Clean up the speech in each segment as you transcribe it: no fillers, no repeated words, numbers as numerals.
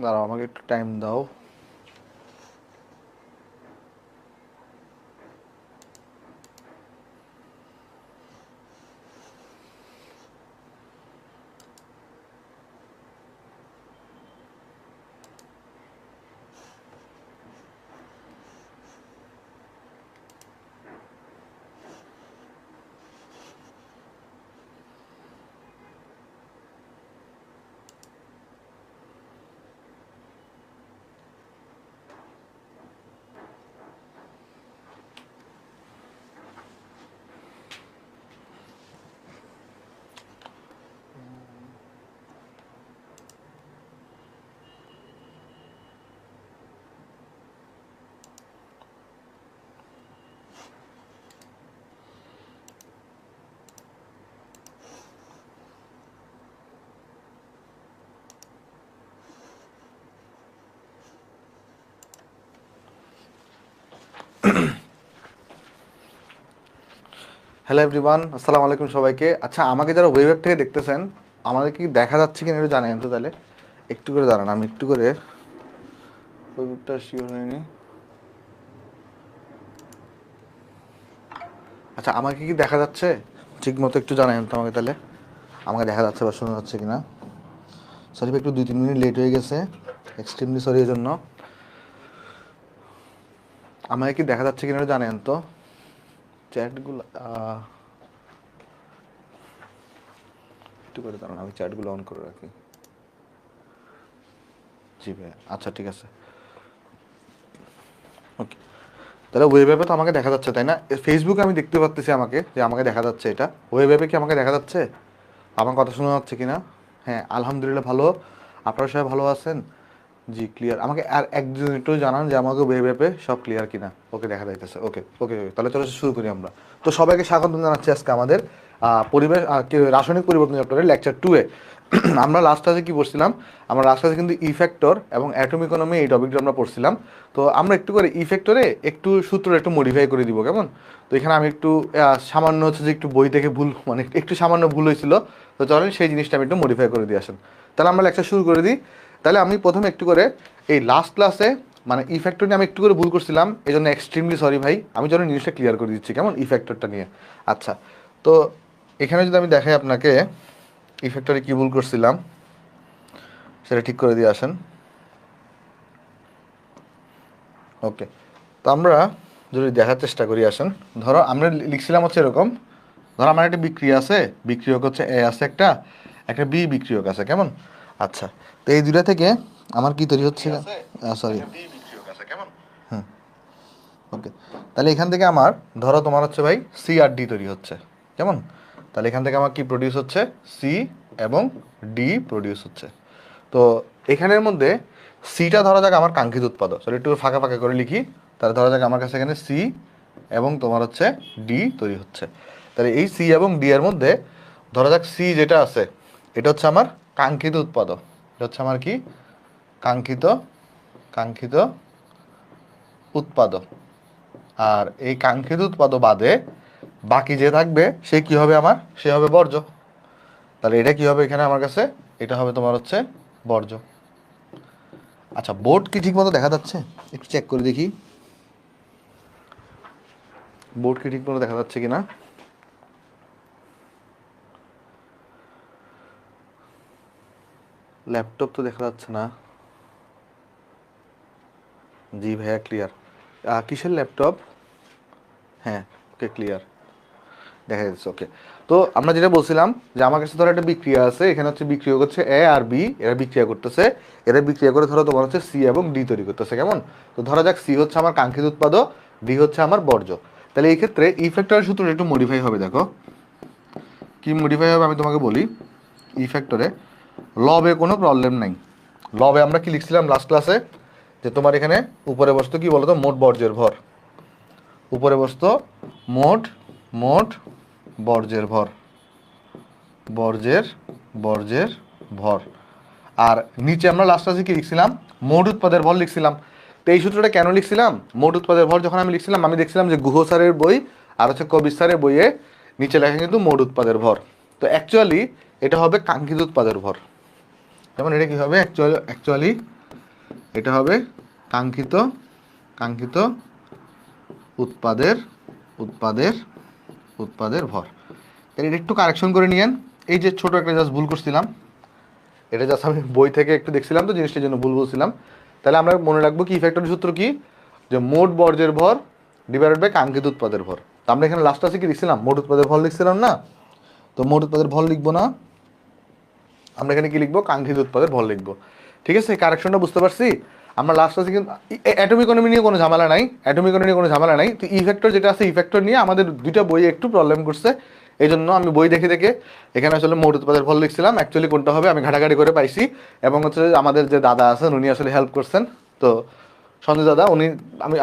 দাঁড়াও, আমাকে একটু টাইম দাও। হ্যালো এভরিওয়ান, আসসালামু আলাইকুম সবাইকে। আচ্ছা, আমাকে যারা ওয়েব থেকে দেখতেছেন, আমাদের কি দেখা যাচ্ছে কিনা একটু জানেন তো? তাহলে একটু করে দাঁড়ান, আমি একটু করে ওয়েবটা শিওর হয়নি। আচ্ছা, আমাকে কি দেখা যাচ্ছে ঠিক মতো? একটু জানাবেন তো আমাকে তাহলে, আমাকে দেখা যাচ্ছে বা শোনা যাচ্ছে কিনা। সরি, একটু 2-3 মিনিট লেট হয়ে গেছে, এক্সট্রিমলি সরি এর জন্য। আমাকে কি দেখা যাচ্ছে কিনা একটু জানেন তো চ্যাটগুলো। একটু করে দাঁড়ান, আমি চ্যাটগুলো অন করে রাখি। জি ভাই, আচ্ছা ঠিক আছে, ওকে। তাহলে ওয়েব অ্যাপে তো আমাকে দেখা যাচ্ছে, তাই না? ফেসবুকে আমি দেখতে পাচ্ছি আমাকে, যে আমাকে দেখা যাচ্ছে। এটা ওয়েব অ্যাপে কি আমাকে দেখা যাচ্ছে? আমার কথা শোনা যাচ্ছে কি না? হ্যাঁ, আলহামদুলিল্লাহ ভালো। আপনারা সবাই ভালো আছেন? জি, ক্লিয়ার। আমাকে আর একজন একটু জানান যে আমাকে ওয়েব অ্যাপে সব ক্লিয়ার কিনা। ওকে, দেখা যাইতেছে। ওকে ওকে ওকে, তাহলে চলো শুরু করি আমরা। তো সবাইকে স্বাগত জানাচ্ছি আজকে আমাদের পরিবেশ রাসায়নিক পরিবর্তন চ্যাপ্টারের লেকচার 2-এ। আমরা লাস্ট ক্লাসে কি পড়ছিলাম? আমরা লাস্ট ক্লাসে কিন্তু ইফেক্টর এবং অ্যাটম ইকোনমি এই টপিকটা আমরা পড়ছিলাম। তো আমরা একটু করে ইফেক্টরে একটু সূত্র একটু মডিফাই করে দিব, কেমন? তো এখানে আমি একটু সামান্য হচ্ছে যে একটু বই থেকে ভুল, মানে একটু সামান্য ভুল হয়েছিল। তো চলেন সেই জিনিসটা আমি একটু মডিফাই করে দিয়ে আসেন। তাহলে আমরা লেকচার শুরু করে দিই। তাহলে আমি প্রথমে একটু করে এই লাস্ট ক্লাসে মানে ইফেক্টর নিয়ে আমি একটু করে ভুল করছিলাম, এই জন্য এক্সট্রিমলি সরি ভাই। আমি যেন জিনিসটা ক্লিয়ার করে দিচ্ছি, কেমন, ইফেক্টরটা নিয়ে। আচ্ছা, তো এখানে যদি আমি দেখাই আপনাকে ইফেক্টরে কী ভুল করছিলাম, সেটা ঠিক করে দিয়ে আসেন। ওকে, তো আমরা যদি দেখার চেষ্টা করি, আসেন। ধরো আমরা লিখছিলাম হচ্ছে এরকম। ধরো আমার একটা বিক্রিয়া আছে, বিক্রিয়ক হচ্ছে এ আছে, একটা একটা বি বিক্রিয়ক আছে, কেমন? আচ্ছা, তো এই দুইটা থেকে আমার কি তৈরি হচ্ছে? সরি, হুম, ওকে। তাহলে এখান থেকে আমার, ধরো তোমার হচ্ছে ভাই সি আর ডি তৈরি হচ্ছে, কেমন? তাহলে এখান থেকে আমার কি প্রডিউস হচ্ছে? সি এবং ডি প্রডিউস হচ্ছে। তো এখানের মধ্যে সিটা ধরা যাক আমার কাঙ্ক্ষিত উৎপাদক, সরি একটু ফাঁকা ফাঁকা করে লিখি। তাহলে ধরা যাক আমার কাছে এখানে সি এবং তোমার হচ্ছে ডি তৈরি হচ্ছে। তাহলে এই সি এবং ডি এর মধ্যে ধরা যাক সি যেটা আছে, এটা হচ্ছে আমার কাঙ্ক্ষিত উৎপাদক। এটা হচ্ছে আমার কি? কাঙ্ক্ষিত কাঙ্ক্ষিত উৎপাদক। আর এই কাঙ্ক্ষিত উৎপাদক বাদে বাকি যে থাকবে সে কি হবে আমার? সে হবে বর্জ্য। তাহলে এটা কি হবে এখানে আমার কাছে? এটা হবে তোমার হচ্ছে বর্জ্য। আচ্ছা, বোর্ড কি ঠিক মতো দেখা যাচ্ছে? একটু চেক করে দেখি বোর্ড কি ঠিক মতো দেখা যাচ্ছে কিনা। ল্যাপটপ তো দেখা যাচ্ছে না। জি ভাইয়া, ক্লিয়ার। কিসের ল্যাপটপ? হ্যাঁ, ওকে, ক্লিয়ার দেখা যাচ্ছে। ওকে, তো আমরা যেটা বলছিলাম যে আমার কাছে ধরো একটা বিক্রিয়া আছে, এখানে হচ্ছে বিক্রিয়ক হচ্ছে এ আর বি, এরা বিক্রিয়া করতেছে। এরা বিক্রিয়া করে ধরো তোমার হচ্ছে সি এবং ডি তৈরি করতেছে, কেমন? তো ধরা যাক সি হচ্ছে আমার কাঙ্ক্ষিত উৎপাদক, ডি হচ্ছে আমার বর্জ্য। তাহলে এই ক্ষেত্রে ইফেক্টরের সূত্রটা একটু মডিফাই হবে। দেখো কি মডিফাই হবে আমি তোমাকে বলি। ইফেক্টরে লবে কোনো প্রবলেম নাই। লবে আমরা কি লিখছিলাম লাস্ট ক্লাসে? যে তোমার এখানে উপরে বসতো কি বলতো? মোট বর্জ্যের ভর। উপরে বসতো মোট মোট বর্জ্যের ভর, বর্জ্যের বর্জ্যের ভর। আর নিচে আমরা লাস্ট ক্লাসে কি লিখছিলাম? মোট উৎপাদের ভর লিখছিলাম। তো এই সূত্রটা কেন লিখছিলাম? মোট উৎপাদের ভর যখন আমি লিখছিলাম, আমি দেখছিলাম যে গুহ স্যারের বই আর হচ্ছে কবির স্যারের বইয়ে নিচে লেখা কিন্তু মোট উৎপাদের ভর। তো অ্যাকচুয়ালি এটা হবে কাঙ্ক্ষিত উৎপাদের ভর। যেমন এটা কি হবে অ্যাকচুয়ালি এটা হবে কাঙ্ক্ষিত কাঙ্ক্ষিত উৎপাদের উৎপাদের উৎপাদের ভর। তাহলে এটা একটু কারেকশন করে নিয়েন। এই যে ছোট একটা জাস্ট ভুল করছিলাম, এটা জাস্ট আমি বই থেকে একটু দেখছিলাম তো জিনিসটার জন্য ভুল বলছিলাম। তাহলে আমরা মনে রাখবো কি ইফেক্টরের সূত্র কি, যে মোট বর্জ্যের ভর ডিভাইডেড বাই কাঙ্ক্ষিত উৎপাদের ভর। তো আমরা এখানে লাস্ট আসে কি লিখছিলাম, মোট উৎপাদের ভর লিখছিলাম না, তো মোট উৎপাদের ভর লিখবো না, আমরা এখানে কি লিখবো, কাঙ্ক্ষিত উৎপাদের ভর লিখবো। ঠিক আছে, কারেকশনটা বুঝতে পারছি। আমরা লাস্ট আছে কিন্তু অ্যাটমিক ইকোনমি নিয়ে কোনো ঝামেলা নাই, অ্যাটমিক ইকোনমি নিয়ে কোনো ঝামেলা নাই। তো ইফেক্টর যেটা আছে ইফেক্টর নিয়ে আমাদের দুইটা বই একটু প্রবলেম করছে, এই জন্য আমি বই দেখে দেখে এখানে আসলে মোট উৎপাদের ফল লিখছিলাম। অ্যাকচুয়ালি কোনটা হবে আমি ঘাটাঘাটি করে পাইছি, এবং হচ্ছে আমাদের যে দাদা আছেন উনি আসলে হেল্প করছেন, তো সঞ্জয় দাদা উনি,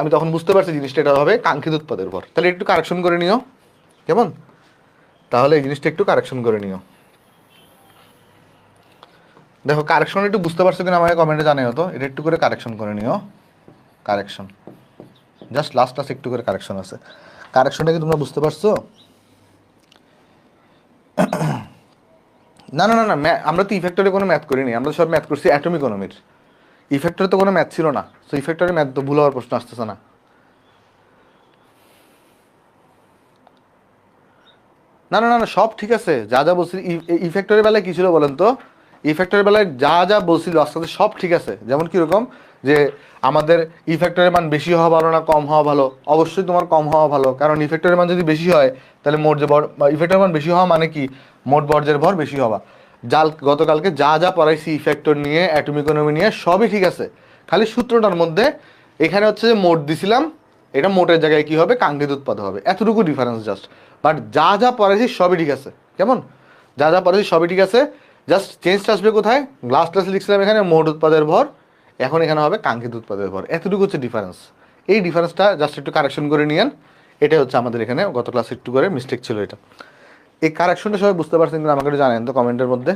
আমি তখন বুঝতে পারছি জিনিসটা এটা হবে কাঙ্ক্ষিত উৎপাদের ভর। তাহলে একটু কারেকশন করে নিও কেমন, তাহলে এই জিনিসটা একটু কারেকশন করে নিও। দেখো কারেকশন একটু বুঝতে পারছো কিনা আমাকে কমেন্টে জানাই হতো, এটা একটু করে কারেকশন করে নিও। কারেকশন জাস্ট লাস্ট একটু করে কারেকশন আছে, কারেকশনটা কি তোমরা বুঝতে পারছো? না না না না, আমরা তো ইফেক্টরে কোনো ম্যাথ করিনি, আমরা সব ম্যাথ করছি অ্যাটমিক ইকোনমির। ইফেক্টরে তো কোনো ম্যাথ ছিল না, তো ইফেক্টরে ম্যাথ তো ভুল হওয়ার প্রশ্ন আসতেছে না। না না না না, সব ঠিক আছে, যা যা বলছি ইফেক্টরের বেলায় কী ছিল বলেন তো, ইফেক্টরের বেলায় যা যা বলছিল আস্তে সব ঠিক আছে। যেমন কীরকম, যে আমাদের ইফেক্টরের মান বেশি হওয়া ভালো না কম হওয়া ভালো, অবশ্যই তোমার কম হওয়া ভালো, কারণ ইফেক্টরের মান যদি বেশি হয় তাহলে মোট যে ইফেক্টরের মান বেশি হওয়া মানে কি, মোট বর্জ্যের ভর বেশি হওয়া। গতকালকে যা যা পড়াইছি ইফেক্টর নিয়ে অ্যাটমিক ইকোনমি নিয়ে সবই ঠিক আছে, খালি সূত্রটার মধ্যে এখানে হচ্ছে যে মোট দিছিলাম, এটা মোটের জায়গায় কি হবে, কাঙ্ক্ষিত উৎপাদ হবে, এতটুকু ডিফারেন্স জাস্ট। বাট যা যা পড়াইছি সবই ঠিক আছে, কেমন, যা যা পড়াইছি সবই ঠিক আছে, জাস্ট চেঞ্জটা আসবে কোথায়, লাস্ট ক্লাসে লিখছিলাম এখানে মোট উৎপাদের ভর, এখন এখানে হবে কাঙ্ক্ষিত উৎপাদের ভর, এতটুকু হচ্ছে ডিফারেন্স। এই ডিফারেন্সটা জাস্ট একটু কারেকশন করে নিয়েন, এটাই হচ্ছে আমাদের এখানে গত ক্লাসে একটু করে মিস্টেক ছিল এটা। এই কারেকশনটা সবাই বুঝতে পারছেন কিন্তু আমাকে একটু জানেন তো কমেন্টের মধ্যে।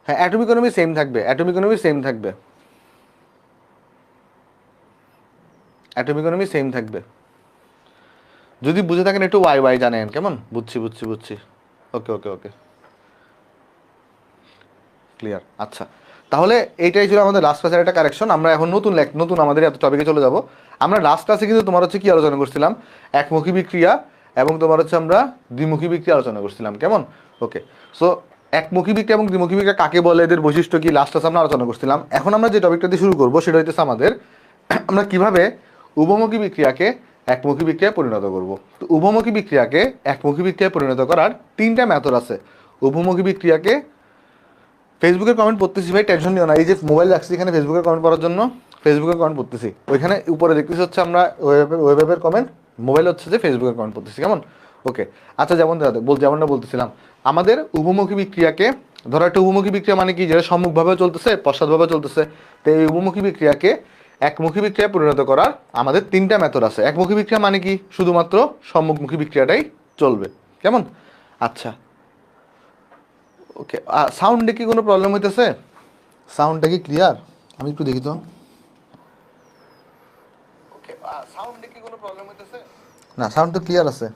হ্যাঁ অ্যাটমিক ইকোনমি সেম থাকবে, অ্যাটমিক ইকোনমি সেম থাকবে, অ্যাটমিক ইকোনমি সেম থাকবে। যদি বুঝে থাকেন একটু ওয়াই ওয়াই জানেন কেমন, বুঝছি বুঝছি বুঝছি, ওকে ওকে ওকে ক্লিয়ার। আচ্ছা তাহলে এইটাই ছিল আমাদের লাস্ট ক্লাসের একটা কারেকশন। আমরা এখন নতুন আমাদের এত টপিকে চলে যাব। আমরা লাস্ট ক্লাসে কিন্তু তোমার হচ্ছে কি আলোচনা করছিলাম, একমুখী বিক্রিয়া এবং তোমার হচ্ছে আমরা দ্বিমুখী বিক্রিয়া আলোচনা করছিলাম কেমন। ওকে, সো একমুখী বিক্রিয়া এবং দ্বিমুখী বিক্রিয়া কাকে বলে, এদের বৈশিষ্ট্য কি, লাস্ট ক্লাসে আমরা আলোচনা করছিলাম। এখন আমরা যে টপিকটা দিয়ে শুরু করবো সেটা হচ্ছে আমাদের আমরা কিভাবে উভমুখী বিক্রিয়াকে একমুখী বিক্রিয়ায় পরিণত করব। তো উভমুখী বিক্রিয়াকে একমুখী বিক্রিয়ায় পরিণত করার তিনটা মেথড আছে। উভমুখী বিক্রিয়াকে, ফেসবুকের কমেন্ট পড়তেছি ভাই, টেনশন নিও না, এই যে মোবাইল রাখছি এখানে ফেসবুকের কমেন্ট পড়ার জন্য, ফেসবুকের কমেন্ট পড়তেছি, ওইখানে উপরে দেখতেছি হচ্ছে আমরা ওয়েবের কমেন্ট, মোবাইল হচ্ছে যে ফেসবুকের কমেন্ট পড়তেছি কেমন। ওকে আচ্ছা, যেমনটা বলতেছিলাম, আমাদের উভমুখী বিক্রিয়াকে, ধরো একটা উভমুখী বিক্রিয়া মানে কি, যেটা সম্মুখভাবে চলতেছে পশ্চাৎভাবে চলতেছে, তো এই উভমুখী বিক্রিয়াকে একমুখী বিক্রিয়ায় পরিণত করার আমাদের তিনটা মেথড আছে। একমুখী বিক্রিয়া মানে কি, শুধুমাত্র সম্মুখমুখী বিক্রিয়াটাই চলবে কেমন। আচ্ছা ওকে, সাউন্ডে কি কোনো প্রবলেম হইতেছে, সাউন্ডটা কি ক্লিয়ার, আমি একটু দেখি তো। ওকে, সাউন্ডে কি কোনো প্রবলেম হইতেছে, না সাউন্ড তো ক্লিয়ার আছে।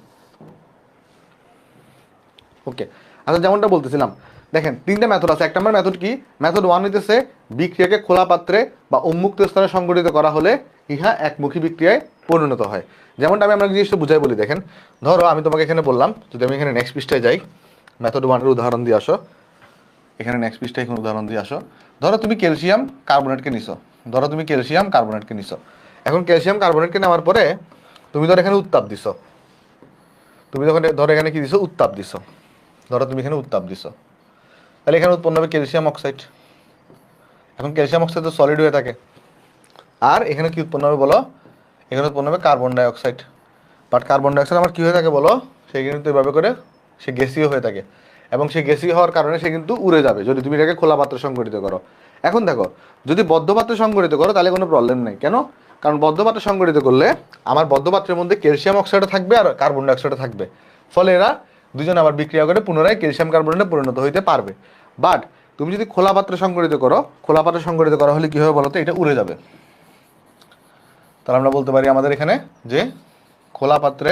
ওকে আচ্ছা, যেমনটা বলতেছিলাম, দেখেন তিনটা মেথড আছে। এক নম্বর মেথড কি, মেথড ওয়ান হইতেছে বিক্রিয়াকে খোলা পাত্রে বা উন্মুক্ত স্তরে সংগঠিত করা হলে ইহা একমুখী বিক্রিয়ায় পরিণত হয়। যেমনটা আমি আপনাকে জিনিসটা বুঝাই বলি, দেখেন ধরো আমি তোমাকে এখানে বললাম, যদি আমি এখানে নেক্সট পৃষ্ঠায় যাই, মেথড ওয়ানের উদাহরণ দিয়ে আসো, এখানে নেক্সট পৃষ্ঠায় এখানে উদাহরণ দিয়ে আসো। ধরো তুমি ক্যালসিয়াম কার্বনেটকে নিছো, ধরো তুমি ক্যালসিয়াম কার্বনেটকে নিছো। এখন ক্যালসিয়াম কার্বনেটকে নেওয়ার পরে তুমি ধরো এখানে উত্তাপ দিছো, তুমি যখন ধরো এখানে কি দিছো, উত্তাপ দিছো, ধরো তুমি এখানে উত্তাপ দিছো, তাহলে এখানে উৎপন্ন হবে ক্যালসিয়াম অক্সাইড। এখন ক্যালসিয়াম অক্সাইড তো সলিড হয়ে থাকে, আর এখানে কি উৎপন্ন হবে বলো, এখানে উৎপন্ন হবে carbon dioxide. But carbon dioxide আমার কী হয়ে থাকে বলো, সে কিন্তু এভাবে করে সে গ্যাসীয় হয়ে থাকে, এবং সেই গ্যাসীয় হওয়ার কারণে সে কিন্তু উড়ে যাবে যদি তুমি এটাকে খোলা পাত্রে সংগঠিত করো। এখন দেখো যদি বদ্ধ পাত্রে সংগঠিত করো তাহলে কোনো প্রবলেম নেই, কেন, কারণ বদ্ধ পাত্রে সংগঠিত করলে আমার বদ্ধ পাত্রের মধ্যে ক্যালসিয়াম অক্সাইডও থাকবে আর কার্বন ডাইঅক্সাইডও থাকবে, ফলে এরা দুজন আবার বিক্রিয়া করে পুনরায় ক্যালসিয়াম কার্বনেটে পরিণত হইতে পারবে। বাট তুমি যদি খোলা পাত্রে সংগঠিত করো, খোলা পাত্রে সংগঠিত করা হলে কী হবে বলো তো, এটা উড়ে যাবে। তাহলে আমরা বলতে পারি আমাদের এখানে যে খোলা পাত্রে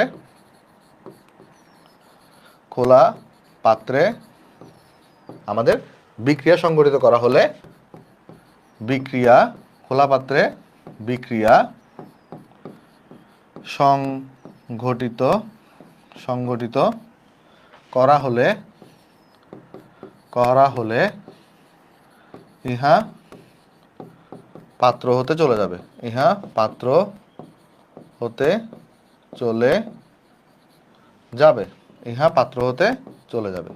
পাত্রে আমাদের বিক্রিয়া সংঘটিত করা হলে বিক্রিয়া খোলা পাত্রে বিক্রিয়া সংঘটিত করা হলে ইহা পাত্র হতে চলে যাবে। ইহা পাত্র হতে চলে যাবে। ইহা পাত্র হতে চলে যাবে।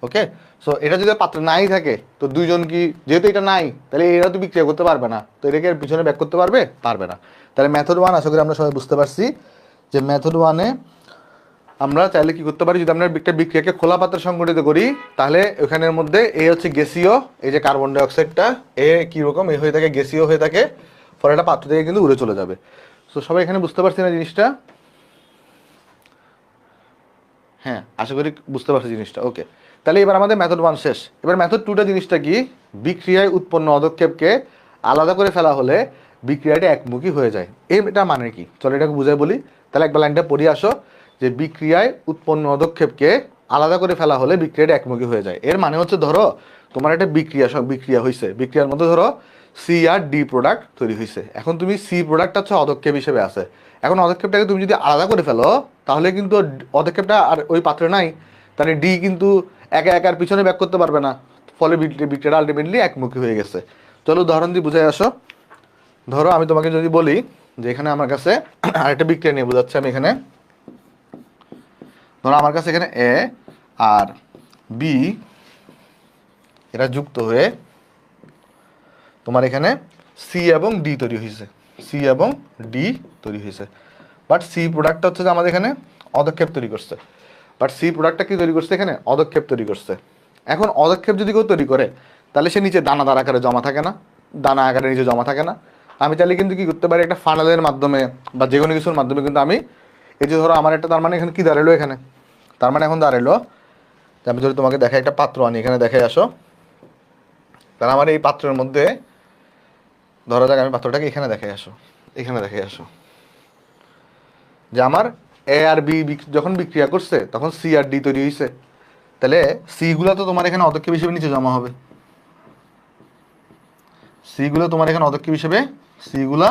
ওকে, সো এটা যদি পাত্র নাই থাকে তো দুইজন কি, যেহেতু এটা নাই তাহলে এরা তো বিক্রিয়া করতে পারবে না, তো এটাকে পিছনে ব্যাক করতে পারবে না। তাহলে মেথড 1 আশা করি আমরা সবাই বুঝতে পারছি যে মেথড 1-এ আমরা চাইলে কি করতে পারি, যদি আমরা একটা বিক্রিয়াকে খোলা পাত্রে সংঘটিত করি তাহলে ওখানের মধ্যে এ হচ্ছে গ্যাসীয়, এই যে কার্বন ডাই অক্সাইডটা এ কিরকম এ হয়ে থাকে গ্যাসীয় হয়ে থাকে, ফলে এটা পাত্র থেকে কিন্তু উড়ে চলে যাবে। সো সবাই এখানে বুঝতে পারছি না জিনিসটা? হ্যাঁ, আশা করি বুঝতে পারছি জিনিসটা। ওকে, তাহলে এবার আমাদের মেথড 1 শেষ। এবার মেথড 2টা জিনিসটা কি, বিক্রিয়ায় উৎপন্ন পদক্ষেপকে আলাদা করে ফেলা হলে বিক্রিয়াটা একমুখী হয়ে যায়। এটা মানে কি, চলো এটাকে বুঝাই বলি। তাহলে একবার লাইনটা পড়ি আসো, যে বিক্রিয়ায় উৎপন্ন পদক্ষেপকে আলাদা করে ফেলা হলে বিক্রিয়াটা একমুখী হয়ে যায়। এর মানে হচ্ছে ধরো তোমার একটা বিক্রিয়া হয়েছে, বিক্রিয়ার মধ্যে ধরো সি আর ডি প্রোডাক্ট তৈরি হয়েছে। এখন তুমি সি প্রোডাক্টটা হচ্ছে পদক্ষেপ হিসেবে আছে, এখন পদক্ষেপটাকে তুমি যদি আলাদা করে ফেলো তাহলে কিন্তু পদক্ষেপটা আর ওই পাত্রে নাই, তাহলে ডি কিন্তু একার পিছনে ব্যাক করতে পারবে না, ফলে বিক্রিয়াটা আলটিমেটলি একমুখী হয়ে গেছে। চলো উদাহরণ দিয়ে বুঝাই আসো। ধরো আমি তোমাকে যদি বলি যে এখানে আমার কাছে আরেকটা বিক্রিয়া নিয়ে বোঝাচ্ছি আমি এখানে। ধরো আমার কাছে এখানে এ আর বি এরা যুক্ত হয়ে তোমার এখানে সি এবং ডি তৈরি হয়েছে, সি এবং ডি তৈরি হয়েছে। বাট সি প্রোডাক্টটা হচ্ছে যে আমাদের এখানে পদক্ষেপ তৈরি করছে, বাট সি প্রোডাক্টটা কি তৈরি করছে, এখানে পদক্ষেপ তৈরি করছে। এখন পদক্ষেপ যদি কেউ তৈরি করে তাহলে সে নিচে দানাদার আকারে জমা থাকে না, দানা আকারে নিচে জমা থাকে না। আমি চাইলে কিন্তু কি করতে পারি, একটা ফানেলের মাধ্যমে বা যে কোনো কিছুর মাধ্যমে কিন্তু আমি এই যে ধরো আমার একটা, তার মানে এখানে কি দাঁড়ালো, এখানে তার মানে এখন দাঁড়ালো যে আমি যদি তোমাকে দেখাই একটা পাত্র আনি, এখানে দেখাই আসো। তাহলে আমার এই পাত্রের মধ্যে ধরা যাক আমি পাত্রটাকে এখানে দেখাই আসো, এখানে দেখাই আসো যে আমার এ আর বি যখন বিক্রিয়া করছে তখন সি আর ডি তৈরি হয়েছে। তাহলে সি গুলা তো তোমার এখানে পদক্ষেপ হিসেবে নিচে জমা হবে, সি গুলো তোমার এখানে পদক্ষেপ হিসেবে, সি গুলা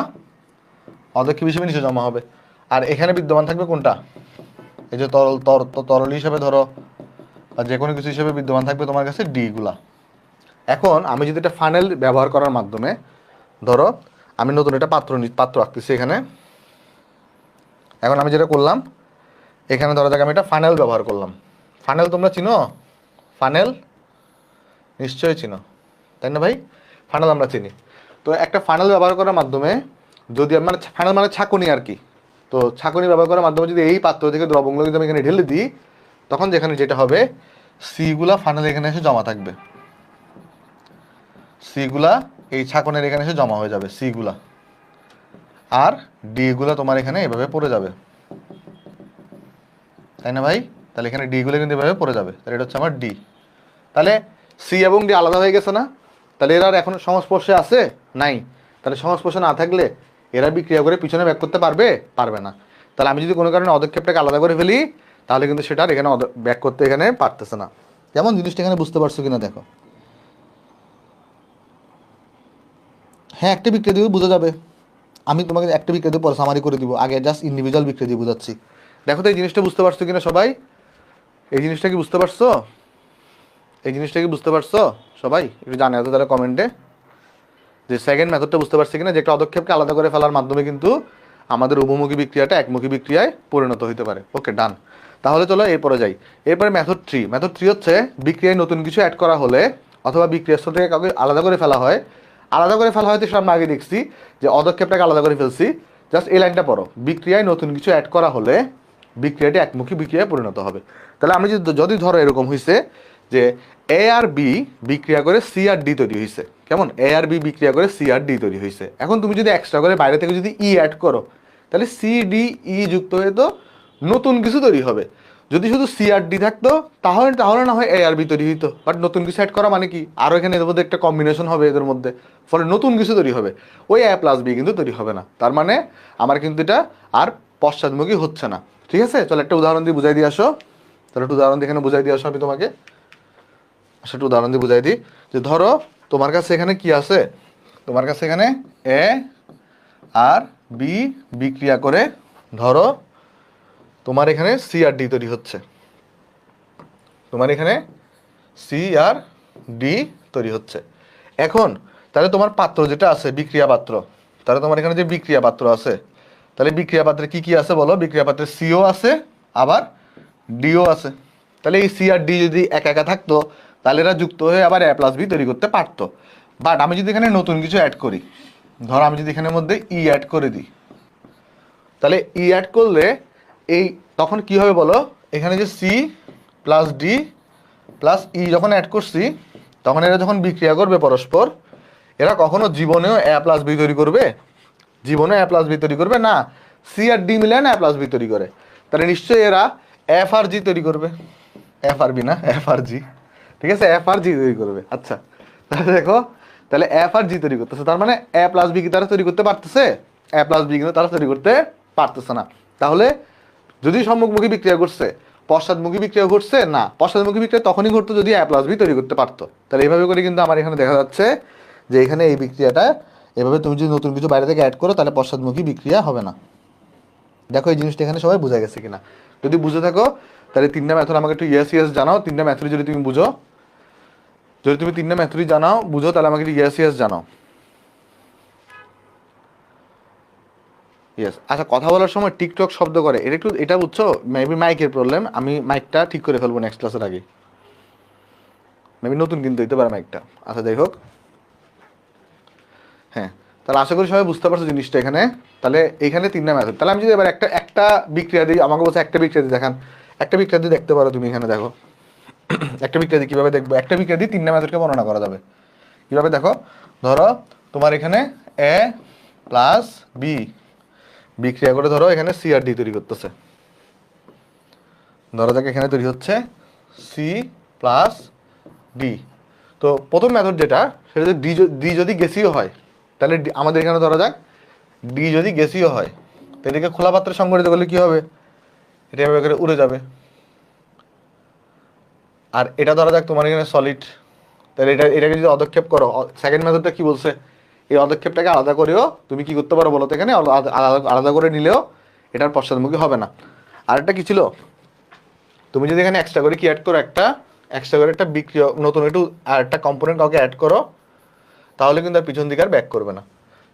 পদক্ষেপ হিসেবে নিচে জমা হবে। আর এখানে বিদ্যমান থাকবে কোনটা, এই যে তরল হিসেবে ধরো বা যে কোনো কিছু হিসেবে বিদ্যমান থাকবে তোমার কাছে ডি গুলা। এখন আমি যদি একটা ফানেল ব্যবহার করার মাধ্যমে, ধরো আমি নতুন একটা পাত্র রাখতেছি এখানে। এখন আমি যেটা করলাম এখানে ধরো যাক আমি একটা ফানেল ব্যবহার করলাম। ফানেল তোমরা চিনো, ফানেল নিশ্চয়ই চিনো তাই না ভাই, ফানেল আমরা চিনি। তো একটা ফানেল ব্যবহার করার মাধ্যমে যদি মানে ফানেল মানে ছাঁকুনি আর কি, তো ছাঁকুনি ব্যবহার করার মাধ্যমে যদি এই পাত্র থেকে দ্রবণগুলো যদি আমি এখানে ঢেলে দিই তখন যেখানে যেটা হবে সিগুলা ফানেল এখানে এসে জমা থাকবে, সিগুলা এই ছাঁকনের এখানে এসে জমা হয়ে যাবে সিগুলা, আর ডি গুলা তোমার এখানে এভাবে পড়ে যাবে তাই না ভাই। তাহলে এখানে ডি গুলো কিন্তু এভাবে পড়ে যাবে, তাহলে এটা হচ্ছে আমার ডি। তাহলে সি এবং ডি আলাদা হয়ে গেছে না, তাহলে এরা আর এখন সংস্পর্শে আছে নাই। তাহলে সংস্পর্শে না থাকলে এরা বিক্রিয়া করে পিছনে ব্যাক করতে পারবে না। তাহলে আমি যদি কোনো কারণে পদক্ষেপটাকে আলাদা করে ফেলি তাহলে কিন্তু সেটা আর এখানে ব্যাক করতে এখানে পারতেছে না। যেমন জিনিসটা এখানে বুঝতে পারছো কিনা দেখো। হ্যাঁ, একটা বিক্রিয়া দিয়ে বোঝা যাবে, আমি তোমাকে একটা বিক্রিয়া দিয়ে পরে সামারি করে দিব, আগে জাস্ট ইন্ডিভিজুয়াল বিক্রিয়া দিয়ে বোঝাচ্ছি। দেখো তো এই জিনিসটা বুঝতে পারছো কিনা সবাই, এই জিনিসটা কি বুঝতে পারছো, এই জিনিসটা কি বুঝতে পারছো সবাই, একটু জানে তো তাহলে কমেন্টে যে সেকেন্ড মেথডটা বুঝতে পারছি কিনা, যে একটা পদক্ষেপকে আলাদা করে ফেলার মাধ্যমে কিন্তু আমাদের উভমুখী বিক্রিয়াটা একমুখী বিক্রিয়ায় পরিণত হতে পারে। ওকে ডান। তাহলে চলো এরপরে যাই। এরপরে মেথড 3। মেথড 3 হচ্ছে বিক্রিয়ায় নতুন কিছু অ্যাড করা হলে অথবা বিক্রিয়াস্থল থেকে কাউকে আলাদা করে ফেলা হয়। আলাদা করে ফেলা হয়তো আমরা আগে দেখছি যে পদক্ষেপটাকে আলাদা করে ফেলছি, জাস্ট এই লাইনটা পড়ো, বিক্রিয়ায় নতুন কিছু অ্যাড করা হলে বিক্রিয়াটি একমুখী বিক্রিয়ায় পরিণত হবে। তাহলে আমি যদি ধরো এরকম হয়েছে যে এ আর বি বিক্রিয়া করে সি আর ডি তৈরি হয়েছে, কেমন এ আর বি বিক্রিয়া করে সি আর ডি তৈরি হয়েছে। এখন তুমি যদি এক্সট্রা করে বাইরে থেকে যদি ই অ্যাড করো তাহলে সি ডি ই যুক্ত হয়ে তো নতুন কিছু তৈরি হবে। যদি শুধু সি আর ডি থাকতো তাহলে না হয় এ আর বি তৈরি হইতো, বাট নতুন কিছু অ্যাড করা মানে কি আরও এখানে এদের মধ্যে একটা কম্বিনেশন হবে এদের মধ্যে, ফলে নতুন কিছু তৈরি হবে, ওই এ প্লাস বি কিন্তু তৈরি হবে না। তার মানে আমার কিন্তু এটা আর পশ্চাৎমুখী হচ্ছে না। ঠিক আছে, চলো একটা উদাহরণ দিয়ে বুঝাই দিয়ে আসো। তাহলে একটু উদাহরণ দিয়ে এখানে বুঝাই দিয়ে আসো আমি তোমাকে। একটু উদাহরণ দিয়ে বুঝাই দিই যে ধরো তোমার কাছে এখানে কি আছে, তোমার কাছে এখানে এ আর বি বিক্রিয়া করে ধরো তোমার এখানে সি আর ডি তৈরি হচ্ছে, তোমার এখানে সি আর ডি তৈরি হচ্ছে। এখন তাহলে তোমার পাত্র যেটা আছে বিক্রিয়া পাত্র, তাহলে তোমার এখানে যে বিক্রিয়া পাত্র আছে, তাহলে বিক্রিয়া পাত্রে কি কি আছে বলো? বিক্রিয়া পাত্রে সিও আছে আবার ডিও আছে। তাহলে এই সি আর ডি যদি একা একা থাকতো তাহলে এরা যুক্ত হয়ে আবার এ প্লাস বি তৈরি করতে পারতো। বাট আমি যদি এখানে নতুন কিছু অ্যাড করি, ধরো আমি যদি এখানের মধ্যে ই অ্যাড করে দিই, তাহলে ই অ্যাড করলে এই তখন কি হবে বলো? এখানে যে C plus D plus E যখন অ্যাড করছি তখন এরা যখন বিক্রিয়া করবে পরস্পর, এরা কখনো জীবনেও এ প্লাস বি তৈরি করবে? জীবনে এ প্লাস বি তৈরি করবে না। সি আর ডি মিলে না এ প্লাস বি তৈরি করে, তাহলে নিশ্চয়ই এরা এফ আর জি তৈরি করবে। এফ আর বি না, এফ আর জি, ঠিক আছে, এফ আর জি তৈরি করবে। আচ্ছা তাহলে দেখো, তাহলে এফ আর জি তৈরি করতেছে, তার মানে এ প্লাস বি কি তারা তৈরি করতে পারতেছে? এ প্লাস বি কিন্তু তারা তৈরি করতে পারতেছে না। তাহলে যদি সম্মুখমুখী বিক্রিয়া করছে, পশ্চাৎমুখী বিক্রিয়া ঘটছে না, পশ্চাৎমুখী বিক্রিয়া তখনই ঘটতো যদি এ প্লাস বি তৈরি করতে পারতো। তাহলে এইভাবে করে কিন্তু আমার এখানে দেখা যাচ্ছে যে এখানে এই বিক্রিয়াটা এভাবে তুমি যদি নতুন কিছু বাইরে থেকে অ্যাড করো তাহলে পশ্চাৎমুখী বিক্রিয়া হবে না। দেখো এই জিনিসটা এখানে সবাই বোঝা গেছে কিনা? যদি বুঝে থাকো তাহলে তিনটা মেথড আমাকে একটু ইয়েস ইয়েস জানাও। তিনটা মেথড যদি তুমি বুঝো, যদি তুমি তিনটা মেথডই জানাও বুঝো তাহলে আমাকে একটু ইয়েস ইয়েস জানাও। ইয়েস। আচ্ছা, কথা বলার সময় টিকটক শব্দ করে, এটা একটু, এটা বুঝছো মেবি মাইকের প্রবলেম। আমি মাইকটা ঠিক করে ফেলবো নেক্সট ক্লাসের আগে, মেবি নতুন কিনতে হইতে পারে মাইকটা। আচ্ছা যাই হোক, হ্যাঁ তাহলে আশা করি সবাই বুঝতে পারছো জিনিসটা এখানে। তাহলে এইখানে তিনটা মেথড, তাহলে আমি যদি এবার একটা একটা বিক্রিয়া দিই, আমাকে বলছে একটা বিক্রিয়া দিয়ে দেখান, একটা বিক্রিয়া দিয়ে দেখতে পারো তুমি এখানে দেখো। একটা বিক্রিয়া দিয়ে কীভাবে দেখবো? একটা বিক্রিয়া দিয়ে তিনটা মেথডকে বর্ণনা করা যাবে কীভাবে দেখো। ধরো তোমার এখানে এ প্লাস বি বিক্রিয়া করে ধরো এখানে সি আর ডি তৈরি করতেছে। ধরা যাক এখানে তৈরি হচ্ছে সি প্লাস ডি। তো প্রথম মেথড যেটা, সেটা যদি ডি যদি গ্যাসীয় হয়, তাহলে আমাদের এখানে ধরা যাক ডি যদি গ্যাসীয় হয়, তো এটাকে খোলা পাত্রে সংগঠিত করলে কি হবে? এটা এভাবে করে উড়ে যাবে। আর এটা ধরা যাক তোমার এখানে সলিড, তাহলে এটাকে যদি অদক্ষেপ করো, সেকেন্ড মেথডটা কি বলছে? এই অদক্ষেপটাকে আলাদা করেও তুমি কি করতে পারো বলো তো? এখানে আলাদা করে নিলেও এটার পশ্চাৎমুখী হবে না। আরেকটা কি ছিল? তুমি যদি এখানে এক্সট্রা করে কি অ্যাড করো, একটা এক্সট্রা করে একটা বিক্রিয়া নতুন একটু আর একটা কম্পোনেন্ট কাউকে অ্যাড করো, তাহলে কিন্তু আর পিছন দিকে আর ব্যাক করবে না।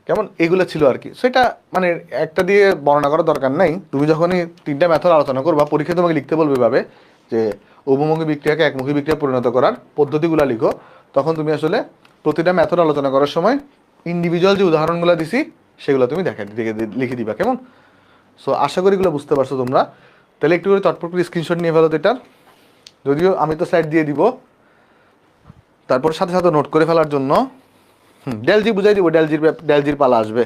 কেমন? এগুলো ছিল আর কি। সেটা মানে একটা দিয়ে বর্ণনা করার দরকার নাই। তুমি যখনই তিনটা মেথড আলোচনা করবা, পরীক্ষায় তোমাকে লিখতে বলবে ভাবে যে উভমুখী বিক্রিয়াকে একমুখী বিক্রিয়া পরিণত করার পদ্ধতিগুলো লিখো, তখন তুমি আসলে প্রতিটা মেথড আলোচনা করার সময় ইন্ডিভিজুয়াল যে উদাহরণগুলো দিছি সেগুলো তুমি লিখে দিবা। কেমন? সো আশা করি এগুলো বুঝতে পারছো তোমরা। তাহলে একটু করে চটপট করে স্ক্রিনশট নিয়ে ফেলো এটার, যদিও আমি তো স্লাইড দিয়ে দিব, তারপর সাথে সাথে নোট করে ফেলার জন্য। ডেলজি বুঝাই দিব, ডেলজির পালা আসবে।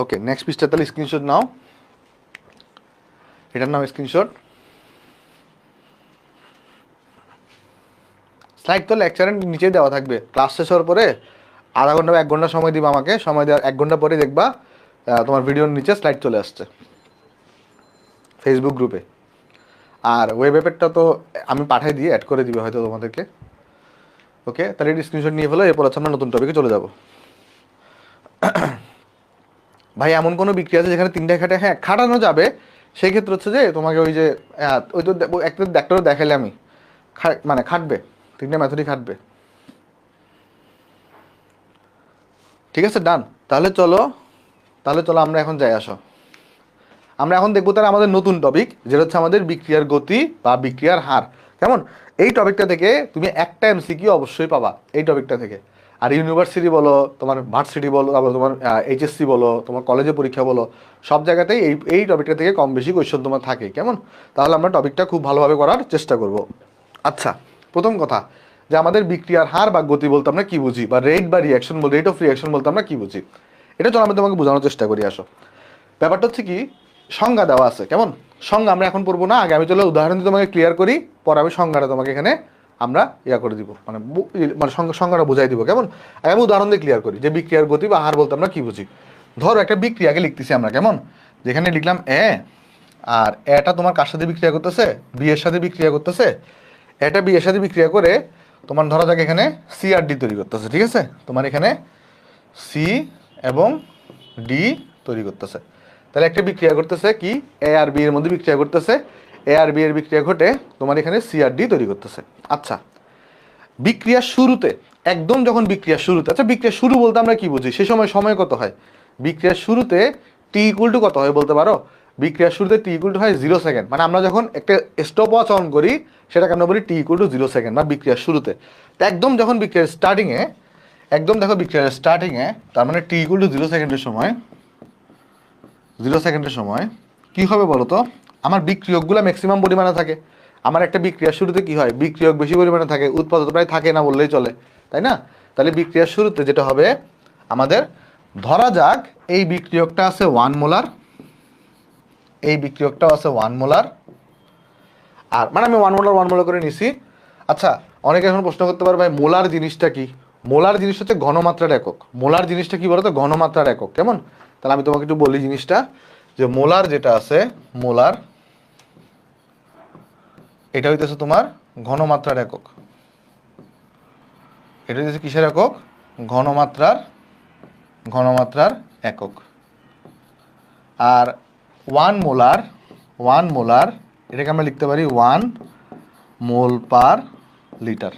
ওকে, নেক্সট পিসটা তাহলে স্ক্রিনশট নাও, এটার নাম স্ক্রিনশট। স্লাইড তো লেকচারের নিচে দেওয়া থাকবে। ক্লাস শেষ হওয়ার পরে আধা ঘন্টা বা 1 ঘন্টা সময় দিবা আমাকে, সময় দেওয়ার 1 ঘন্টা পরে দেখবা তোমার ভিডিওর নিচে স্লাইড চলে আসছে ফেসবুক গ্রুপে। আর ওয়েব অ্যাপেরটা তো আমি পাঠিয়ে দিয়ে অ্যাড করে দিবে হয়তো তোমাদেরকে। ওকে, তাহলে এটি স্ক্রিনশট নিয়ে ফেলো, এরপর হচ্ছে আমরা নতুন টপিকে চলে যাব। ভাই এমন কোনো বিক্রিয়া আছে যেখানে তিনটা খাটে? হ্যাঁ খাটানো যাবে। সেই ক্ষেত্রে হচ্ছে যে তোমাকে ওই যে ওই তো একটা ডাক্তারও দেখাইলে আমি, মানে খাটবে, তিনটা মেথডই খাটবে। ঠিক আছে, ডান। তাহলে চলো আমরা এখন যাই, আসো আমরা এখন দেখবো তাহলে আমাদের নতুন টপিক, যেটা হচ্ছে আমাদের বিক্রিয়ার গতি বা বিক্রিয়ার হার। কেমন? এই টপিকটা থেকে তুমি একটা এমসিকিউ অবশ্যই পাবা এই টপিকটা থেকে। আর ইউনিভার্সিটি বলো, তোমার ভার্সিটি বলো, তারপর তোমার এইচএসসি বলো, তোমার কলেজে পরীক্ষা বলো, সব জায়গাতেই এই টপিকটা থেকে কম বেশি কোয়েশ্চন তোমার থাকে। কেমন? তাহলে আমরা টপিকটা খুব ভালোভাবে করার চেষ্টা করব। আচ্ছা, প্রথম কথা যে আমাদের বিক্রিয়ার হার বা গতি বলতে আমরা কি বুঝি, বা রেট বা রিয়াকশন বলতে, রেট অফ রিয়াকশন বলতে আমরা কি বুঝি, এটা চলো আমি তোমাকে বোঝানোর চেষ্টা করি। আসো, ব্যাপারটা হচ্ছে কি, সংজ্ঞা দেওয়া আছে। কেমন? সংজ্ঞা আমরা এখন পড়বো না, আগে আমি চলো উদাহরণ দিয়ে তোমাকে ক্লিয়ার করি, পরে আমি সংজ্ঞাটা তোমাকে এখানে আমরা করে দিব, মানে সংজ্ঞাটা বোঝাই দিব। কেমন? আগে আমি উদাহরণ দিয়ে ক্লিয়ার করি যে বিক্রিয়ার গতি বা হার বলতে আমরা কি বুঝি। ধরো একটা বিক্রিয়াকে লিখতেছি আমরা, কেমন, যেখানে লিখলাম এ, আর এটা তোমার কার সাথে বিক্রিয়া করতেছে, বি এর সাথে বিক্রিয়া করতেছে, এটা বি এর সাথে বিক্রিয়া করে তোমার ধরা যাক এখানে সি আর ডি তৈরি করতেছে, ঠিক আছে, তোমার এখানে সি এবং ডি তৈরি করতেছে। তাহলে একটা বিক্রিয়া করতেছে কি, এ আর বি এর মধ্যে বিক্রিয়া করতেছে, এ আর বি এর বিক্রিয়া ঘটে তোমার এখানে সি আর ডি তৈরি করতেছে। আচ্ছা, বিক্রিয়ার শুরুতে, একদম যখন বিক্রিয়ার শুরুতে, আচ্ছা বিক্রিয়ার শুরু বলতে আমরা কি বুঝি, সে সময় সময় কত হয়, বিক্রিয়ার শুরুতে টি ইকুয়াল টু কত হয় বলতে পারো, বিক্রিয়ার শুরুতে টি ইকুয়াল টু হয় 0 সেকেন্ড, মানে আমরা যখন একটা স্টপ ওয়াচ অন করি সেটাকে আমরা বলি টি ইকুয়াল টু 0 সেকেন্ড, বা বিক্রিয়ার শুরুতে। তো একদম যখন বিক্রিয়ার স্টার্টিংয়ে, একদম দেখো বিক্রিয়ার স্টার্টিংয়ে, তার মানে টি ইকুয়াল টু 0 সেকেন্ডের সময়, 0 সেকেন্ডের সময় কি হবে বলো তো, আমার বিক্রিয়কগুলো ম্যাক্সিমাম পরিমাণে থাকে। আমার একটা বিক্রিয়ার শুরুতে কি হয়, বিক্রিয়ক বেশি পরিমাণে থাকে, উৎপাদক প্রায় থাকে না বললেই চলে, তাই না? তাহলে বিক্রিয়ার শুরুতে যেটা হবে আমাদের, ধরা যাক এই বিক্রিয়কটা আছে 1 মোলার, এই বিক্রিয়কটাও আছে 1 মোলার, আর মানে আমি 1 মোলার করে নিছি। আচ্ছা, অনেকে এখন প্রশ্ন করতে পারবে ভাই মোলার জিনিসটা কি, মোলার জিনিস হচ্ছে ঘনমাত্রার একক। মোলার জিনিসটা কি বলতো, ঘনমাত্রার একক, কেমন? তাহলে আমি তোমাকে একটু বলি জিনিসটা, যে মোলার যেটা আছে, মোলার এটা হইতেছে তোমার ঘনমাত্রার একক, এটা হইতেছে কিসের একক, ঘনমাত্রার, ঘনমাত্রার একক। আর 1 মোলার, 1 মোলার এটাকে আমরা লিখতে পারি 1 মোল পার লিটার।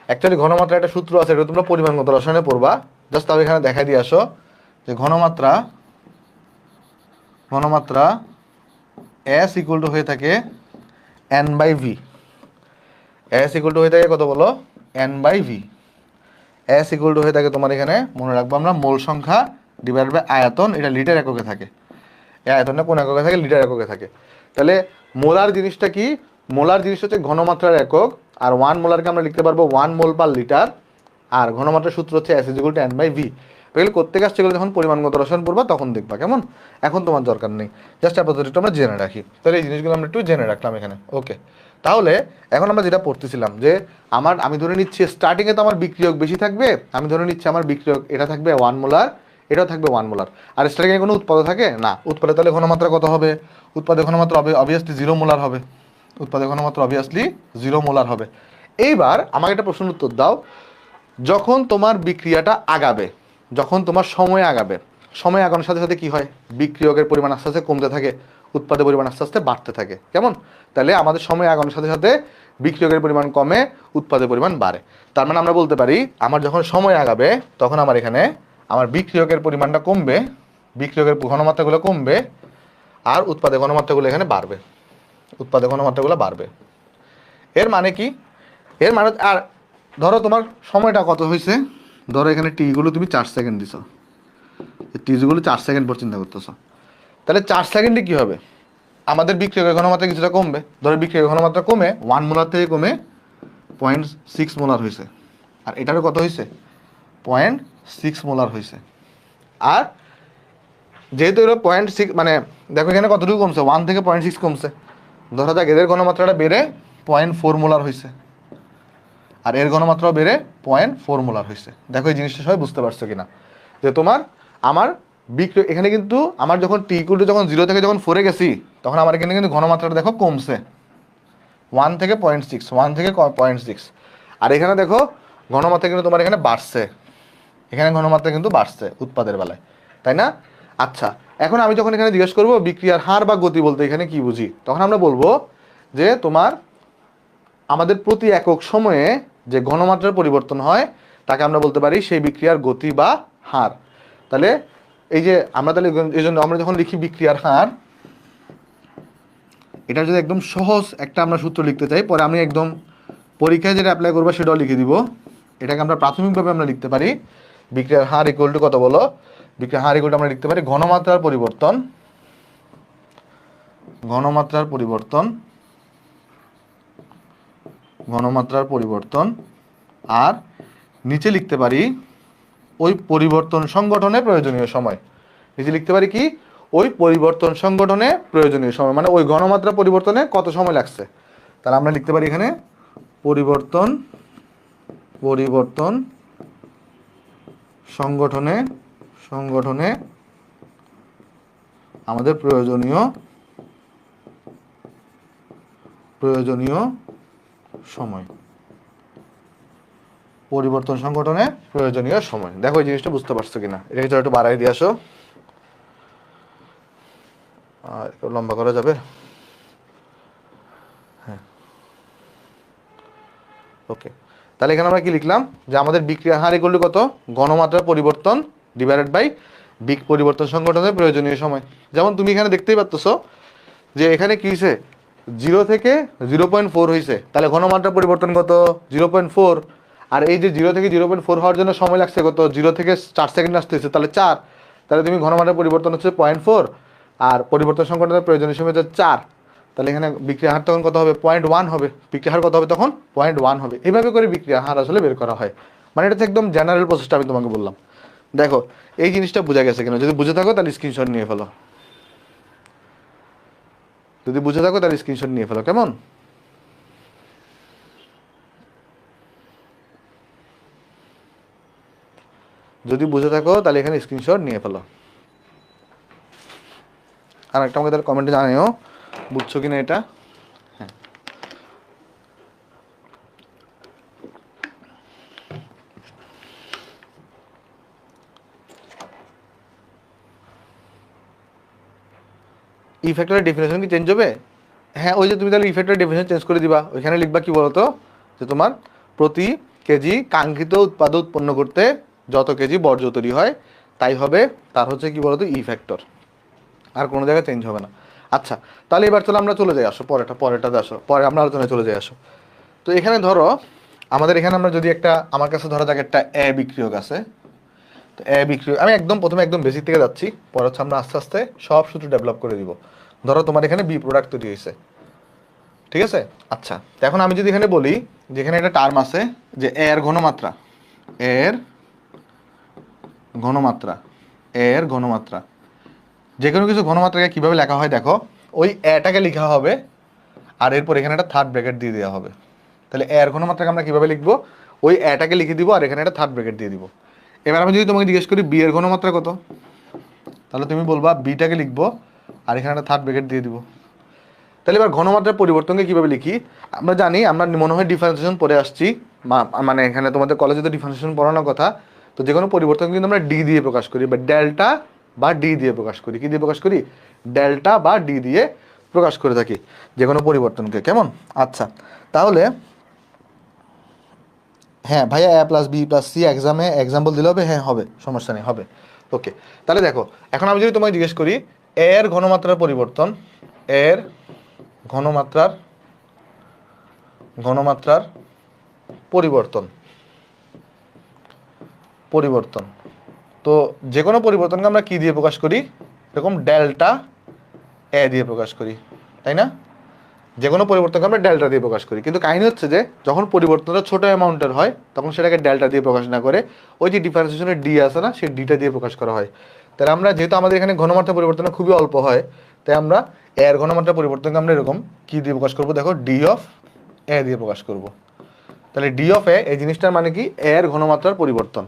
অ্যাকচুয়ালি ঘনমাত্রা একটা সূত্র আছে, এটা তোমরা পরিমাণগত রসায়নে পড়বা, জাস্ট তাও এখানে দেখাই দিয়ে আসো যে ঘনমাত্রা, ঘনমাত্রা এস ইকুয়াল টু হয়ে থাকে n by V, S equal to হয়ে থাকে কত বলো, n by V. S equal to হয়ে থাকে তোমার এখানে মনে রাখবো আমরা মোল সংখ্যা ডিভাইড বাই আয়তন, এটা লিটার এককে থাকে, এই আয়তনটা কোন এককে থাকে, লিটার এককে থাকে। তাহলে মোলার জিনিসটা কি, মোলার জিনিস হচ্ছে ঘনমাত্রার একক, আর 1 মোলারকে আমরা লিখতে পারবো 1 মোল পার লিটার, আর ঘনমাত্রার সূত্র হচ্ছে S equal to n by V. এগুলো করতে আসছে, এগুলো যখন পরিমাণগত রসায়ন পড়বা তখন দেখবা, কেমন? এখন তোমার দরকার নেই, জাস্ট আপাতত একটু আমরা জেনে রাখি। তাহলে এই জিনিসগুলো আমরা একটু জেনে রাখলাম এখানে, ওকে। তাহলে এখন আমরা যেটা পড়তেছিলাম যে আমি ধরে নিচ্ছি স্টার্টিংয়ে তো আমার বিক্রিয়ক বেশি থাকবে, আমি ধরে নিচ্ছি আমার বিক্রিয়ক এটা থাকবে 1 মোলার, এটাও থাকবে 1 মোলার, আর স্টার্টিংয়ে কোনো উৎপাদক থাকে না, উৎপাদে তাহলে ঘনমাত্রা কত হবে, উৎপাদে ঘনমাত্রা অবভিয়াসলি 0 মোলার হবে, উৎপাদে ঘনমাত্রা অবভিয়াসলি 0 মোলার হবে। এইবার আমাকে একটা প্রশ্ন উত্তর দাও, যখন তোমার বিক্রিয়াটা আগাবে, যখন তোমার সময় আগাবে, সময় আগানোর সাথে সাথে কি হয়, বিক্রিয়কের পরিমাণ আস্তে আস্তে কমতে থাকে, উৎপাদের পরিমাণ আস্তে আস্তে বাড়তে থাকে, কেমন? তাহলে আমাদের সময় আগানোর সাথে সাথে বিক্রিয়কের পরিমাণ কমে, উৎপাদের পরিমাণ বাড়ে। তার মানে আমরা বলতে পারি আমার যখন সময় আগাবে তখন আমার এখানে আমার বিক্রিয়কের পরিমাণটা কমবে, বিক্রিয়কের ঘনমাত্রাগুলো কমবে, আর উৎপাদের ঘনমাত্রাগুলো এখানে বাড়বে, উৎপাদের ঘনমাত্রাগুলো বাড়বে। এর মানে কি, এর মানে, আর ধরো তোমার সময়টা কত হয়েছে, ধরো এখানে টিগুলো তুমি 4 সেকেন্ড দিছো, টিগুলো 4 সেকেন্ড পর চিন্তা করতেছো, তাহলে 4 সেকেন্ডে কি হবে, আমাদের বিক্রিয়কের ঘনমাত্রা কিছুটা কমবে, ধরো বিক্রিয়কের ঘনমাত্রা কমে 1 মোলার থেকে কমে 0.6 মোলার হয়েছে, আর এটারও কত হয়েছে, 0.6 মোলার হয়েছে। আর যেহেতু এটা 0.6, মানে দেখো এখানে কতটুকু কমছে, 1 থেকে 0.6 কমছে, ধরা যাক এদের ঘনমাত্রাটা বেড়ে 0.4 মোলার হয়েছে, আর এর ঘনমাত্রাও বেড়ে 0.4 মোলার হয়েছে। দেখো এই জিনিসটা সবাই বুঝতে পারছো কিনা, যে তোমার আমার বিক্রিয়ক এখানে কিন্তু আমার যখন টি ইকুয়াল টু যখন 0 থেকে যখন 4 এ গেছি তখন আমার এখানে কিন্তু ঘনমাত্রাটা দেখো কমছে 1 থেকে 0.6, 1 থেকে 0.6, আর এখানে দেখো ঘনমাত্রা কিন্তু তোমার এখানে বাড়ছে, এখানে ঘনমাত্রা কিন্তু বাড়ছে উৎপাদের বেলায়, তাই না? আচ্ছা, এখন আমি যখন এখানে জিজ্ঞেস করবো বিক্রিয়ার হার বা গতি বলতে এখানে কি বুঝি, তখন আমরা বলবো যে তোমার আমাদের প্রতি একক সময়ে যে ঘনমাত্রার পরিবর্তন হয় তাকে আমরা বলতে পারি সেই বিক্রিয়ার গতি বা হার। তাহলে এই যে আমরা তাহলে এই জন্য আমরা যখন লিখি বিক্রিয়ার হার, এটা যদি একদম সহজ একটা আমরা সূত্র লিখতে চাই, পরে আমি একদম পরীক্ষায় যেটা অ্যাপ্লাই করবো সেটাও লিখে দিব, এটাকে আমরা প্রাথমিকভাবে আমরা লিখতে পারি বিক্রিয়ার হার ইকুয়াল টু কত বলো, বিক্রিয়ার হার ইকুয়াল টু আমরা লিখতে পারি ঘনমাত্রার পরিবর্তন, ঘনমাত্রার পরিবর্তন, ঘনমাত্রার পরিবর্তন, আর নিচে লিখতে পারি ওই পরিবর্তন সংগঠনে প্রয়োজনীয় সময়, নিচে লিখতে পারি কি, ওই পরিবর্তন সংগঠনে প্রয়োজনীয় সময়, মানে ওই ঘনমাত্রা পরিবর্তনে কত সময় লাগছে, তাহলে আমরা লিখতে পারি এখানে পরিবর্তন, পরিবর্তন সংগঠনে, সংগঠনে আমাদের প্রয়োজনীয় সময়, পরিবর্তন সংঘটনে প্রয়োজনীয় সময়। দেখো এই জিনিসটা বুঝতে পারছো কিনা, এটাকে একটু বাড়াই দিয়ে আসো, আর লম্বা করা যাবে। হ্যাঁ, ওকে। তাহলে এখানে আমরা কি লিখলাম, যে আমাদের বিক্রিয়ার হার ইকুয়াল টু কত, ঘনমাত্রার পরিবর্তন ডিভাইডেড বাই পরিবর্তন সংঘটনের প্রয়োজনীয় সময়। যেমন তুমি এখানে দেখতেই পাচ্ছ যে এখানে কি হয়েছে, 0 থেকে 0.4 হয়েছে, তাহলে ঘনমাত্রার পরিবর্তন কত, 0.4। আর এই যে 0 থেকে 0.4 হওয়ার জন্য সময় লাগছে কত, 0 থেকে 4 সেকেন্ড আসতে হয়েছে, তাহলে 4। তাহলে তুমি ঘনমাত্রার পরিবর্তন হচ্ছে 0.4, আর পরিবর্তন সংঘটনের প্রয়োজনীয় সময় হচ্ছে 4। তাহলে এখানে বিক্রিয়া হার তখন কত হবে, 0.1 হবে। বিক্রিয়া হার কত হবে তখন, 0.1 হবে। এইভাবে করে বিক্রিয়া হার আসলে বের করা হয়। মানে এটা একদম জেনারেল প্রসেসটা আমি তোমাকে বললাম। দেখো এই জিনিসটা বোঝা গেছে কিনা, যদি বুঝে থাকো তাহলে স্ক্রিনশট নিয়ে ফেলো, যদি বুঝে থাকো তাহলে স্ক্রিনশট নিয়ে ফেলো, কেমন? যদি বুঝে থাকো তাহলে এখানে স্ক্রিনশট নিয়ে ফেলো। আর একটা আমাকে তাহলে কমেন্টে জানিও বুঝছো কিনা এটা। হ্যাঁ, ইফেক্টরের ডেফিনেশন কি চেঞ্জ হবে? হ্যাঁ, ওই যে তুমি তাহলে ইফেক্টরের ডেফিনেশন চেঞ্জ করে দিবা, ওইখানে লিখবা কি বলতো, যে তোমার প্রতি কেজি কাঙ্ক্ষিত উৎপাদন উৎপন্ন করতে যত কেজি বর্জ্য তৈরি হয় তাই হবে তার হচ্ছে কি বলতো ই ফ্যাক্টর, আর কোনো জায়গায় চেঞ্জ হবে না। আচ্ছা, তাহলে এবার চলো আমরা চলে যাই, আসো পরেরটাতে আসো, পরে আমরা আলোচনায় চলে যাই, আসো। তো এখানে ধরো আমাদের এখানে আমরা যদি একটা, আমার কাছে ধরো যাক একটা এ বিক্রিয়ক আছে, তো এ বিক্রিয়ক, আমি একদম প্রথমে একদম বেসিক থেকে যাচ্ছি, পরে হচ্ছে আমরা আস্তে আস্তে সব সূত্র ডেভেলপ করে দিব। ধরো তোমার এখানে বি প্রোডাক্ট তৈরি হয়েছে, ঠিক আছে? আচ্ছা, তো এখন আমি যদি এখানে বলি যে এখানে একটা টার্ম আছে যে এর ঘনমাত্রা, এর ঘনমাত্রা, এর ঘনমাত্রা, যে কোনো কিছু ঘনমাত্রাকে কিভাবে লেখা হয় দেখো, ওই এটাকে লেখা হবে আর এরপর এখানে একটা থার্ড ব্র্যাকেট দিয়ে দেওয়া হবে। তাহলে এর ঘনমাত্রাকে আমরা কিভাবে লিখবো, ওই এটাকে লিখে দিব আর এখানে একটা থার্ড ব্র্যাকেট দিয়ে দিব। এবার আমি যদি তোমাকে জিজ্ঞেস করি বি এর ঘনমাত্রা কত, তাহলে তুমি বলবা বিটাকে লিখবো আর এখানে একটা থার্ড ব্র্যাকেট দিয়ে দিব। তাহলে এবার ঘনমাত্রার পরিবর্তনকে কিভাবে লিখি, আমরা জানি, আমরা মনে হয় ডিফারেন্সিয়েশন পড়ে আসছি, মানে এখানে তোমাদের কলেজে তো ডিফারেন্সিয়েশন পড়ানোর কথা। তো যে কোনো পরিবর্তন কিন্তু আমরা ডি দিয়ে প্রকাশ করি, বা ডেল্টা বা ডি দিয়ে প্রকাশ করি। কি দিয়ে প্রকাশ করি, ডেল্টা বা ডি দিয়ে প্রকাশ করে থাকি যে কোনো পরিবর্তনকে, কেমন? আচ্ছা, তাহলে হ্যাঁ ভাইয়া এ প্লাস বি প্লাস সি এক্সামে এক্সাম্পল দিলে হবে, হ্যাঁ হবে, সমস্যা নেই, হবে। ওকে, তাহলে দেখো এখন আমি যদি তোমাকে জিজ্ঞেস করি এর ঘনমাত্রার পরিবর্তন, এর ঘনমাত্রার ঘনমাত্রার পরিবর্তন, পরিবর্তন, তো যে কোনো পরিবর্তনকে আমরা কি দিয়ে প্রকাশ করি, এরকম ডেল্টা এ দিয়ে প্রকাশ করি, তাই না? যে কোনো পরিবর্তনকে আমরা ডেল্টা দিয়ে প্রকাশ করি, কিন্তু কাহিনী হচ্ছে যে যখন পরিবর্তনটা ছোট অ্যামাউন্টের হয় তখন সেটাকে ডেল্টা দিয়ে প্রকাশ না করে ওই যে ডিফারেন্সিয়েশনের ডি আছে না, সেই ডিটা দিয়ে প্রকাশ করা হয়। তাহলে আমরা যেহেতু আমাদের এখানে ঘনমাত্রা পরিবর্তন খুবই অল্প হয়, তাই আমরা এর ঘনমাত্রা পরিবর্তনকে আমরা এরকম কি দিয়ে প্রকাশ করবো, দেখো ডি অফ এ দিয়ে প্রকাশ করব। তাহলে ডি অফ এ, এই জিনিসটার মানে কি, এর ঘনমাত্রার পরিবর্তন।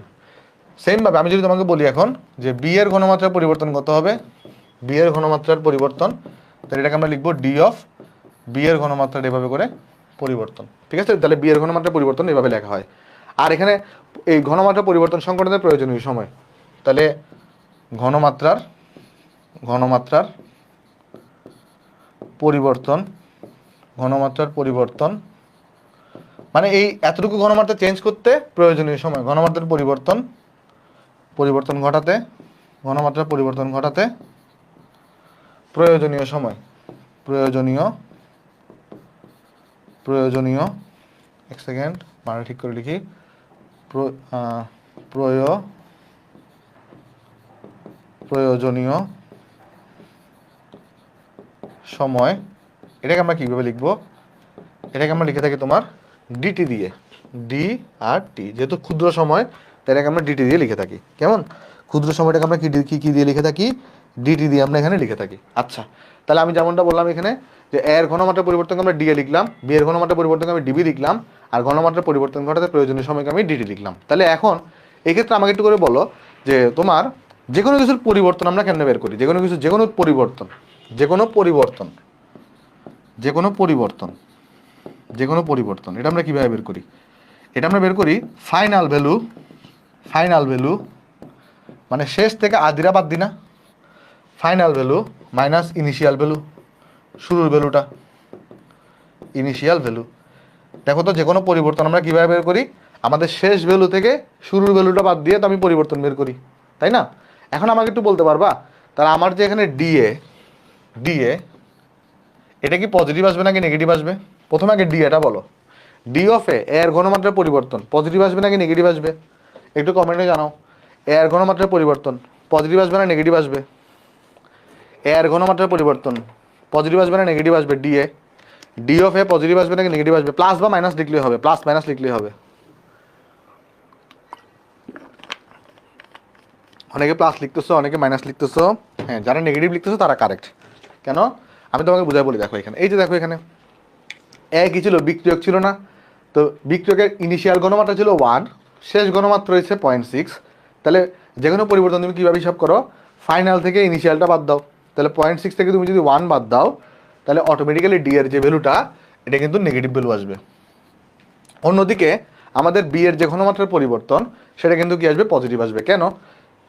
সেমভাবে আমি যদি তোমাকে বলি এখন যে বি এর ঘনমাত্রার পরিবর্তন কত হবে, বি এর ঘনমাত্রার পরিবর্তন, তাহলে এটাকে আমরা লিখবো ডি অফ বি এর ঘনমাত্রার এভাবে করে পরিবর্তন, ঠিক আছে? তাহলে বি এর ঘনমাত্রার পরিবর্তন এভাবে লেখা হয়। আর এখানে এই ঘনমাত্রা পরিবর্তন সংঘটনের প্রয়োজনীয় সময়, তাহলে ঘনমাত্রার ঘনমাত্রার পরিবর্তন, ঘনমাত্রার পরিবর্তন মানে এই এতটুকু ঘনমাত্রা চেঞ্জ করতে প্রয়োজনীয় সময়, ঘনমাত্রার পরিবর্তন পরিবর্তন ঘটাতে, ঘনমাত্রার পরিবর্তন ঘটাতে প্রয়োজনীয় সময়, প্রয়োজনীয় প্রয়োজনীয় এক সেকেন্ড মানে ঠিক করে লিখি, প্রয়োজনীয় সময়, এটাকে আমরা কিভাবে লিখবো, এটাকে আমরা লিখে থাকি তোমার ডিটি দিয়ে, ডি আর টি, যেহেতু ক্ষুদ্র সময় তাই এটাকে আমরা ডিটি দিয়ে লিখে থাকি, কেমন? ক্ষুদ্র সময়টাকে আমরা কি দিয়ে লিখে থাকি, ডিটি দিয়ে আমরা এখানে লিখে থাকি। আচ্ছা, তাহলে আমি যেমনটা বললাম এখানে যে এর ঘনমাত্রা পরিবর্তনকে আমরা ডি এ লিখলাম, বি এর ঘনমাত্রা পরিবর্তনকে আমি ডিবি লিখলাম, আর ঘনমাত্রা পরিবর্তন ঘটাতে প্রয়োজনীয় সময়কে আমি ডিটি লিখলাম। তাহলে এখন এই ক্ষেত্রে আমাকে একটু করে বলো যে তোমার যে কোনো কিছুর পরিবর্তন আমরা কেন বের করি? যে কোনো কিছু, যে কোনো পরিবর্তন, যে কোনো পরিবর্তন, যে কোনো পরিবর্তন, যে কোনো পরিবর্তন, এটা আমরা কীভাবে বের করি? এটা আমরা বের করি ফাইনাল ভ্যালু, ফাইনাল ভ্যালু মানে শেষ থেকে আদিরা বাদ দিই না, final value minus initial value, শুরুর ভ্যালুটা, ইনিশিয়াল ভ্যালু। দেখো তো যে কোনো পরিবর্তন আমরা কীভাবে বের করি? আমাদের শেষ ভ্যালু থেকে শুরুর ভ্যালুটা বাদ দিয়ে তো আমি পরিবর্তন বের করি, তাই না? এখন আমাকে একটু বলতে পারবা, তাহলে আমার যে এখানে ডিএ, ডিএ এটা কি পজিটিভ আসবে নাকি নেগেটিভ আসবে? প্রথমে আগে ডিএটা বলো। ডি অফ এ এর ঘনমাত্রার পরিবর্তন পজিটিভ আসবে নাকি নেগেটিভ আসবে? একটু কমেন্টে জানাও। এর ঘনমাত্রার পরিবর্তন পজিটিভ আসবে না নেগেটিভ আসবে? এর ঘনমাত্রার পরিবর্তন পজিটিভ আসবে না নেগেটিভ আসবে? DA, D of A positive আসবে নাকি নেগেটিভ আসবে? প্লাস বা মাইনাস লিখলেই হবে, প্লাস মাইনাস লিখলেই হবে। অনেকে প্লাস লিখতেছো, অনেকে মাইনাস লিখতেছো। হ্যাঁ, যারা নেগেটিভ লিখতেছো তারা কারেক্ট। কেন? আমি তোমাকে বুঝাই বলি। দেখো এখানে, এই যে দেখো এখানে এ কি ছিল? বিক্রিয়ক ছিল না? তো বিক্রিয়কের ইনিশিয়াল ঘনমাত্রা ছিল 1, শেষ ঘনমাত্রা হয়েছে 0.6। তাহলে যে কোনো পরিবর্তন তুমি কীভাবে হিসাব করো? ফাইনাল থেকে ইনিশিয়ালটা বাদ দাও। তাহলে 0.6 থেকে তুমি যদি 1 বাদ দাও, তাহলে অটোমেটিক্যালি ডি এর যে ভ্যালুটা এটা কিন্তু নেগেটিভ ভ্যালু আসবে। অন্যদিকে আমাদের বি এর যে ঘনমাত্রার পরিবর্তন সেটা কিন্তু কি আসবে? পজিটিভ আসবে। কেন?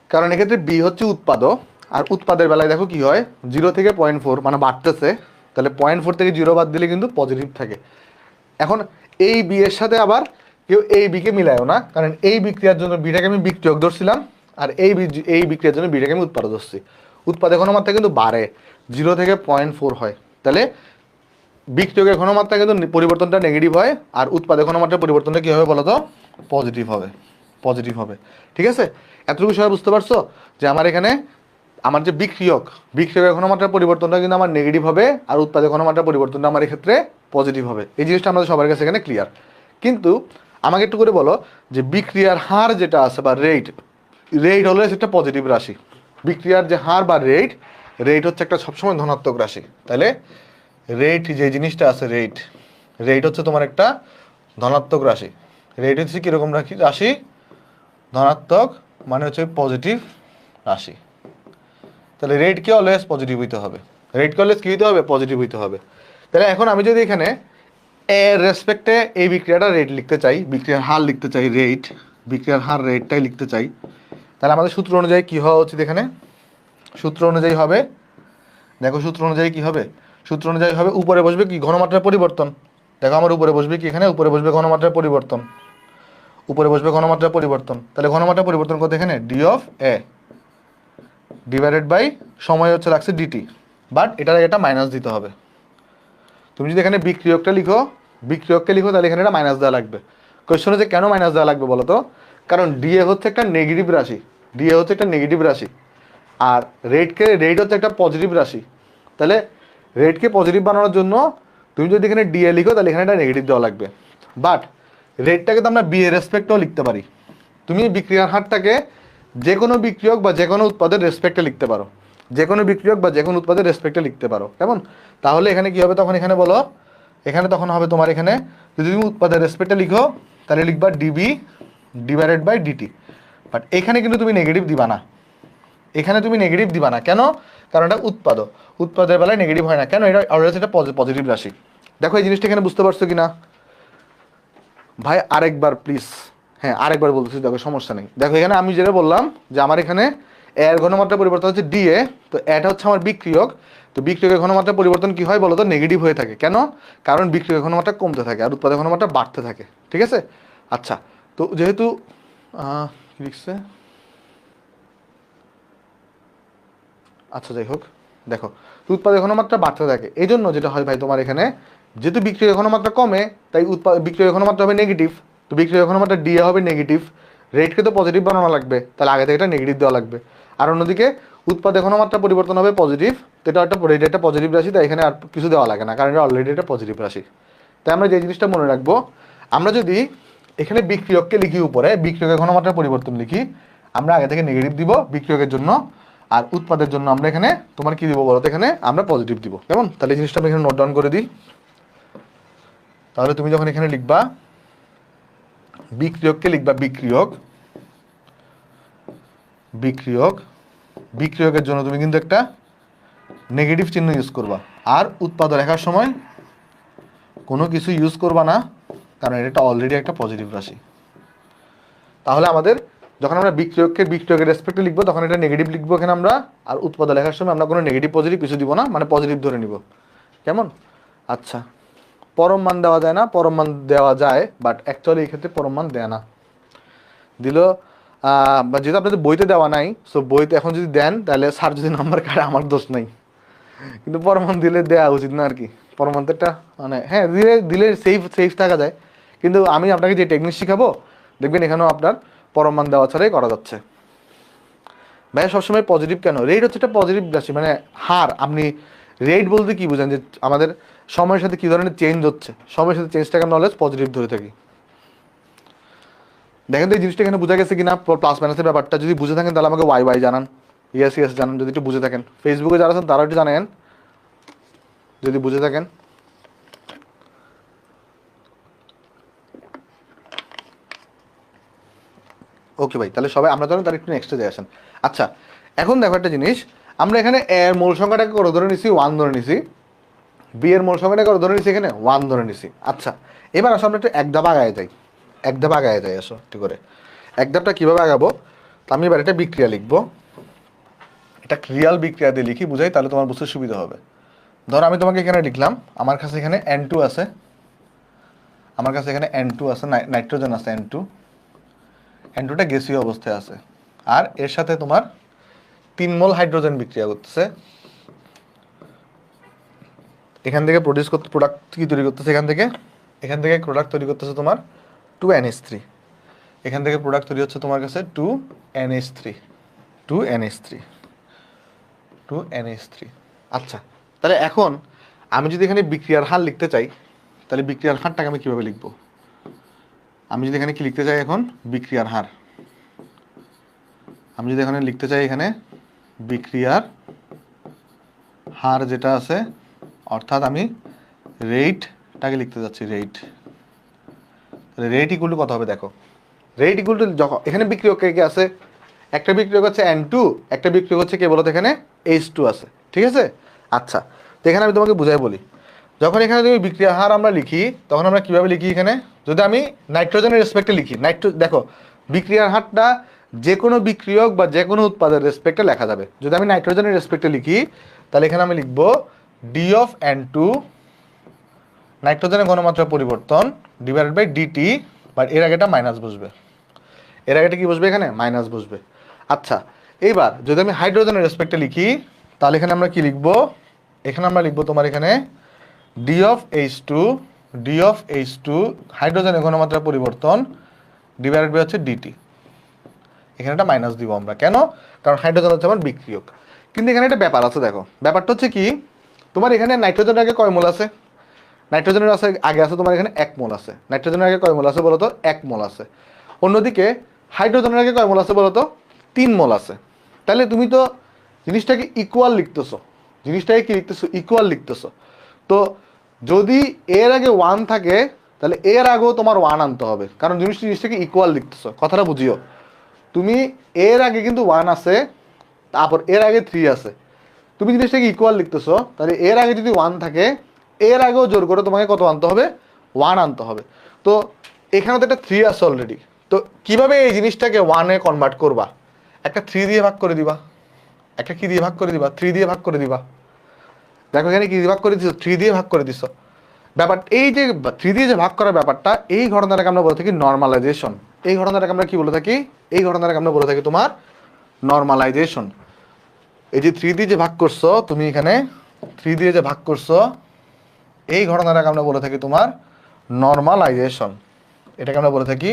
কারণ এক্ষেত্রে বি হচ্ছে উৎপাদক, আর উৎপাদের বেলায় দেখো কি হয়, 0 থেকে 0.4 মানে বাড়তেছে, তাহলে 0.4 থেকে 0 বাদ দিলে কিন্তু পজিটিভ থাকে। এখন এই বি এর সাথে আবার কেউ এই বিকে মিলায়ও না, কারণ এই বিক্রিয়ার জন্য বিটাকে আমি বিক্রিয়ক ধরছিলাম, আর এই বিক্রিয়ার জন্য বিটাকে আমি উৎপাদক ধরছি। উৎপাদের ঘনমাত্রা কিন্তু বাড়ে, 0 থেকে 0.4 হয়। তাহলে বিক্রিয়কের ঘনমাত্রা কিন্তু পরিবর্তনটা নেগেটিভ হয়, আর উৎপাদের ঘনমাত্রার পরিবর্তনটা কী হবে বলো তো? পজিটিভ হবে, পজিটিভ হবে। ঠিক আছে? এতটুকু সবাই বুঝতে পারছো যে আমার এখানে আমার যে বিক্রিয়কের ঘনমাত্রার পরিবর্তনটা কিন্তু আমার নেগেটিভ হবে, আর উৎপাদের ঘনমাত্রার পরিবর্তনটা আমার এক্ষেত্রে পজিটিভ হবে। এই জিনিসটা আমাদের সবার কাছে এখানে ক্লিয়ার। কিন্তু আমাকে একটু করে বলো যে বিক্রিয়ার হার যেটা আছে বা রেট, রেট হলো একটা পজিটিভ রাশি। বিক্রিয়ার যে হার বা রেট, রেট হচ্ছে একটা সবসময় ধনাত্মক রাশি। তাহলে রেট যে জিনিসটা আছে, রেট, রেট হচ্ছে তোমার একটা ধনাত্মক রাশি। রেট হচ্ছে কীরকম রাশি? ধনাত্মক, মানে হচ্ছে পজিটিভ রাশি। তাহলে রেট কি অলওয়েজ পজিটিভ হইতে হবে, রেট কি অলওয়েজ কী হইতে হবে? পজিটিভ হইতে হবে। তাহলে এখন আমি যদি এখানে এর রেসপেক্টে এই বিক্রিয়াটা রেট লিখতে চাই, বিক্রিয়ার হার লিখতে চাই, রেট, বিক্রিয়ার হার রেটটাই লিখতে চাই, তাহলে আমাদের সূত্র অনুযায়ী কী হওয়া উচিত? এখানে সূত্র অনুযায়ী হবে, দেখো সূত্র অনুযায়ী কী হবে? সূত্র অনুযায়ী হবে উপরে বসবে কি? ঘনমাত্রার পরিবর্তন। দেখো আমার উপরে বসবে কি? এখানে উপরে বসবে ঘনমাত্রার পরিবর্তন, উপরে বসবে ঘনমাত্রার পরিবর্তন। তাহলে ঘনমাত্রার পরিবর্তন করতে এখানে d of A divided by সময় হচ্ছে লাগছে ডিটি, বাট এটা মাইনাস দিতে হবে। তুমি যদি এখানে বিক্রিয়কটা লিখো, বিক্রিয়ককে লিখো, তাহলে এখানে এটা মাইনাস দেওয়া লাগবে। কোয়েশ্চন হচ্ছে কেন মাইনাস দেওয়া লাগবে বলো তো? কারণ ডিএ হচ্ছে একটা নেগেটিভ রাশি, ডিএ হচ্ছে একটা নেগেটিভ রাশি, আর রেট হচ্ছে একটা পজিটিভ রাশি। তাহলে রেটকে পজিটিভ বানানোর জন্য তুমি যদি এখানে ডিএ লিখো, তাহলে এখানে এটা নেগেটিভ দেওয়া লাগবে। বাট রেটটাকে তো আমরা বি এর রেসপেক্টেও লিখতে পারি। তুমি বিক্রিয়ার হারটাকে যে কোনো বিক্রিয়ক বা যে কোনো উৎপাদের রেসপেক্টে লিখতে পারো, যে কোনো বিক্রিয়ক বা যে কোনো উৎপাদের রেসপেক্টে লিখতে পারো। কেমন? তাহলে এখানে কী হবে তখন? এখানে বলো, এখানে তখন হবে তোমার এখানে যদি তুমি উৎপাদের রেসপেক্টে লিখো, তাহলে লিখবা d B divided by d t. But এখানে কিন্তু তুমি নেগেটিভ দিবা না, এখানে তুমি নেগেটিভ দিবা না। কেন? কারণ এটা উৎপাদের বেলায় নেগেটিভ হয় না। কেন? এটা অলওয়েজ একটা পজিটিভ রাশি। দেখো এই জিনিসটা এখানে বুঝতে পারছো কি না ভাই? আরেকবার প্লিজ, হ্যাঁ আরেকবার বলতেছি, দেখো সমস্যা নেই। দেখো এখানে আমি যেটা বললাম যে আমার এখানে এর ঘনমাত্রা পরিবর্তন হচ্ছে ডিএ, তো এটা হচ্ছে আমার বিক্রিয়ক। তো বিক্রিয়কের ঘনমাত্রা পরিবর্তন কি হয় বলো তো? নেগেটিভ হয়ে থাকে। কেন? কারণ বিক্রিয়কের ঘনমাত্রা কমতে থাকে আর উৎপাদন ঘনমাত্রা বাড়তে থাকে। ঠিক আছে? আচ্ছা, তো যেহেতু কি লিখছে, আচ্ছা যাই হোক, দেখো উৎপাদন ঘনমাত্রা বাড়তে থাকে, এই জন্য যেটা হয় ভাই তোমার এখানে যেহেতু বিক্রিয়কের ঘনমাত্রা কমে, তাই বিক্রিয়কের ঘনমাত্রা হবে নেগেটিভ। তো বিক্রিয়কের ঘনমাত্রা ডিএ হবে নেগেটিভ, রেটকে তো পজিটিভ বানানো লাগবে, তাহলে আগে থেকে এটা নেগেটিভ দেওয়া লাগবে। আর অন্যদিকে উৎপাদন ঘনমাত্রা পরিবর্তন হবে পজিটিভ, তো এটা একটা পজিটিভ রাশি, তাই এখানে আর কিছু দেওয়া লাগে না, কারণ এটা অলরেডি একটা পজিটিভ রাশি। তাই আমরা যে জিনিসটা মনে রাখবো, আমরা যদি এখানে বিক্রিয়ককে লিখি উপরে, বিক্রিয়কের ঘনমাত্রার পরিবর্তন লিখি, আমরা আগে থেকে নেগেটিভ দিব বিক্রিয়কের জন্য, আর উৎপাদের জন্য আমরা এখানে তোমার কি দিব বলো তো? এখানে আমরা পজিটিভ দিব। কেমন? তাহলে এই জিনিসটা আমি এখানে নোট ডাউন করে দিই। তাহলে তুমি যখন এখানে লিখবা বিক্রিয়ককে লিখবা বিক্রিয়ক, বিক্রিয়ক বিক্রিয়কের জন্য তুমি কিন্তু একটা নেগেটিভ চিহ্ন ইউজ করবা। আর উৎপাদ লেখার সময় কোনো কিছু ইউজ করবা না, কারণ এটা অলরেডি একটা পজিটিভ রাশি। তাহলে আমাদের যখন আমরা বিক্রিয়কের রেসপেক্টে লিখবো তখন এটা নেগেটিভ লিখবো এখানে আমরা, আর উৎপাদ লেখার সময় আমরা কোনো নেগেটিভ পজিটিভ কিছু দিব না, মানে পজিটিভ ধরে নিব। কেমন? আচ্ছা, পরম মান দেওয়া যায় না? পরম মান দেওয়া যায়, বাট অ্যাকচুয়ালি এই ক্ষেত্রে পরম মান দেয় না। দিল বা যেহেতু আপনাদের বইতে দেওয়া নাই, সো বইতে এখন যদি দেন তাহলে স্যার যদি নাম্বার কাটে আমার দোষ নাই, কিন্তু পরমান দিলে দেওয়া উচিত না আর কি। পরমানটা একটা মানে হ্যাঁ দিলে সেফ থাকা যায়, কিন্তু আমি আপনাকে যে টেকনিক শিখাবো দেখবেন এখানেও আপনার পরমান দেওয়া ছাড়াই করা যাচ্ছে। ভাই সবসময় পজিটিভ কেন? রেট হচ্ছে একটা পজিটিভ রাশি, মানে হার। আপনি রেট বলতে কি বুঝেন? যে আমাদের সময়ের সাথে কি ধরনের চেঞ্জ হচ্ছে, সময়ের সাথে চেঞ্জটাকে আমরা অলওয়েজ পজিটিভ ধরে থাকি। দেখেন তো এই জিনিসটা এখানে বোঝা গেছে কিনা, প্লাস মাইনাসের ব্যাপারটা যদি বুঝে থাকেন তাহলে আমাকে ওয়াই জানান, ইয়েস জানান। যদি একটু বুঝে থাকেন, ফেসবুকে যারা আছেন তারা একটু জানেন যদি বুঝে থাকেন। ওকে ভাই, তাহলে সবাই আমরা জানেন, তার একটু নেক্সটে যাই আসেন। আচ্ছা, এখন দেখো একটা জিনিস, আমরা এখানে এ এর মূল সংখ্যাটাকে করে ধরে নিছি 1 ধরে নিছি, বি এর মূল সংখ্যাটাকে করে ধরে নিছি এখানে 1 ধরে নিছি। আচ্ছা, এবার আসো আমরা একটু এক ধাপ আগায় যাই, আসো একটু করে। এক ধাপটা কীভাবে আগাবো? তো আমি এবার এটা বিক্রিয়া লিখবো, এটা রিয়াল বিক্রিয়া দিয়ে লিখি বুঝাই, তাহলে তোমার বুঝতে সুবিধা হবে। ধরো আমি তোমাকে এখানে লিখলাম, আমার কাছে এখানে N2 আছে, আমার কাছে এখানে N2 আছে, নাইট্রোজেন আছে N2টা গ্যাসীয় অবস্থায় আছে, আর এর সাথে তোমার 3 মোল হাইড্রোজেন বিক্রিয়া করতেছে। এখান থেকে প্রোডাক্ট কি তৈরি করতেছে? এখান থেকে প্রোডাক্ট তৈরি করতেছে তোমার 2NH3। এখান থেকে প্রোডাক্ট তৈরি হচ্ছে তোমার কাছে 2NH3। আচ্ছা, তাহলে এখন আমি যদি এখানে বিক্রিয়ার হার লিখতে চাই, তাহলে বিক্রিয়ার হারটাকে আমি কিভাবে লিখবো? আমি যদি এখানে কি লিখতে চাই এখন? বিক্রিয়ার হার। আমি যদি এখানে লিখতে চাই এখানে বিক্রিয়ার হার যেটা আছে, অর্থাৎ আমি রেটটাকে লিখতে যাচ্ছি, রেট ইকুয়াল টু কত হবে? দেখো, রেট ইকুয়াল টু যখন এখানে বিক্রিয়ক কে আছে, একটা বিক্রিয়ক হচ্ছে N2, একটা বিক্রিয়ক হচ্ছে কে বলতো এখানে H2 আছে, ঠিক আছে? আচ্ছা, তো এখানে আমি তোমাকে বুঝাই বলি, যখন এখানে তুমি বিক্রিয়ার হার আমরা লিখি তখন আমরা কিভাবে লিখি? এখানে যদি আমি নাইট্রোজেনের রেসপেক্টে লিখি, দেখো বিক্রিয়ার হারটা যে কোনো বিক্রিয়ক বা যে কোনো উৎপাদের রেসপেক্টে লেখা যাবে। যদি আমি নাইট্রোজেনের রেসপেক্টে লিখি তাহলে এখানে আমি লিখবো D of N2, নাইট্রোজেনের ঘনমাত্রা পরিবর্তন, ডিভাইডেড বাই DT, বাট এর আগেটা মাইনাস বসবে, এর আগেটা কি বসবে? এখানে মাইনাস বসবে। আচ্ছা, এইবার যদি আমি হাইড্রোজেনের রেসপেক্টে লিখি তাহলে এখানে আমরা কি লিখবো? এখানে আমরা লিখবো তোমার এখানে D of H2, হাইড্রোজেনের ঘনমাত্রা পরিবর্তন, ডিভাইডেড বাই হচ্ছে DT। এখানে একটা মাইনাস দিব আমরা, কেন? কারণ হাইড্রোজেন হচ্ছে আমার বিক্রিয়ক। কিন্তু এখানে একটা ব্যাপার আছে, দেখো ব্যাপারটা হচ্ছে কি, তোমার এখানে নাইট্রোজেনের আগে কয় মোল আছে? নাইট্রোজেনের আগে আছে তোমার এখানে 1 মোল আছে। নাইট্রোজেনের আগে কয় মোল আছে বলো তো? 1 মোল আছে। অন্যদিকে হাইড্রোজেনের আগে কয় মোল আছে বলো তো? 3 মোল আছে। তাহলে তুমি তো জিনিসটাকে ইকুয়াল লিখতেছো, ইকুয়াল লিখতেছো। তো যদি এর আগে 1 থাকে তাহলে এর আগেও তোমার 1 আনতে হবে, কারণ জিনিসটাকে ইকুয়াল লিখতেছো। কথাটা বুঝিও, তুমি এর আগে কিন্তু 1 আছে, তারপর এর আগে 3 আছে, তুমি জিনিসটাকে ইকুয়াল লিখতেছো, তাহলে এর আগে যদি 1 থাকে এর আগেও জোর করে তোমাকে কত আনতে হবে? 1 আনতে হবে। তো এখানে তো একটা 3 আছে অলরেডি, তো কিভাবে এই জিনিসটাকে 1-এ কনভার্ট করবা? একটা 3 দিয়ে ভাগ করে দিবা, একটা কি দিয়ে ভাগ করে দিবা? 3 দিয়ে ভাগ করে দিবা। দেখো এখানে কি দিয়ে ভাগ করে দিছো? 3 দিয়ে ভাগ করে দিছো। ব্যাপার এই যে 3 দিয়ে যে ভাগ করার ব্যাপারটা, এই ঘটনাটাকে আমরা বলে থাকি নর্মালাইজেশন। এই ঘটনাটাকে আমরা কি বলে থাকি? এই ঘটনাটাকে আমরা বলে থাকি তোমার নর্মালাইজেশন। এই যে 3 দিয়ে যে ভাগ করছো তুমি, এখানে 3 দিয়ে যে ভাগ করছো, এই ঘটনাটাকে আমরা বলে থাকি তোমার নর্মালাইজেশন। এটাকে আমরা বলে থাকি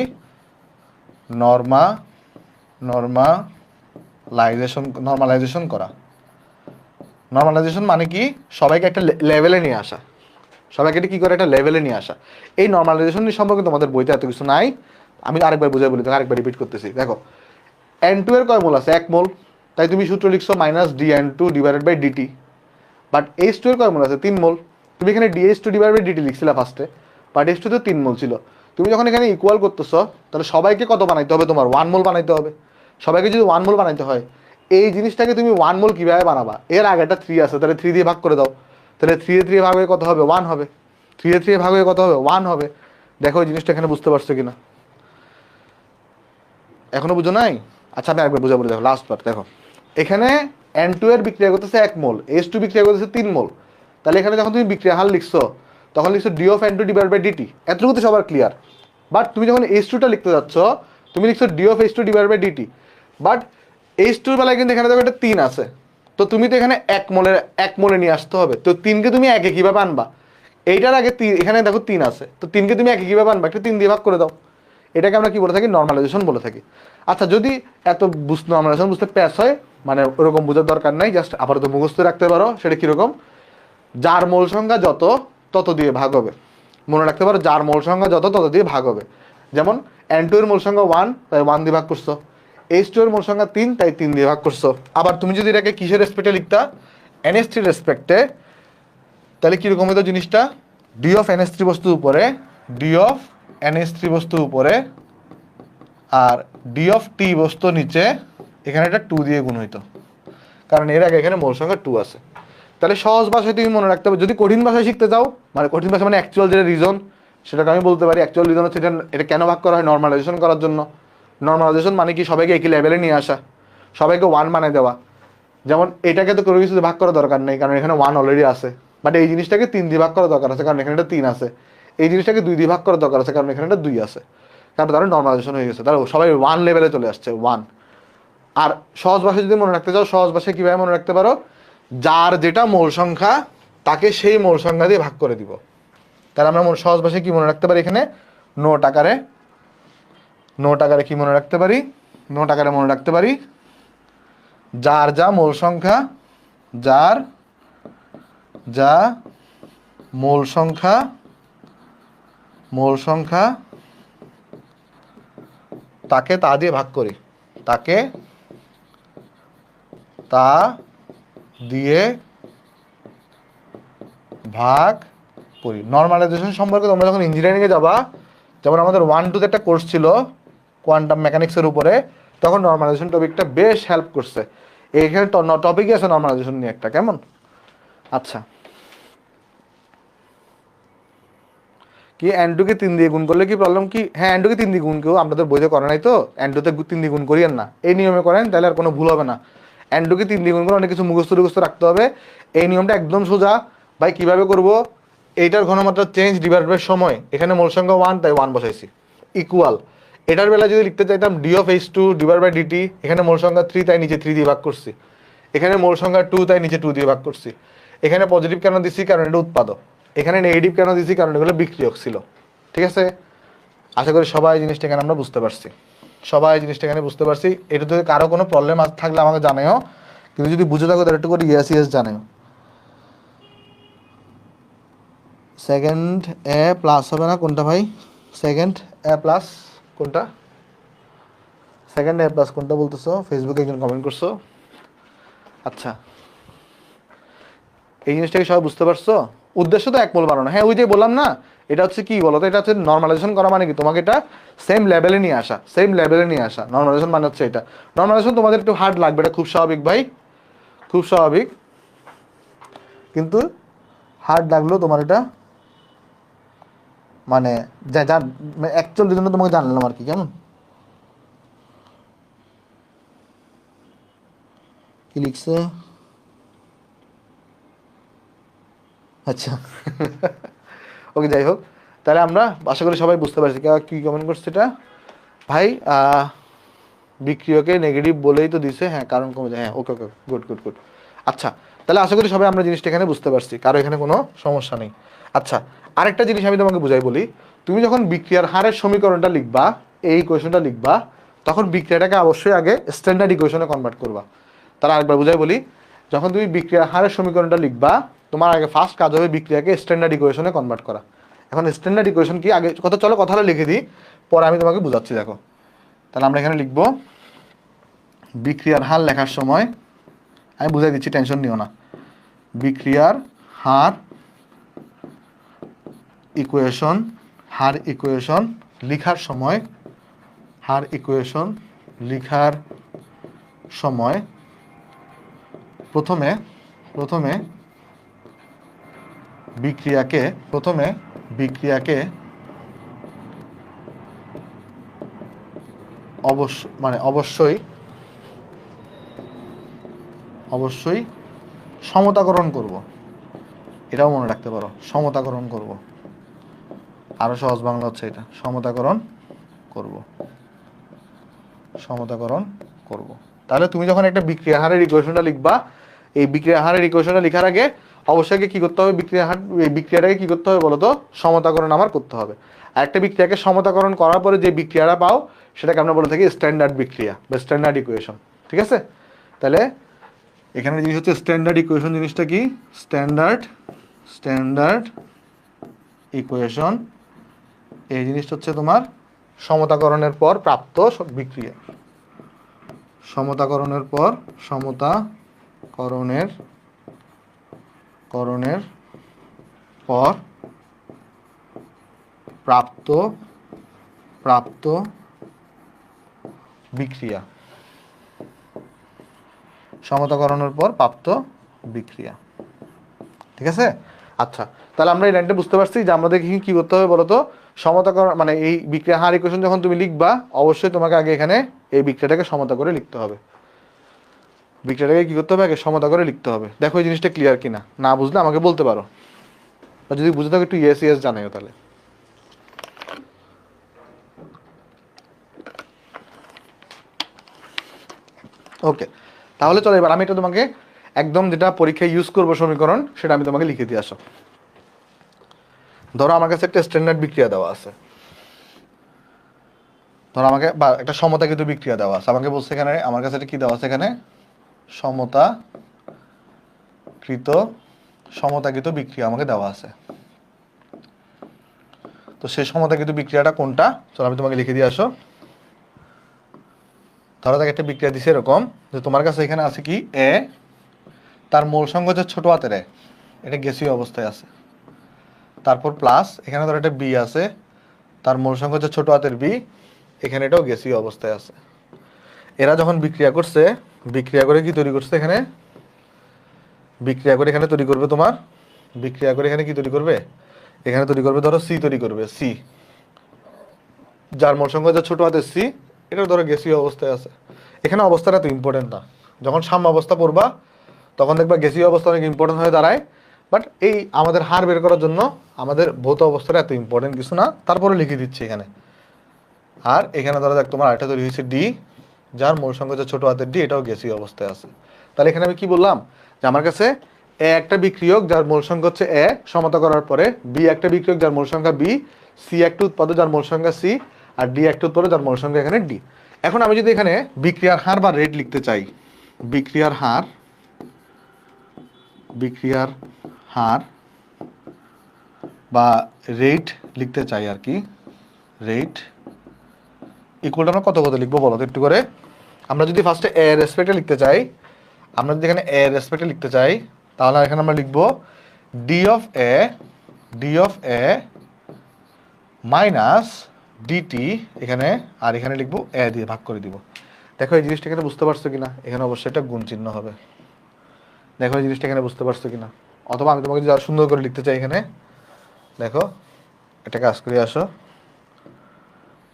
নর্মালাইজেশন করা। নর্মালাইজেশন মানে কি? সবাইকে একটা লেভেলে নিয়ে আসা, সবাইকে কি করে? একটা লেভেলে নিয়ে আসা। এই নর্মালাইজেশন সম্পর্কে তোমাদের বইতে এত কিছু নাই, আমি আরেকবার বুঝাই বলি, আরেকবার রিপিট করতেছি। দেখো N2 এর কয় মোল আছে? 1 মোল, তাই তুমি সূত্র লিখছো minus DN2 divided by DT। But H2 এর কয় মোল আছে? 3 মোল, তুমি এখানে DH2 ডিভাইডেড বাই DT লিখছিলা ফার্স্টে, বাট H2 তো 3 মোল ছিল। তুমি যখন এখানে ইকুয়াল করতেছো তাহলে সবাইকে কত বানাইতে হবে? তোমার 1 মোল বানাইতে হবে। সবাইকে যদি 1 মোল বানাইতে হয়, এই জিনিসটাকে তুমি 1 মোল কিভাবে বানাবা, এর আগেটা 3 আছে, তাহলে 3 দিয়ে ভাগ করে দাও, তাহলে 3 এ 3 ভাগ হয়ে কত হবে 1 হবে, 3 এ 3 ভাগ হয়ে কত হবে 1 হবে। দেখো এই জিনিসটা এখানে বুঝতে পারছো কিনা, এখনো বুঝো নাই? আচ্ছা আমি আরেকবার বুঝা বলে দেখো, লাস্ট পার্ট দেখো, এখানে N2 এর বিক্রিয়া করতেছে 1 মোল, H2 বিক্রিয়া করতেছে 3 মোল, তাহলে এখানে যখন তুমি বিক্রিয়া হার লিখছো তখন লিখছো d of N2 divided by dt, এতটুকু তো সবার ক্লিয়ার। বাট তুমি যখন H2 টা লিখতে যাচ্ছ তুমি লিখছো d of H2 divided by dt, but H2 এর বেলায় কিন্তু এখানে দেখো এটা 3 আছে, তো তুমি তো এখানে 1 মোলে নিয়ে আসতে হবে, তো 3 কে তুমি 1 এ কিভাবে আনবা, এইটার আগে এখানে দেখো 3 আছে, তো 3 কে তুমি 1 এ কিভাবে আনবা, একটা 3 দিয়ে ভাগ করে দাও, এটাকে আমরা কি বলে থাকি নরমালাইজেশন বলে থাকি। আচ্ছা যদি এত নরমালাইজেশন বুঝতে প্যাস হয়, মানে ওরকম বোঝার দরকার নাই, জাস্ট আপাতত মুখস্থ রাখতে পারো, সেটা কিরকম, যার মোল সংখ্যা যত তত দিয়ে ভাগ হবে, মনে রাখতে পারো যার মোল সংখ্যা যত তত দিয়ে ভাগ হবে। যেমন N2 এর মোল সংখ্যা 1 তাই 1 দিয়ে ভাগ করছো, H2 এর মোল সংখ্যা 3 তাই 3 দিয়ে ভাগ করছো। আবার তুমি যদি এটাকে কিসের রেসপেক্টে লিখতা, NH3 রেসপেক্টে, তাহলে কিরকম হতো জিনিসটা, d of NH3 বস্তুর উপরে d of NH3 বস্তুর উপরে আর d of T বস্তু নিচে, এখানে এটা 2 দিয়ে গুণ হইতো, কারণ এর আগে এখানে মোল সংখ্যা 2 আছে। তাহলে সহজ ভাষায় তুমি মনে রাখতে হবে, যদি কঠিন ভাষায় শিখতে চাও, মানে কঠিন ভাষা মানে অ্যাকচুয়াল যেটা রিজন, সেটাকে আমি বলতে পারি অ্যাকচুয়াল রিজন হচ্ছে এটা কেন ভাগ করা হয় নর্মালাইজেশন করার জন্য। নর্মালাইজেশন মানে কি সবাইকে একই লেভেলে নিয়ে আসা, সবাইকে 1 বানিয়ে দেওয়া। যেমন এটাকে তো কোনো কিছু ভাগ করা দরকার নেই, কারণ এখানে 1 অলরেডি আছে, বাট এই জিনিসটাকে 3 দিয়ে ভাগ করা দরকার আছে, কারণ এখানে 3 আছে। এই জিনিসটাকে 2 দিয়ে ভাগ করা দরকার আছে, কারণ এখানে 2 আছে, কারণ তারা নর্মালাইজেশন হয়ে গেছে, তারা সবাই 1 লেভেলে চলে আসছে 1। আর সহজ ভাষায় যদি মনে রাখতে চাও, সহজ ভাষায় কীভাবে মনে রাখতে পারো, যার যেটা মোল সংখ্যা তাকে সেই মোল সংখ্যা দিয়ে ভাগ করে দিব। তাহলে আমরা সহজ ভাষায় কি মনে রাখতে পারি, এখানে নোট আকারে কি মনে রাখতে পারি, নোট আকারে মনে রাখতে পারি, যার যা মোল সংখ্যা, যার যা মোল সংখ্যা তাকে তা দিয়ে ভাগ করি, তাকে তা দিয়ে ভাগ করি। নর্মালাইজেশন সম্পর্কে তোমরা যখন ইঞ্জিনিয়ারিংয়ে যাবা, যেমন আমাদের 1-2 একটা কোর্স ছিল কোয়ান্টাম মেকানিক্সের উপরে, তখন নর্মালাইজেশন টপিকটা বেশ হেল্প করছে। এইখানে টপিকই আছে নর্মালাইজেশন নিয়ে একটা, কেমন? আচ্ছা কি N2 কে 3 দিয়ে গুণ করলে কি প্রবলেম কি? হ্যাঁ N2 কে 3 দিয়ে গুণ কেউ আপনাদের বইতে করে নাই তো, N2 তে 3 দিয়ে গুণ করিয়েন না, এই নিয়মে করেন তাহলে আর কোনো ভুল হবে না। N2 কে 3 দিয়ে গুণ করে অনেক কিছু মুখস্থ রাখতে হবে, এই নিয়মটা একদম সোজা। ভাই কিভাবে করব, এইটার ঘনমাত্রা চেঞ্জ ডিভাইড বাই সময়, এখানে মোল সংখ্যা 1 তাই 1 বসাইছি, ইকুয়াল এটার বেলা যদি লিখতে চাইতাম d of H2 divide by dt, এখানে মোল সংখ্যা 3 তাই নিচে 3 দিয়ে ভাগ করছি, এখানে মোল সংখ্যা 2 তাই নিচে 2 দিয়ে ভাগ করছি। এখানে পজিটিভ কেন দিছি, কারণ এটা উৎপাদক, এখানে নেগেটিভ কেন দিছি, কারণ এগুলো বিক্রিয়ক ছিল। ঠিক আছে, আশা করি সবাই জিনিসটা এখানে আমরা বুঝতে পারছি, এটা যদি কারো কোনো প্রবলেম থাকলে আমাকে জানাও, কিন্তু যদি বুঝে থাকো তাহলে একটু করে ইয়েস জানাও। সেকেন্ড এ প্লাস হবে না কোনটা ভাই, সেকেন্ড এ প্লাস কোনটা, সেকেন্ড এ প্লাস কোনটা বলতেছো, ফেসবুকে একজন কমেন্ট করছো। আচ্ছা এই জিনিসটাকে সবাই বুঝতে পারছো, উদ্দেশ্য তো 1 মোল বানানো। হ্যাঁ ওই যে বললাম না, এটা হচ্ছে কি বলতো, এটা হচ্ছে নর্মালাইজেশন করা, মানে কি তোমাকে এটা সেম লেভেলে নিয়ে আসা, নর্মালাইজেশন মানে হচ্ছে এটা। নর্মালাইজেশন তোমাদের একটু হার্ড লাগবে, এটা খুব স্বাভাবিক ভাই, খুব স্বাভাবিক, কিন্তু হার্ড লাগলেও তোমার এটা মানে অ্যাকচুয়াল জন্য তোমাকে জানলাম আর কি, কেমন কি লিখছে। আচ্ছা ওকে যাই হোক, তাহলে আমরা আশা করি সবাই বুঝতে পারছি কি কমেন্ট করছে এটা ভাই। বিক্রিয়কে নেগেটিভ বলেই তো দিছে, হ্যাঁ কারণ কমে যায়, হ্যাঁ ওকে গুড। আচ্ছা তাহলে আশা করি সবাই আমরা জিনিসটা এখানে বুঝতে পারছি, কারো এখানে কোনো সমস্যা নেই। আচ্ছা আরেকটা জিনিস আমি তোমাকে বুঝাই বলি, তুমি যখন বিক্রিয়ার হারের সমীকরণটা লিখবা, এই ইকুয়েশনটা লিখবা, তখন বিক্রিয়াটাকে অবশ্যই আগে স্ট্যান্ডার্ড ইকুয়েশনে কনভার্ট করবা। তাহলে আরেকবার বুঝাই বলি, যখন তুমি বিক্রিয়ার হারের সমীকরণটা লিখবা, তোমার আগে ফার্স্ট কাজ হবে বিক্রিয়াকে স্ট্যান্ডার্ড ইকুয়েশনে কনভার্ট করা। এখন স্ট্যান্ডার্ড ইকুয়েশন কি, আগে কথাটা লিখে দিই, পরে আমি তোমাকে বুঝাচ্ছি। দেখো তাহলে আমরা এখানে লিখবো বিক্রিয়ার হার লেখার সময়, আমি বুঝাই দিচ্ছি টেনশন নিও না, বিক্রিয়ার হার ইকুয়েশন লেখার সময় প্রথমে প্রথমে বিক্রিয়াকে অবশ্যই সমতাকরণ করব, এটাও মনে রাখতে পারো, সমতাকরণ করব। আরো সহজ বাংলা হচ্ছে এটা, সমতাকরণ করব। তাহলে তুমি যখন একটা বিক্রিয়া হারের ইকুয়েশনটা লিখবা, এই বিক্রিয়া হারের ইকুয়েশনটা লেখার আগে অবশ্যই কি করতে হবে, এই বিক্রিয়াটাকে কি করতে হবে বলো তো, সমতাকরণ আমার করতে হবে। আর একটা বিক্রিয়াকে সমতাকরণ করার পরে যে বিক্রিয়াটা পাও সেটাকে আমরা বলে থাকি স্ট্যান্ডার্ড বিক্রিয়া বা স্ট্যান্ডার্ড ইকুয়েশন। ঠিক আছে? তাহলে এখানে জিনিস হচ্ছে স্ট্যান্ডার্ড ইকুয়েশন। জিনিসটা কি? Standard equation. এই জিনিসটা হচ্ছে তোমার সমতাকরণের পর প্রাপ্ত বিক্রিয়া। সমতাকরণের পর প্রাপ্ত বিক্রিয়া। সমতাকরণের পর প্রাপ্ত বিক্রিয়া। ঠিক আছে? আচ্ছা, তাহলে আমরা এই লাইনটা বুঝতে পারছি যে আমাদের কি করতে হবে বলতো, সমতাকরণ মানে এই বিক্রিয়া হার ইকুয়েশন যখন তুমি লিখবা অবশ্যই তোমাকে আগে এখানে এই বিক্রিয়াটাকে সমতা করে লিখতে হবে। বিক্রিয়াটাকে কি করতে হবে, আগে সমতা করে লিখতে হবে। দেখো এই জিনিসটা ক্লিয়ার কিনা, না বুঝলে আমাকে বলতে পারো, আর যদি বুঝে থাকো একটু ইয়েস ইয়েস জানাইও তাহলে। ওকে, তাহলে চলো এবার আমি এটা তোমাকে একদম যেটা পরীক্ষায় ইউজ করবো সমীকরণ সেটা আমি তোমাকে লিখে দিয়ে আসো। ধরো আমার কাছে একটা স্ট্যান্ডার্ড বিক্রিয়া দেওয়া আছে, ধরো আমাকে বা একটা সমতাকৃত বিক্রিয়া দেওয়া আছে, আমাকে বলছে এখানে আমার কাছে এটা কি দেওয়া আছে, এখানে সমতাকৃত বিক্রিয়া আমাকে দেওয়া আছে। তো সেই সমতাকৃত বিক্রিয়াটা কোনটা, চলো আমি তোমাকে লিখে দিয়ে আসো। ধরো তাকে একটা বিক্রিয়া দিছে এরকম যে তোমার কাছে এখানে আছে কি এ, তার মূল সংখ্যা হচ্ছে ছোট হাতের এ, এটা গ্যাসীয় অবস্থায় আছে। তারপর প্লাস এখানে ধরো একটা বি আছে, তার মূল সংখ্যা হচ্ছে ছোট হাতের বি, এখানে এটাও গ্যাসীয় অবস্থায় আছে। এরা যখন বিক্রিয়া করছে, বিক্রিয়া করে কি তৈরি করছে, এখানে বিক্রিয়া করে এখানে তৈরি করবে তোমার, বিক্রিয়া করে এখানে কি তৈরি করবে, এখানে তৈরি করবে ধরো সি তৈরি করবে, সি যার মূল সংখ্যা হচ্ছে ছোট হাতের সি, এটা ধরো গ্যাসীয় অবস্থায় আছে। এখানে অবস্থাটা তো ইম্পর্টেন্ট না, যখন সাম্য অবস্থা পড়বা তখন দেখবা গ্যাসীয় অবস্থা অনেক ইম্পর্টেন্ট হয়ে দাঁড়ায়। বাট এই আমাদের হার বের করার জন্য আমাদের ভৌত অবস্থাটা এত ইম্পর্টেন্ট কিছু না, তারপরে লিখে দিচ্ছি এখানে। আর এখানে ধরো দেখ তোমার আরেকটা তৈরি হয়েছে ডি, যার মূল সংখ্যা হচ্ছে ছোট হাতের ডি, এটাও গ্যাসীয় অবস্থায় আছে। তাহলে এখানে আমি কি বললাম যে আমার কাছে এ একটা বিক্রিয়ক যার মূল সংখ্যা হচ্ছে এ সমতা করার পরে, বি একটা বিক্রিয়ক যার মূল সংখ্যা বি, সি একটা উৎপাদক যার মূল সংখ্যা সি, আর ডি একটা উৎপাদক যার মূল সংখ্যা এখানে ডি। এখন আমি যদি এখানে বিক্রিয়ার হার বা রেট লিখতে চাই, বিক্রিয়ার হার বা রেট লিখতে চাই আর কি, রেট ইকুয়ালটা আমরা কত লিখবো বলো তো একটু করে। আমরা যদি ফার্স্টে এ রেসপেক্টে লিখতে চাই, আমরা যদি এখানে এ রেসপেক্টে লিখতে চাই তাহলে এখানে আমরা লিখবো d of A minus d t এখানে, আর এখানে লিখবো এ দিয়ে ভাগ করে দিব। দেখো এই জিনিসটা এখানে বুঝতে পারছো কিনা, এখানে অবশ্যই একটা গুণ চিহ্ন হবে। দেখো এই জিনিসটা এখানে বুঝতে পারছো কিনা, অথবা আমি তোমাকে যদি আরো সুন্দর করে লিখতে চাই এখানে, দেখো এটা কাজ করে আসো,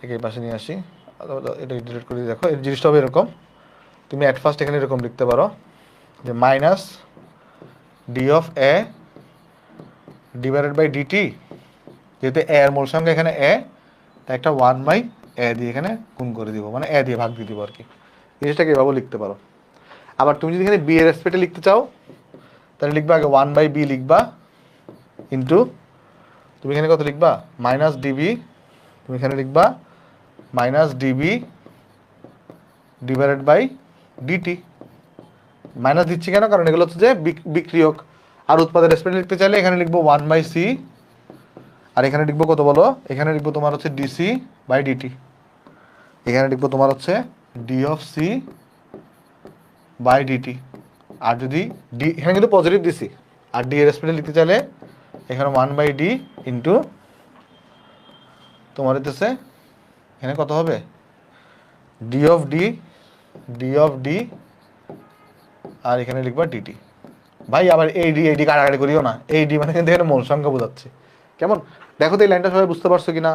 এই পাশে নিয়ে আসি, এটা ডিলিট করে দেখো এই জিনিসটা হবে এরকম। তুমি অ্যাট ফার্স্ট এখানে এরকম লিখতে পারো যে minus D of A divided by d t, যেহেতু এ এর মূল সংখ্যা এখানে এ, তাই একটা 1 এ দিয়ে এখানে গুণ করে দিব, মানে এ দিয়ে ভাগ দিয়ে দিব আর কি। জিনিসটাকে এভাবে লিখতে পারো। আবার তুমি যদি এখানে বি এর রেসপেক্টে লিখতে চাও তাহলে লিখবা আগে 1/b লিখবা, ইন্টু তুমি এখানে কত লিখবা মাইনাস ডিবি, তুমি এখানে লিখবা minus d B divided by d t. মাইনাস দিচ্ছি কেন, কারণ এগুলো হচ্ছে যে বিক্রিয়ক। আর উৎপাদের রেসপেক্টে লিখতে চাইলে এখানে লিখবো 1/c, আর এখানে লিখবো কত বলো, এখানে লিখবো তোমার হচ্ছে ডিসি বাই ডিটি, এখানে লিখবো তোমার হচ্ছে D of C by DT. আর যদি ডি এখানে কিন্তু পজিটিভ দিছি, আর ডি এর রেসপেক্টে লিখতে চাইলে এখানে 1/d ইন্টু তোমার হইতেছে এখানে কত হবে ডি অফ ডি আর এখানে লিখবা ডিটি। ভাই আবার এইডি এইডি কাটাকাটি করিও না, এইডি মানে কিন্তু এখানে মূল সংখ্যা বোঝাচ্ছে। কেমন? দেখো তো এই লাইনটা সবাই বুঝতে পারছো কিনা?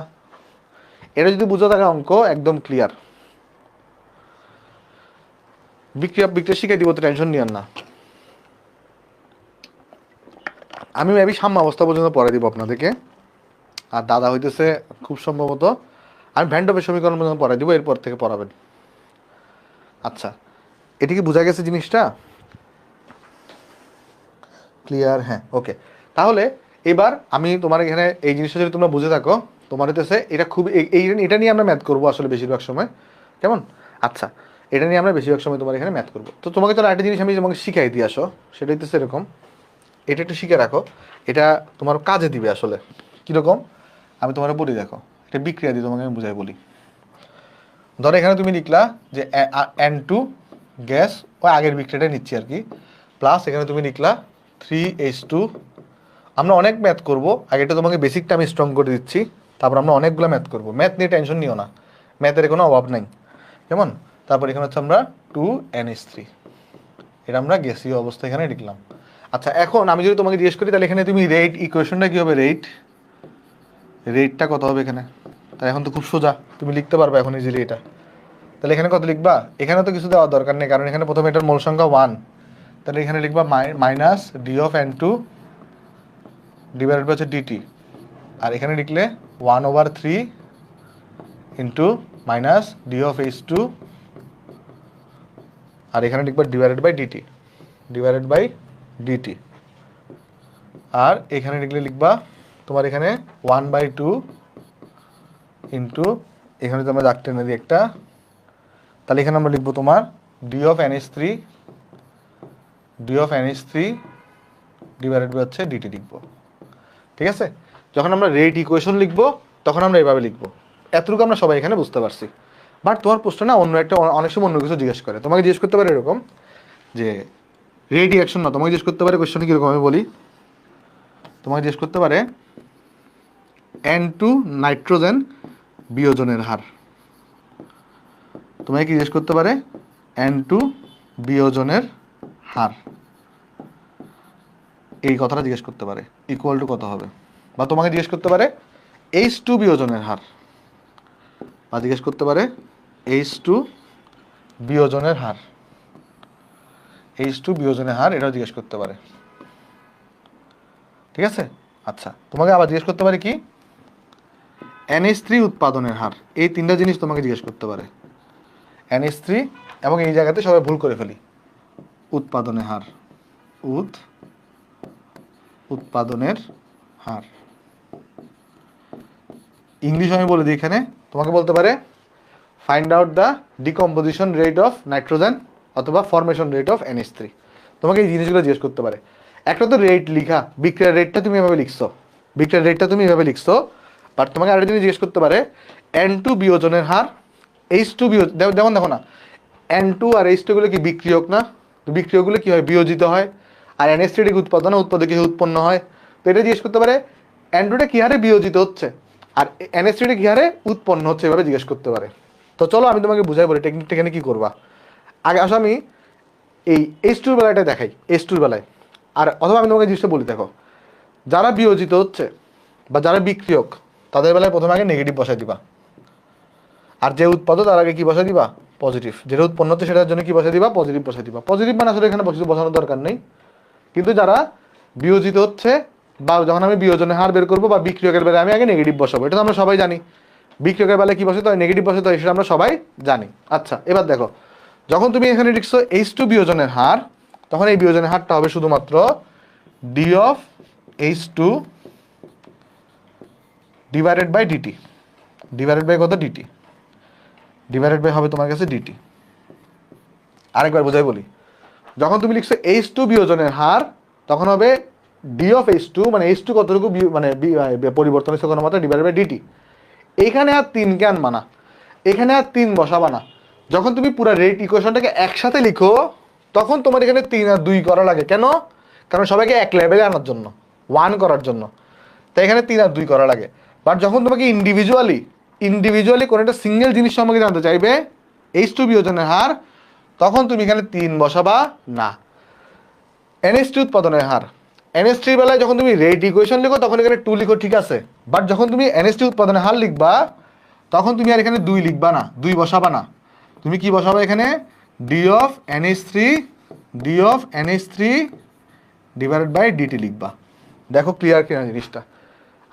এটা যদি বুঝো তাহলে অঙ্ক একদম ক্লিয়ার। বিক্রিয়া শিখে দিব, তো টেনশন নিয়েন না। আমি মেবি সাম্য অবস্থা পর্যন্ত পড়ে দিব আপনাদেরকে, আর দাদা হইতেছে খুব সম্ভবত আমি ভ্যান ডপের সমীকরণ পর্যন্ত পড়াই দিব, এরপর থেকে পড়াবেন। আচ্ছা, এটা কি বোঝা গেছে জিনিসটা? ক্লিয়ার? হ্যাঁ, ওকে। তাহলে এবার আমি তোমার এখানে এই জিনিসটা যদি তোমরা বুঝে থাকো, তোমার হইতেছে এটা খুব এটা নিয়ে আমরা ম্যাথ করবো আসলে বেশিরভাগ সময়। কেমন? আচ্ছা, এটা নিয়ে আমরা বেশিরভাগ সময় তোমার এখানে ম্যাথ করবো। তো তোমাকে তো একটা জিনিস আমি তোমাকে শিখাই দিয়ে আসো, সেটা হইতেছে এরকম, এটা একটু শিখে রাখো, এটা তোমার কাজে দিবে আসলে। কীরকম আমি তোমার বলি, দেখো এটা বিক্রিয়া দিয়ে তোমাকে আমি বুঝাই বলি। ধরো এখানে তুমি লিখলা যে N2 গ্যাস, ওই আগের বিক্রিয়াটা নিচ্ছি আর কি, প্লাস এখানে তুমি লিখলা 3H2। আমরা অনেক ম্যাথ করবো, আগেটা তোমাকে বেসিকটা আমি স্ট্রং করে দিচ্ছি, তারপর আমরা অনেকগুলো ম্যাথ করবো। ম্যাথ নিয়ে টেনশন নিও না, ম্যাথের কোনো অভাব নাই। কেমন? তারপর এখানে হচ্ছে আমরা 2NH3, এটা আমরা গ্যাসীয় অবস্থা এখানে লিখলাম। আচ্ছা, এখন আমি যদি তোমাকে জিজ্ঞেস করি তাহলে এখানে তুমি রেট ইকুয়েশনটা কী হবে, রেটটা কত হবে এখানে? তাহলে এখন তো খুব সোজা, তুমি লিখতে পারবে এখন ইজিলি এটা। তাহলে এখানে কত লিখবা? এখানে তো কিছু দেওয়ার দরকার নেই, কারণ এখানে প্রথমে এটার মূল সংখ্যা 1। তাহলে এখানে লিখবা minus D of N2 divided by হচ্ছে ডিটি, আর এখানে লিখলে 1/3 into minus D of H2, আর এখানে লিখবা ডিভাইডেড বাই ডিটি, আর এখানে লিখবা তোমার এখানে 1/2 ইন্টু এখানে তো আমরা দাগ টেনে দিই একটা, তাহলে এখানে আমরা লিখবো তোমার d of NH3 divided by হচ্ছে ডিটি লিখবো। ঠিক আছে? যখন আমরা রেট ইকুয়েশন লিখবো তখন আমরা এভাবে লিখবো। এতটুকু আমরা সবাই এখানে বুঝতে পারছি। বাট তোমার প্রশ্ন না অন্য একটা, অনেক সময় অন্য কিছু জিজ্ঞেস করে, তোমাকে জিজ্ঞেস করতে পারে এরকম যে রেট রিয়াকশন না, তোমাকে জিজ্ঞেস করতে পারে কোয়েশ্চনে কীরকম আমি বলি, তোমাকে জিজ্ঞেস করতে পারে N2 নাইট্রোজেন বিয়োজনের হার। তোমাকে কি জিজ্ঞেস করতে পারে? N2 বিয়োজনের হার, এই কথাটা জিজ্ঞেস করতে পারে, ইকুয়াল টু কত হবে। বা তোমাকে জিজ্ঞেস করতে পারে H2 বিয়োজনের হার, বা জিজ্ঞেস করতে পারে H2 বিয়োজনের হার, এটাও জিজ্ঞেস করতে পারে। ঠিক আছে? আচ্ছা, তোমাকে আবার জিজ্ঞেস করতে পারে কি NH3 উৎপাদনের হার। এই তিনটা জিনিস তোমাকে জিজ্ঞেস করতে পারে। NH3, এবং এই জায়গাতে সবাই ভুল করে ফেলি, উৎপাদনের হার, উৎপাদনের হার। ইংলিশ আমি বলে দিই, এখানে তোমাকে বলতে পারে find out the decomposition rate of nitrogen অথবা ফরমেশন রেট অফ NH3। তোমাকে এই জিনিসগুলো জিজ্ঞেস করতে পারে। একটা তো রেট লিখা, বিক্রিয়ার রেটটা তুমি এভাবে লিখছো, বাট তোমাকে আরেকটা জিনিস জিজ্ঞেস করতে পারে N2 বিয়োজনের হার, H2 যেমন দেখো না, N2 আর H2 গুলো কি বিক্রিয়ক না? তো বিক্রিয়কগুলো কি হয়? বিয়োজিত হয়। আর NH3 উৎপাদক কি উৎপন্ন হয়। তো এটা জিজ্ঞেস করতে পারে N2টা কি হারে বিয়োজিত হচ্ছে আর NH3 কি হারে উৎপন্ন হচ্ছে, এভাবে জিজ্ঞেস করতে পারে। তো চলো আমি তোমাকে বুঝাই বলি টেকনিকটা এখানে কি করবা। আগে আসো আমি এই H2 বেলাটা দেখাই, H2 বেলায়, আর অথবা আমি তোমাকে জিনিসটা বলি, দেখো যারা বিয়োজিত হচ্ছে বা যারা বিক্রিয়ক তাদের বেলায় প্রথমে আগে নেগেটিভ বসাই দিবা, আর যে উৎপাদক তার আগে কি বসাই দিবা? পজিটিভ। যেটা উৎপন্ন হচ্ছে সেটার জন্য কি বসাই দিবা? পজিটিভ বসাই দিবা। পজিটিভ মানে আসলে এখানে বসানোর দরকার নেই, কিন্তু যারা বিয়োজিত হচ্ছে বা যখন আমি বিয়োজনের হার বের করবো বা বিক্রিয়কের বেলায় আমি আগে নেগেটিভ বসাবো, এটা তো আমরা সবাই জানি। বিক্রিয়কের বেলায় কি বসাতে হয়? নেগেটিভ বসাতে হয়, সেটা আমরা সবাই জানি। আচ্ছা, এবার দেখো যখন তুমি এখানে লিখছো H2 বিয়োজনের হার, তখন এই বিয়োজনের হারটা হবে শুধুমাত্র d of H2 divided by d t, divided by কত? ডিটি, ডিভাইডেড বাই হবে তোমার কাছে ডিটি। আরেকবার বোঝাই বলি, যখন তুমি লিখছো H2 বিয়োজনের হার, তখন হবে ডি অফ H2, মানে H2 কতটুকু মানে পরিবর্তন হচ্ছে কোনো মাত্রা, ডিভাইডেড বাই ডিটি। এখানে আর 3কে আনবা না, এখানে আর 3 বসাবা না। যখন তুমি পুরো রেট ইকুয়েশনটাকে একসাথে লিখো তখন তোমার এখানে 3 আর 2 করা লাগে। কেন? কারণ সবাইকে এক লেভেলে আনার জন্য, 1 করার জন্য, তাই এখানে 3 আর 2 করা লাগে। বাট যখন তোমাকে ইন্ডিভিজুয়ালি কোনো একটা সিঙ্গেল জিনিস সম্পর্কে জানতে চাইবে H2 বিয়োজনের হার, তখন তুমি এখানে 3 বসাবা না, NH3 উৎপাদনের হার, NH3 বেলায় যখন তুমি রেট ইকুয়েশন লিখো তখন এখানে 2 লিখো, ঠিক আছে, বাট যখন তুমি NH3 উৎপাদনের হার লিখবা তখন তুমি আর এখানে 2 লিখবা না, 2 বসাবা না, তুমি কি বসাবে এখানে d of NH3 divided by dt লিখবা। দেখো ক্লিয়ার কিনা জিনিসটা।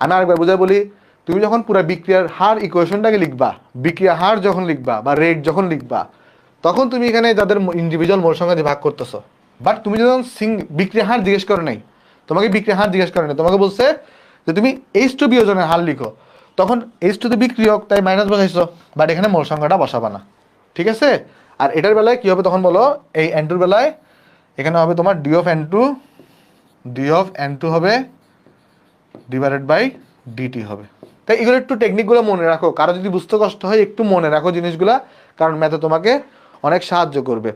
আমি আরেকবার বুঝাই বলি, তুমি যখন পুরো বিক্রিয়ার হার ইকুয়েশনটাকে লিখবা, বিক্রিয়ার হার যখন লিখবা বা রেট যখন লিখবা, তখন তুমি এখানে যাদের ইন্ডিভিজুয়াল মোল সংখ্যা দিয়ে ভাগ করতেছো, বাট তুমি যখন বিক্রিয়ার হার জিজ্ঞেস করে নাই, তোমাকে বিক্রিয়ার হার জিজ্ঞেস করে নাই, তোমাকে বলছে যে তুমি H2 বিয়োজনের হার লিখো, তখন H2 তো বিক্রিয়ক তাই মাইনাস বসাইছো, বাট এখানে মোল সংখ্যাটা বসাবা না, ঠিক আছে। আর এটার বেলায় কি হবে তখন বলো, এই N2 বেলায় এখানে হবে তোমার d of N2 হবে ডিভাইডেড বাই dt হবে। তাই এগুলো একটু টেকনিকগুলো মনে রাখো, কারো যদি বুঝতে কষ্ট হয় একটু মনে রাখো জিনিসগুলা, কারণ ম্যাথে তোমাকে অনেক সাহায্য করবে।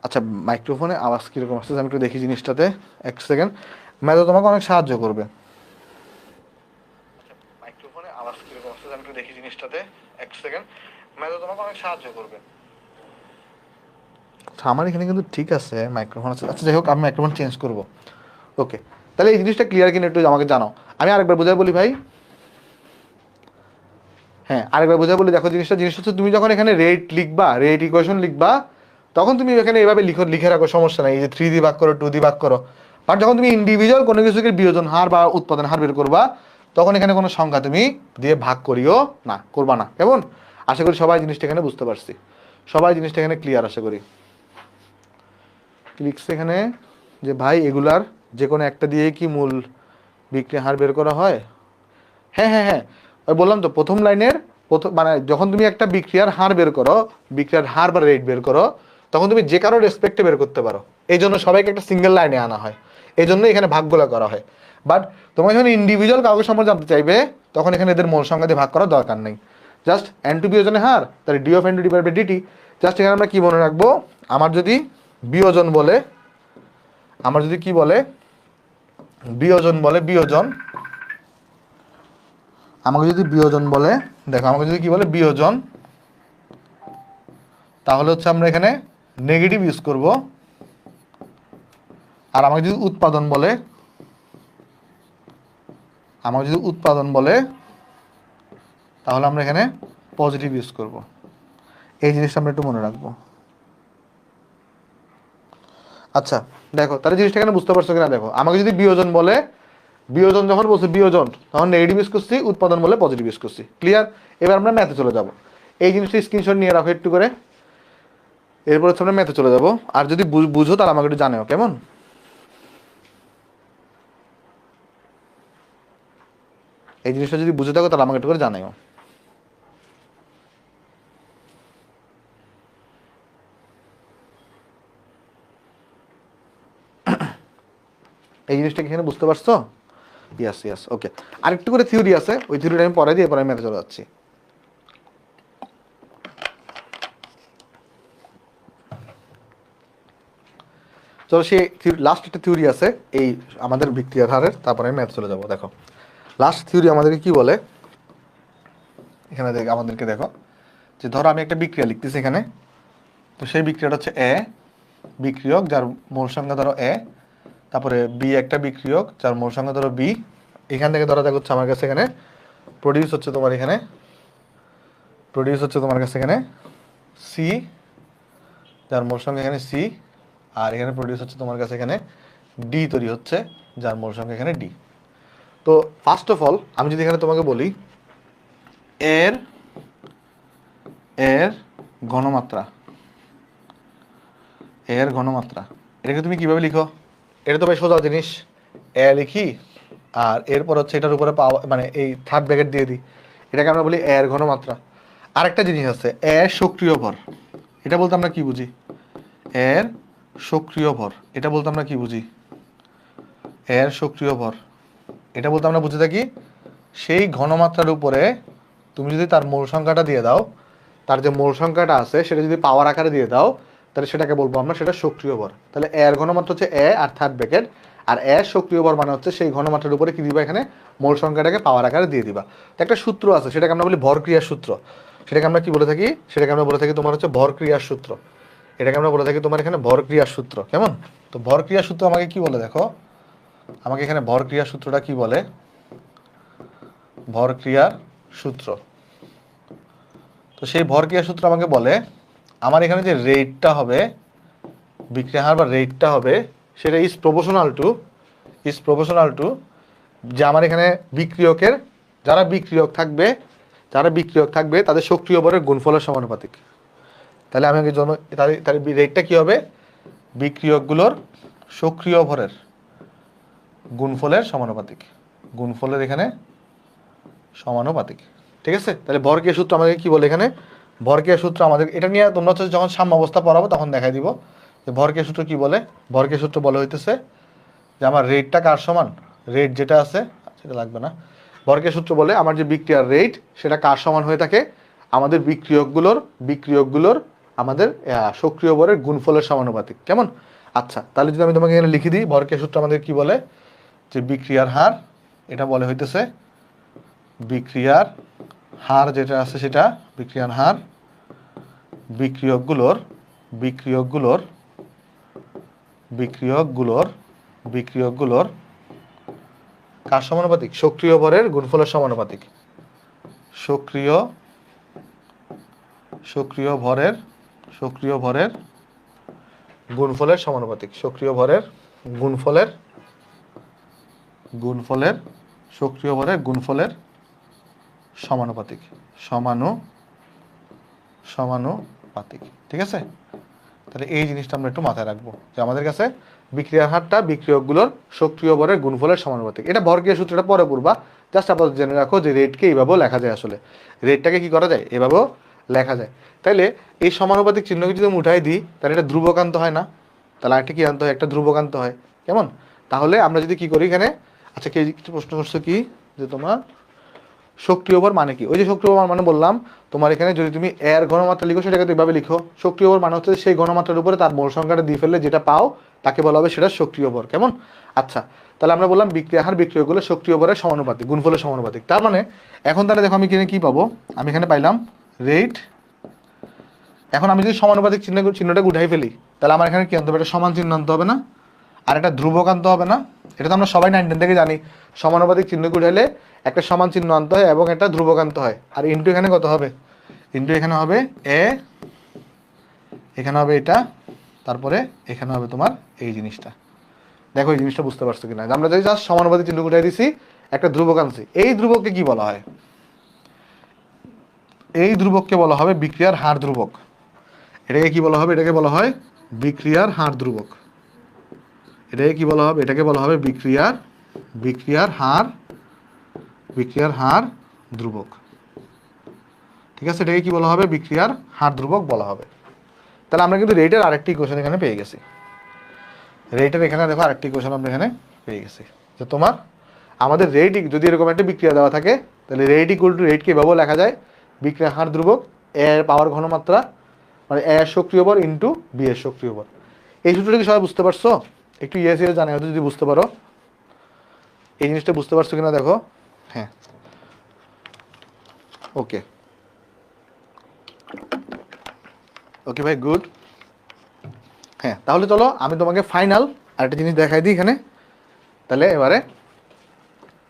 আচ্ছা, মাইক্রোফোনে আওয়াজ কীরকম আসছে আমি একটু দেখি জিনিসটাতে, এক সেকেন্ড। ম্যাথে তোমাকে অনেক সাহায্য করবে। আচ্ছা, মাইক্রোফোনে আওয়াজ কীরকম আসছে আমি একটু দেখি জিনিসটাতে, এক সেকেন্ড। ম্যাথে তোমাকে অনেক সাহায্য করবে। আমার এখানে কিন্তু ঠিক আছে মাইক্রোফোন আছে। আচ্ছা যাই হোক, আমি মাইক্রোফোন চেঞ্জ করব। ওকে, তাহলে এই জিনিসটা ক্লিয়ার কিনা একটু আমাকে জানাও। আমি আরেকবার বোঝাই বলি ভাই, হ্যাঁ আরেকবার বোঝাই বলি। দেখো জিনিসটা হচ্ছে তুমি যখন এখানে রেট লিখবা, রেট ইকুয়েশন লিখবা, তখন তুমি এখানে এভাবে লিখে রাখো, সমস্যা নাই, এই যে 3 দিয়ে ভাগ করো, 2 দিয়ে ভাগ করো। বাট যখন তুমি ইন্ডিভিজুয়াল কোনো কিছুকে বিয়োজন হার বা উৎপাদন হার বের করবা, তখন এখানে কোনো সংখ্যা তুমি দিয়ে ভাগ করিও না, করবা না, কেমন? আশা করি সবাই জিনিসটা এখানে বুঝতে পারছি, সবাই জিনিসটা এখানে ক্লিয়ার আশা করি। লিখছে এখানে যে ভাই এগুলার যে কোনো একটা দিয়ে কি মূল বিক্রি হার বের করা হয়? হ্যাঁ হ্যাঁ হ্যাঁ, ওই বললাম তো প্রথম লাইনের মানে যখন তুমি একটা বিক্রিয়ার হার বের করো, বিক্রিয়ার হার বা রেট বের করো, তখন তুমি যে কারো রেসপেক্টে বের করতে পারো। এই জন্য সবাইকে একটা সিঙ্গেল লাইনে আনা হয়, এই জন্য এখানে ভাগগুলো করা হয়। বাট তোমার যখন ইন্ডিভিজুয়াল কাউকে সম্পর্কে জানতে চাইবে, তখন এখানে এদের মোল সংখ্যা দিয়ে ভাগ করার দরকার নেই। জাস্ট N2 বিয়োজনের হার, তাহলে d of N2 divide by dt। Just এখানে আমরা কি মনে রাখবো, আমার যদি বিয়োজন বলে, আমার যদি কি বলে বিয়োজন বলে, বিয়োজন, আমাকে যদি বিয়োজন বলে, দেখো আমাকে যদি কি বলে বিয়োজন, তাহলে হচ্ছে আমরা এখানে নেগেটিভ ইউজ করব। আর আমাকে যদি উৎপাদন বলে, আমাকে যদি উৎপাদন বলে, তাহলে আমরা এখানে পজিটিভ ইউজ করব। এই জিনিসটা আমরা একটু মনে রাখবো। আচ্ছা দেখো, তাহলে জিনিসটা এখানে বুঝতে পারছো কিনা দেখো, আমাকে যদি বিয়োজন বলে, বিয়োজন যখন বলছে বিয়োজন, তখন নেগেটিভ ইউজ করছি, উৎপাদন বলে পজিটিভ ইউজ করছি। ক্লিয়ার? এবার আমরা ম্যাথে চলে যাব। এই জিনিসটা স্ক্রিনশট নিয়ে রাখো একটু করে, এরপর হচ্ছে আমরা ম্যাথে চলে যাব। আর যদি বুঝো তাহলে আমাকে একটু জানাও, কেমন? এই জিনিসটা যদি বুঝে থাকো তাহলে আমাকে একটু করে জানাও। এই জিনিসটা এখানে বুঝতে পারছো? ইয়াস ইয়াস, ওকে। আরেকটু করে থিওরি আছে, ওই থিওরিটা আমি পরে দিয়ে পরে আমি ম্যাথে চলে যাচ্ছি। চলো সেই লাস্ট একটা থিওরি আছে এই আমাদের বিক্রিয়ার হারের, তারপরে আমি ম্যাথে চলে যাবো। দেখো লাস্ট থিওরি আমাদেরকে কি বলে, এখানে আমাদেরকে দেখো যে ধরো আমি একটা বিক্রিয়া লিখতেছি এখানে, তো সেই বিক্রিয়াটা হচ্ছে এ বিক্রিয়ক যার মোল সংখ্যা ধরো এ, তারপরে বি একটা বিক্রিয়ক যার মোল সংখ্যা ধরো বি। এখান থেকে ধরা যাক হচ্ছে আমার কাছে এখানে প্রডিউস হচ্ছে তোমার এখানে প্রডিউস হচ্ছে তোমার কাছে এখানে সি যার মোল সংখ্যা এখানে সি, আর এখানে প্রডিউস হচ্ছে তোমার কাছে এখানে ডি তৈরি হচ্ছে যার মোল সংখ্যা এখানে ডি। তো ফার্স্ট অফ অল আমি যদি এখানে তোমাকে বলি এর এর ঘনমাত্রা, এর ঘনমাত্রা, এটাকে তুমি কিভাবে লিখো? এটা তো ভাই সোজা জিনিস, এ লিখি আর এরপর হচ্ছে এটার উপরে পাওয়া মানে এই থার্ড ব্র্যাকেট দিয়ে দিই, এটাকে আমরা বলি এর ঘনমাত্রা। আরেকটা জিনিস আছে এর সক্রিয় ভর, এটা বলতে আমরা কি বুঝি? এর সক্রিয় ভর, এটা বলতে আমরা কি বুঝি? এর সক্রিয় ভর, এটা বলতে আমরা বুঝে থাকি সেই ঘনমাত্রার উপরে তুমি যদি তার মোল সংখ্যাটা দিয়ে দাও, তার যে মোল সংখ্যাটা আছে সেটা যদি পাওয়ার আকারে দিয়ে দাও, তাহলে সেটাকে বলবো আমরা সেটা সক্রিয় ভর। তাহলে এর ঘনমাত্রা হচ্ছে এ আর থার্ড ব্র্যাকেট, আর এর সক্রিয় ভর মানে হচ্ছে সেই ঘনমাত্রার উপরে কি দিবা, এখানে মোল সংখ্যাটাকে পাওয়ার আকারে দিয়ে দিবা। তো একটা সূত্র আছে সেটাকে আমরা বলি ভর ক্রিয়ার সূত্র, সেটাকে আমরা কি বলে থাকি? সেটাকে আমরা বলে থাকি তোমার হচ্ছে ভর ক্রিয়ার সূত্র। এটাকে আমরা বলে থাকি তোমার এখানে ভর ক্রিয়ার সূত্র। কেমন? তো ভর ক্রিয়ার সূত্র আমাকে কি বলে দেখো, আমাকে এখানে ভর ক্রিয়ার সূত্রটা কি বলে, ভর ক্রিয়ার সূত্র। তো সেই ভর ক্রিয়ার সূত্র আমাকে বলে আমার এখানে যে রেটটা হবে, বিক্রিয়ার হার বা রেটটা হবে, সেটা ইজ প্রপোর্শনাল টু যে আমার এখানে বিক্রিয়কের যারা বিক্রিয়ক থাকবে তাদের সক্রিয় ভরের গুণফলের সমানুপাতিক। তাহলে আমি আগে তাহলে রেটটা কি হবে, বিক্রিয়কগুলোর সক্রিয় ভরের গুণফলের সমানুপাতিক, গুণফলের এখানে সমানুপাতিক। ঠিক আছে? তাহলে ভরক্রিয়া সূত্র আমাদের কি বলে এখানে, ভরক্রিয়া সূত্র আমাদের এটা নিয়ে তোমরা হচ্ছে যখন সাম্যাবস্থা পড়াবো তখন দেখাই দিব যে ভরক্রিয়া সূত্র কি বলে। ভরক্রিয়া সূত্র বলা হইতেছে যে আমার রেটটা কার সমান, রেট যেটা আছে সেটা লাগবে না। ভরক্রিয়া সূত্র বলে আমার যে বিক্রিয়ার রেট সেটা কার সমান হয়ে থাকে, আমাদের বিক্রিয়কগুলোর আমাদের সক্রিয় ভরের গুণফলের সমানুপাতিক। কেমন? আচ্ছা, তাহলে যদি আমি তোমাকে এখানে লিখে দিই ভরক্রিয়া সূত্র আমাদের কি বলে, যে বিক্রিয়ার হার, এটা বলে হইতেছে বিক্রিয়ার হার যেটা আছে সেটা বিক্রিয়ার হার বিক্রিয়কগুলোর কার সমানুপাতিক, সক্রিয় ভরের গুণফলের সমানুপাতিক, সক্রিয় ভরের গুণফলের সমানুপাতিক, সক্রিয় ভরের গুণফলের সমানুপাতিক, সমানুপাতিক। ঠিক আছে? তাহলে এই জিনিসটা আমরা একটু মাথায় রাখবো যে আমাদের কাছে বিক্রিয়ার হারটা বিক্রিয়কগুলোর সক্রিয় ভরের গুণফলের সমানুপাতিক। এটা ভরক্রিয়া সূত্রটা পরে পড়বা, জাস্ট আপাতত জেনে রাখো যে রেটকে এইভাবেও লেখা যায়। আসলে রেটটাকে কি করা যায়, এভাবেও লেখা যায়। তাইলে এই সমানুপাতিক চিহ্নকে যদি আমি উঠাই দিই তাহলে এটা ধ্রুবকান্ত হয় না, তাহলে একটা কি আনতে হয়, একটা ধ্রুবকান্ত হয়। কেমন? তাহলে আমরা যদি কি করি এখানে, আচ্ছা কে কিছু প্রশ্ন করছো কি যে তোমার সক্রিয় ভর মানে কি, ওই যে সক্রিয় ভর মানে বললাম তোমার এখানে যদি তুমি এর ঘনমাত্রা লিখো সেটাকে তো এভাবে লিখো, সক্রিয় ভর মানে হচ্ছে সেই ঘনমাত্রার উপরে তার মোল সংখ্যাটা দিয়ে ফেললে যেটা পাও তাকে বলা হবে সেটা সক্রিয় ভর। কেমন? আচ্ছা, তাহলে আমরা বললাম বিক্রিয়ার হার বিক্রিয়কগুলো সক্রিয় ভরের সমানুপাতিক, গুণফলের সমানুপাতিক। তার মানে এখন তাহলে দেখো আমি এখানে কি পাবো, আমি এখানে পাইলাম রেট। এখন আমি যদি সমানুপাতিক চিহ্নটা উঠাই ফেলি তাহলে আমার এখানে কি আনতে হবে, একটা সমান চিহ্ন আনতে হবে না, আর একটা ধ্রুবক আনতে হবে না। এটা তো আমরা সবাই 9 থেকে জানি, সমানুপাতিক চিহ্নকে উঠাইলে একটা সমান চিহ্ন আনতে হয় এবং একটা ধ্রুবক আনতে হয়। আর ইন্টু এখানে কত হবে, ইন্টু এখানে হবে এ, এখানে হবে এটা, তারপরে এখানে হবে তোমার এই জিনিসটা। দেখো এই জিনিসটা বুঝতে পারছো কিনা, আমরা যদি জাস্ট সমানুপাতিক চিহ্ন উঠাই দিছি, একটা ধ্রুবক আনছি, এই ধ্রুবককে কি বলা হয়, এই ধ্রুবককে বলা হবে বিক্রিয়ার হার ধ্রুবক। এটাকে কি বলা হবে, এটাকে বলা হয় বিক্রিয়ার হার ধ্রুবক। এটাকে কি বলা হবে, এটাকে বলা হবে বিক্রিয়ার হার ধ্রুবক। ঠিক আছে? এটাকে কি বলা হবে, বিক্রিয়ার হার ধ্রুবক বলা হবে। তাহলে আমরা কিন্তু রেটের আরেকটি ইকুয়েশন এখানে পেয়ে গেছি, রেটের এখানে দেখো আরেকটি ইকুয়েশন আমরা এখানে পেয়ে গেছি যে তোমার আমাদের রেট যদি এরকম একটা বিক্রিয়া দেওয়া থাকে তাহলে রেট ইকুয়াল টু রেটকে এভাবেও লেখা যায় বিক্রিয়ার হার ধ্রুবক এর পাওয়ার ঘনমাত্রা, মানে এ সক্রিয় ভর ইন্টু বি এর সক্রিয় ভর। এই সূত্রটা কি সবাই বুঝতে পারছো? একটু ইয়েস ইয়েস জানাই হয়তো যদি বুঝতে পারো, এই জিনিসটা বুঝতে পারছো কিনা দেখো। হ্যাঁ, ওকে ওকে ভাই, গুড। হ্যাঁ, তাহলে চলো আমি তোমাকে ফাইনাল আরেকটা জিনিস দেখাই দিই এখানে। তাহলে এবারে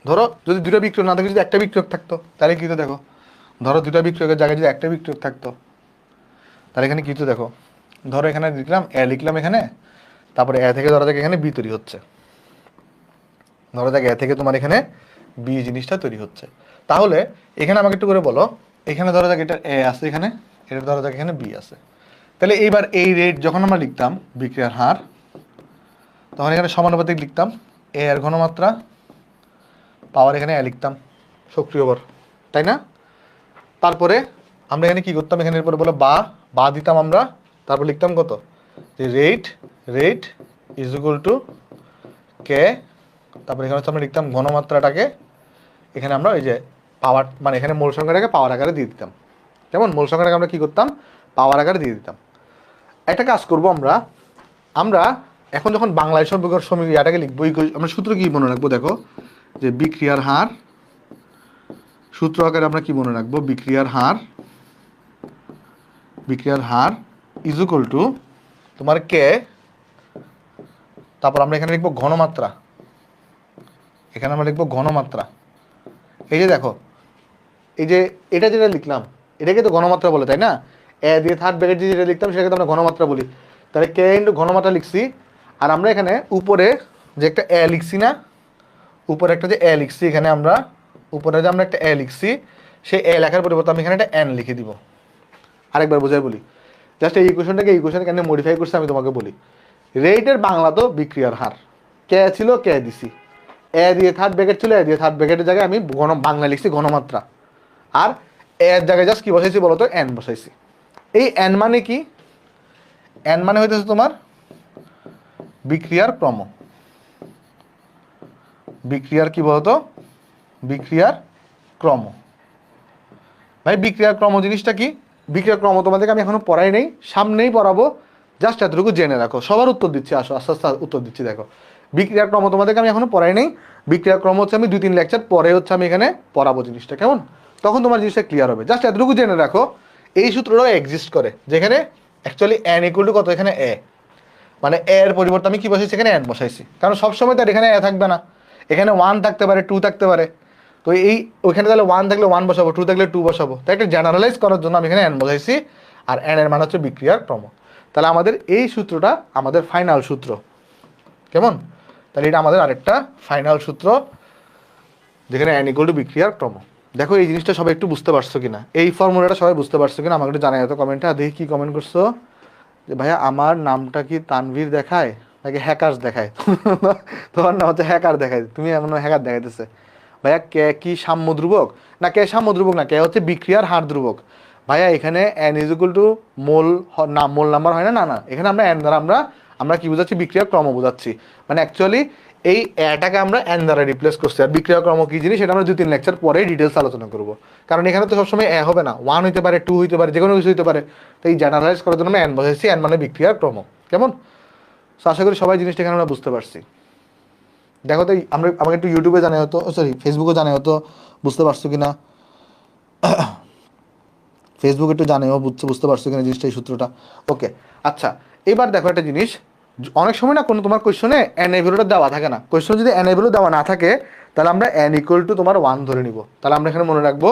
ধরো যদি দুটো বিক্রিয়ক না থাকে, যদি একটা বিক্রিয়ক থাকতো তাহলে কি তো দেখো, ধরো দুটো বিক্রিয়কের জায়গায় যদি একটা বিক্রিয়ক থাকতো তাহলে এখানে কি তো দেখো, ধরো এখানে লিখলাম এখানে, তারপরে এ থেকে ধরা যাক এখানে বি তৈরি হচ্ছে, ধরা যাক এ থেকে তোমার এখানে বি জিনিসটা তৈরি হচ্ছে। তাহলে এখানে আমাকে একটু করে বলো, এখানে ধরা যাক এটা এ আছে, এখানে এটা ধরা যাক এখানে বি আছে। তাহলে এইবার এই রেট যখন আমরা লিখতাম বিক্রিয়ার হার, তখন এখানে সমানুপাতিক লিখতাম এ এর ঘনমাত্রা পাওয়ার এখানে এ লিখতাম সক্রিয় ভর, তাই না? তারপরে আমরা এখানে কি করতাম, এখানে এরপরে বলে বা দিতাম আমরা, তারপর লিখতাম কত, যে রেট ইজ ইকুয়াল টু কে, তারপরে এখানে আমরা লিখতাম ঘনমাত্রাটাকে এখানে আমরা ওই যে পাওয়ার, মানে এখানে মূল সংখ্যাটাকে পাওয়ার আকারে দিয়ে দিতাম। কেমন? মূল সংখ্যাটাকে আমরা কি করতাম, পাওয়ার আকারে দিয়ে দিতাম। একটা কাজ করব আমরা এখন যখন বাংলায় ইয়াটাকে লিখবো, আমরা সূত্র কি মনে রাখবো দেখো, যে বিক্রিয়ার হার, সূত্র আকারে আমরা কি মনে রাখবো, বিক্রিয়ার হার ইজ ইকুয়াল টু তোমার কে, তারপর আমরা এখানে লিখবো ঘনমাত্রা, এখানে আমরা লিখবো ঘনমাত্রা। এই যে দেখো, এই যে এটা যেটা লিখলাম এটাকে তো ঘনমাত্রা বলে, তাই না? এ দিয়ে থার্ড ব্র্যাকেট দিয়ে যেটা লিখতাম সেটাকে তো আমরা ঘনমাত্রা বলি। তাহলে কে ইন্টু ঘনমাত্রা লিখছি, আর আমরা এখানে উপরে যে একটা এ লিখছি না, উপরে একটা যে এ লিখছি, এখানে আমরা উপরে যে আমরা একটা এ লিখছি, সেই এ লেখার পরিবর্তে আমি এখানে একটা এন লিখে দিব। আরেকবার বোঝাই বলি, জাস্ট এই ইকুয়েশনটাকে এই ইকুয়েশন কেন মডিফাই করছে আমি তোমাকে বলি। রেটের বাংলা তো বিক্রিয়ার হার, কে ছিল কে দিছি, এ দিয়ে থার্ড ব্র্যাকেট ছিল, এ দিয়ে থার্ড ব্র্যাকেটের জায়গায় আমি বাংলা লিখছি ঘনমাত্রা, আর এর জায়গায় জাস্ট কি বসাইছি বলতো, এন বসাইছি। এই এন মানে কি? এন মানে হইতেছে তোমার বিক্রিয়ার ক্রম। বিক্রিয়ার কি বলতো, বিক্রিয়ার ক্রম। ভাই বিক্রিয়ার ক্রম জিনিসটা কি? বিক্রিয়ার ক্রম তোমাদেরকে আমি এখনো পড়াই নেই, সামনেই পড়াবো, জাস্ট এতটুকু জেনে রাখো। সবার উত্তর দিচ্ছি, আসো আস্তে আস্তে উত্তর দিচ্ছি। দেখো, বিক্রিয়ার ক্রম তোমাদেরকে আমি এখনো পড়াই নেই, বিক্রিয়ার ক্রম হচ্ছে আমি 2-3 লেকচার পরে হচ্ছে আমি এখানে পড়াবো জিনিসটা, কেমন? তখন তোমার জিনিসটা ক্লিয়ার হবে। জাস্ট এতটুকু জেনে রাখো, এই সূত্রটাও এক্সিস্ট করে, যেখানে অ্যাকচুয়ালি এন ইকুয়াল টু কত, এখানে এ, মানে এর পরিবর্তে আমি কি বসাইছি, এখানে এন বসাইছি। কারণ সবসময় তার এখানে এ থাকবে না, এখানে 1 থাকতে পারে, 2 থাকতে পারে। তো এই ওইখানে তাহলে 1 থাকলে 1 বসাবো, 2 থাকলে 2 বসাবো। তাই একটা জেনারেলাইজ করার জন্য আমি এখানে এন বসাইছি, আর এন এর মান হচ্ছে বিক্রিয়ার ক্রম। তাহলে আমাদের এই সূত্রটা আমাদের ফাইনাল সূত্র, কেমন? তাহলে এটা আমাদের আরেকটা ফাইনাল সূত্র, যেখানে এন ইকুয়াল টু বিক্রিয়ার ক্রম। দেখো এই জিনিসটা সবাই একটু বুঝতে পারছো কিনা, এই ফর্মুলাটা সবাই বুঝতে পারছো কিনা আমাকে একটু জানাই তো কমেন্টে। আর দেখি কি কমেন্ট করছো, যে ভাইয়া আমার নামটা কি তানভীর দেখায় নাকি হ্যাকার্স দেখায়? তোমার নাম হচ্ছে হ্যাকার দেখায়, তুমি এমন হ্যাকার দেখাইতেছে। ভাইয়া কে কি সাম্য ধ্রুবক? না, কে সাম্য ধ্রুবক না, কে হচ্ছে বিক্রিয়ার হার ধ্রুবক। ভাইয়া এখানে n is equal to mole mole number হয় না, না না, এখানে আমরা এন দ্বারা আমরা কি বোঝাচ্ছি, বিক্রিয়ার ক্রম বোঝাচ্ছি। মানে অ্যাকচুয়ালি এই এটাকে আমরা এন দ্বারা রিপ্লেস করছি। আর বিক্রিয়া ক্রম কি জিনিস সেটা আমরা 2-3 লেকচার পরে ডিটেলস আলোচনা করবো। কারণ এখানে তো সবসময় এ হবে না, 1 হইতে পারে, 2 হইতে পারে, যে কোনো কিছু হইতে পারে। তো এই জেনারেলাইজ করার জন্য আমরা এন বসাইছি, এন মানে বিক্রিয়ার ক্রম, কেমন? সো আশা করি সবাই জিনিসটা এখানে আমরা বুঝতে পারছি। দেখো তো আমরা আমাকে একটু ইউটিউবে জানাই হতো, সরি ফেসবুকে জানাই হতো বুঝতে পারছো কিনা, ফেসবুকে একটু জানাও বুঝতে পারছো কিনা জিনিসটা, এই সূত্রটা। ওকে, আচ্ছা এবার দেখো একটা জিনিস, অনেক সময় না কোনো তোমার কোয়েশ্চনে এন এ ভ্যালুটা দেওয়া থাকে না। কোয়েশ্চনে যদি এন এ ভ্যালু দেওয়া না থাকে, তাহলে আমরা এন ইকুয়াল টু তোমার 1 ধরে নিব। তাহলে আমরা এখানে মনে রাখবো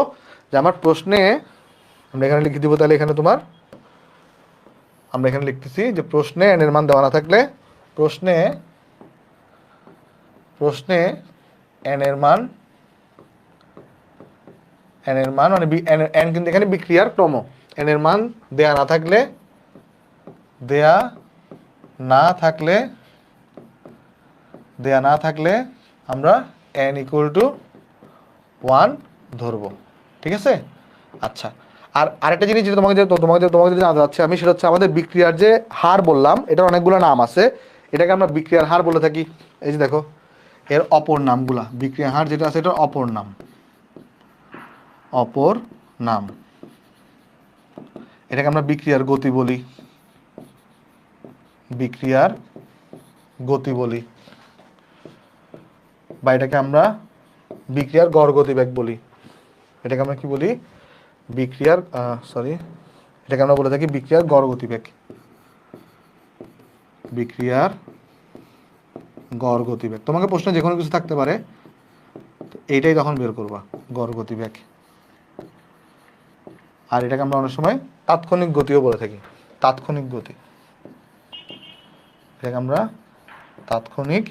যে আমার প্রশ্নে, আমরা এখানে লিখে দিব, তাহলে এখানে তোমার আমরা এখানে লিখতেছি যে প্রশ্নে এন এর মান দেওয়া না থাকলে, প্রশ্নে এন এর মান মানে এন কিন্তু এখানে বিক্রিয়ার ক্রম, এন এর মান দেয়া না থাকলে আমরা এন ইকুয়াল টু 1 ধরবো, ঠিক আছে? আচ্ছা, আর আরেকটা জিনিস যেটা তোমাকে যদি জানাতে চাচ্ছি আমি, সেটা হচ্ছে আমাদের বিক্রিয়ার যে হার বললাম, এটার অনেকগুলো নাম আছে। এটাকে আমরা বিক্রিয়ার হার বলে থাকি। এই যে দেখো এর অপর নামগুলা, বিক্রিয়ার হার যেটা আছে এটার অপর নাম, এটাকে আমরা বিক্রিয়ার গতি বলি, বা এটাকে আমরা বিক্রিয়ার গড় গতিবেগ বলি। এটাকে আমরা কি বলি, এটাকে আমরা বলে থাকি বিক্রিয়ার গড় গতিবেগ, তোমাকে প্রশ্ন যে কোনো কিছু থাকতে পারে, এইটাই তখন বের করবা, গড় গতিবেগ। আর এটাকে আমরা অনেক সময় তাৎক্ষণিক গতিও বলে থাকি, এটাকে আমরা তাৎক্ষণিক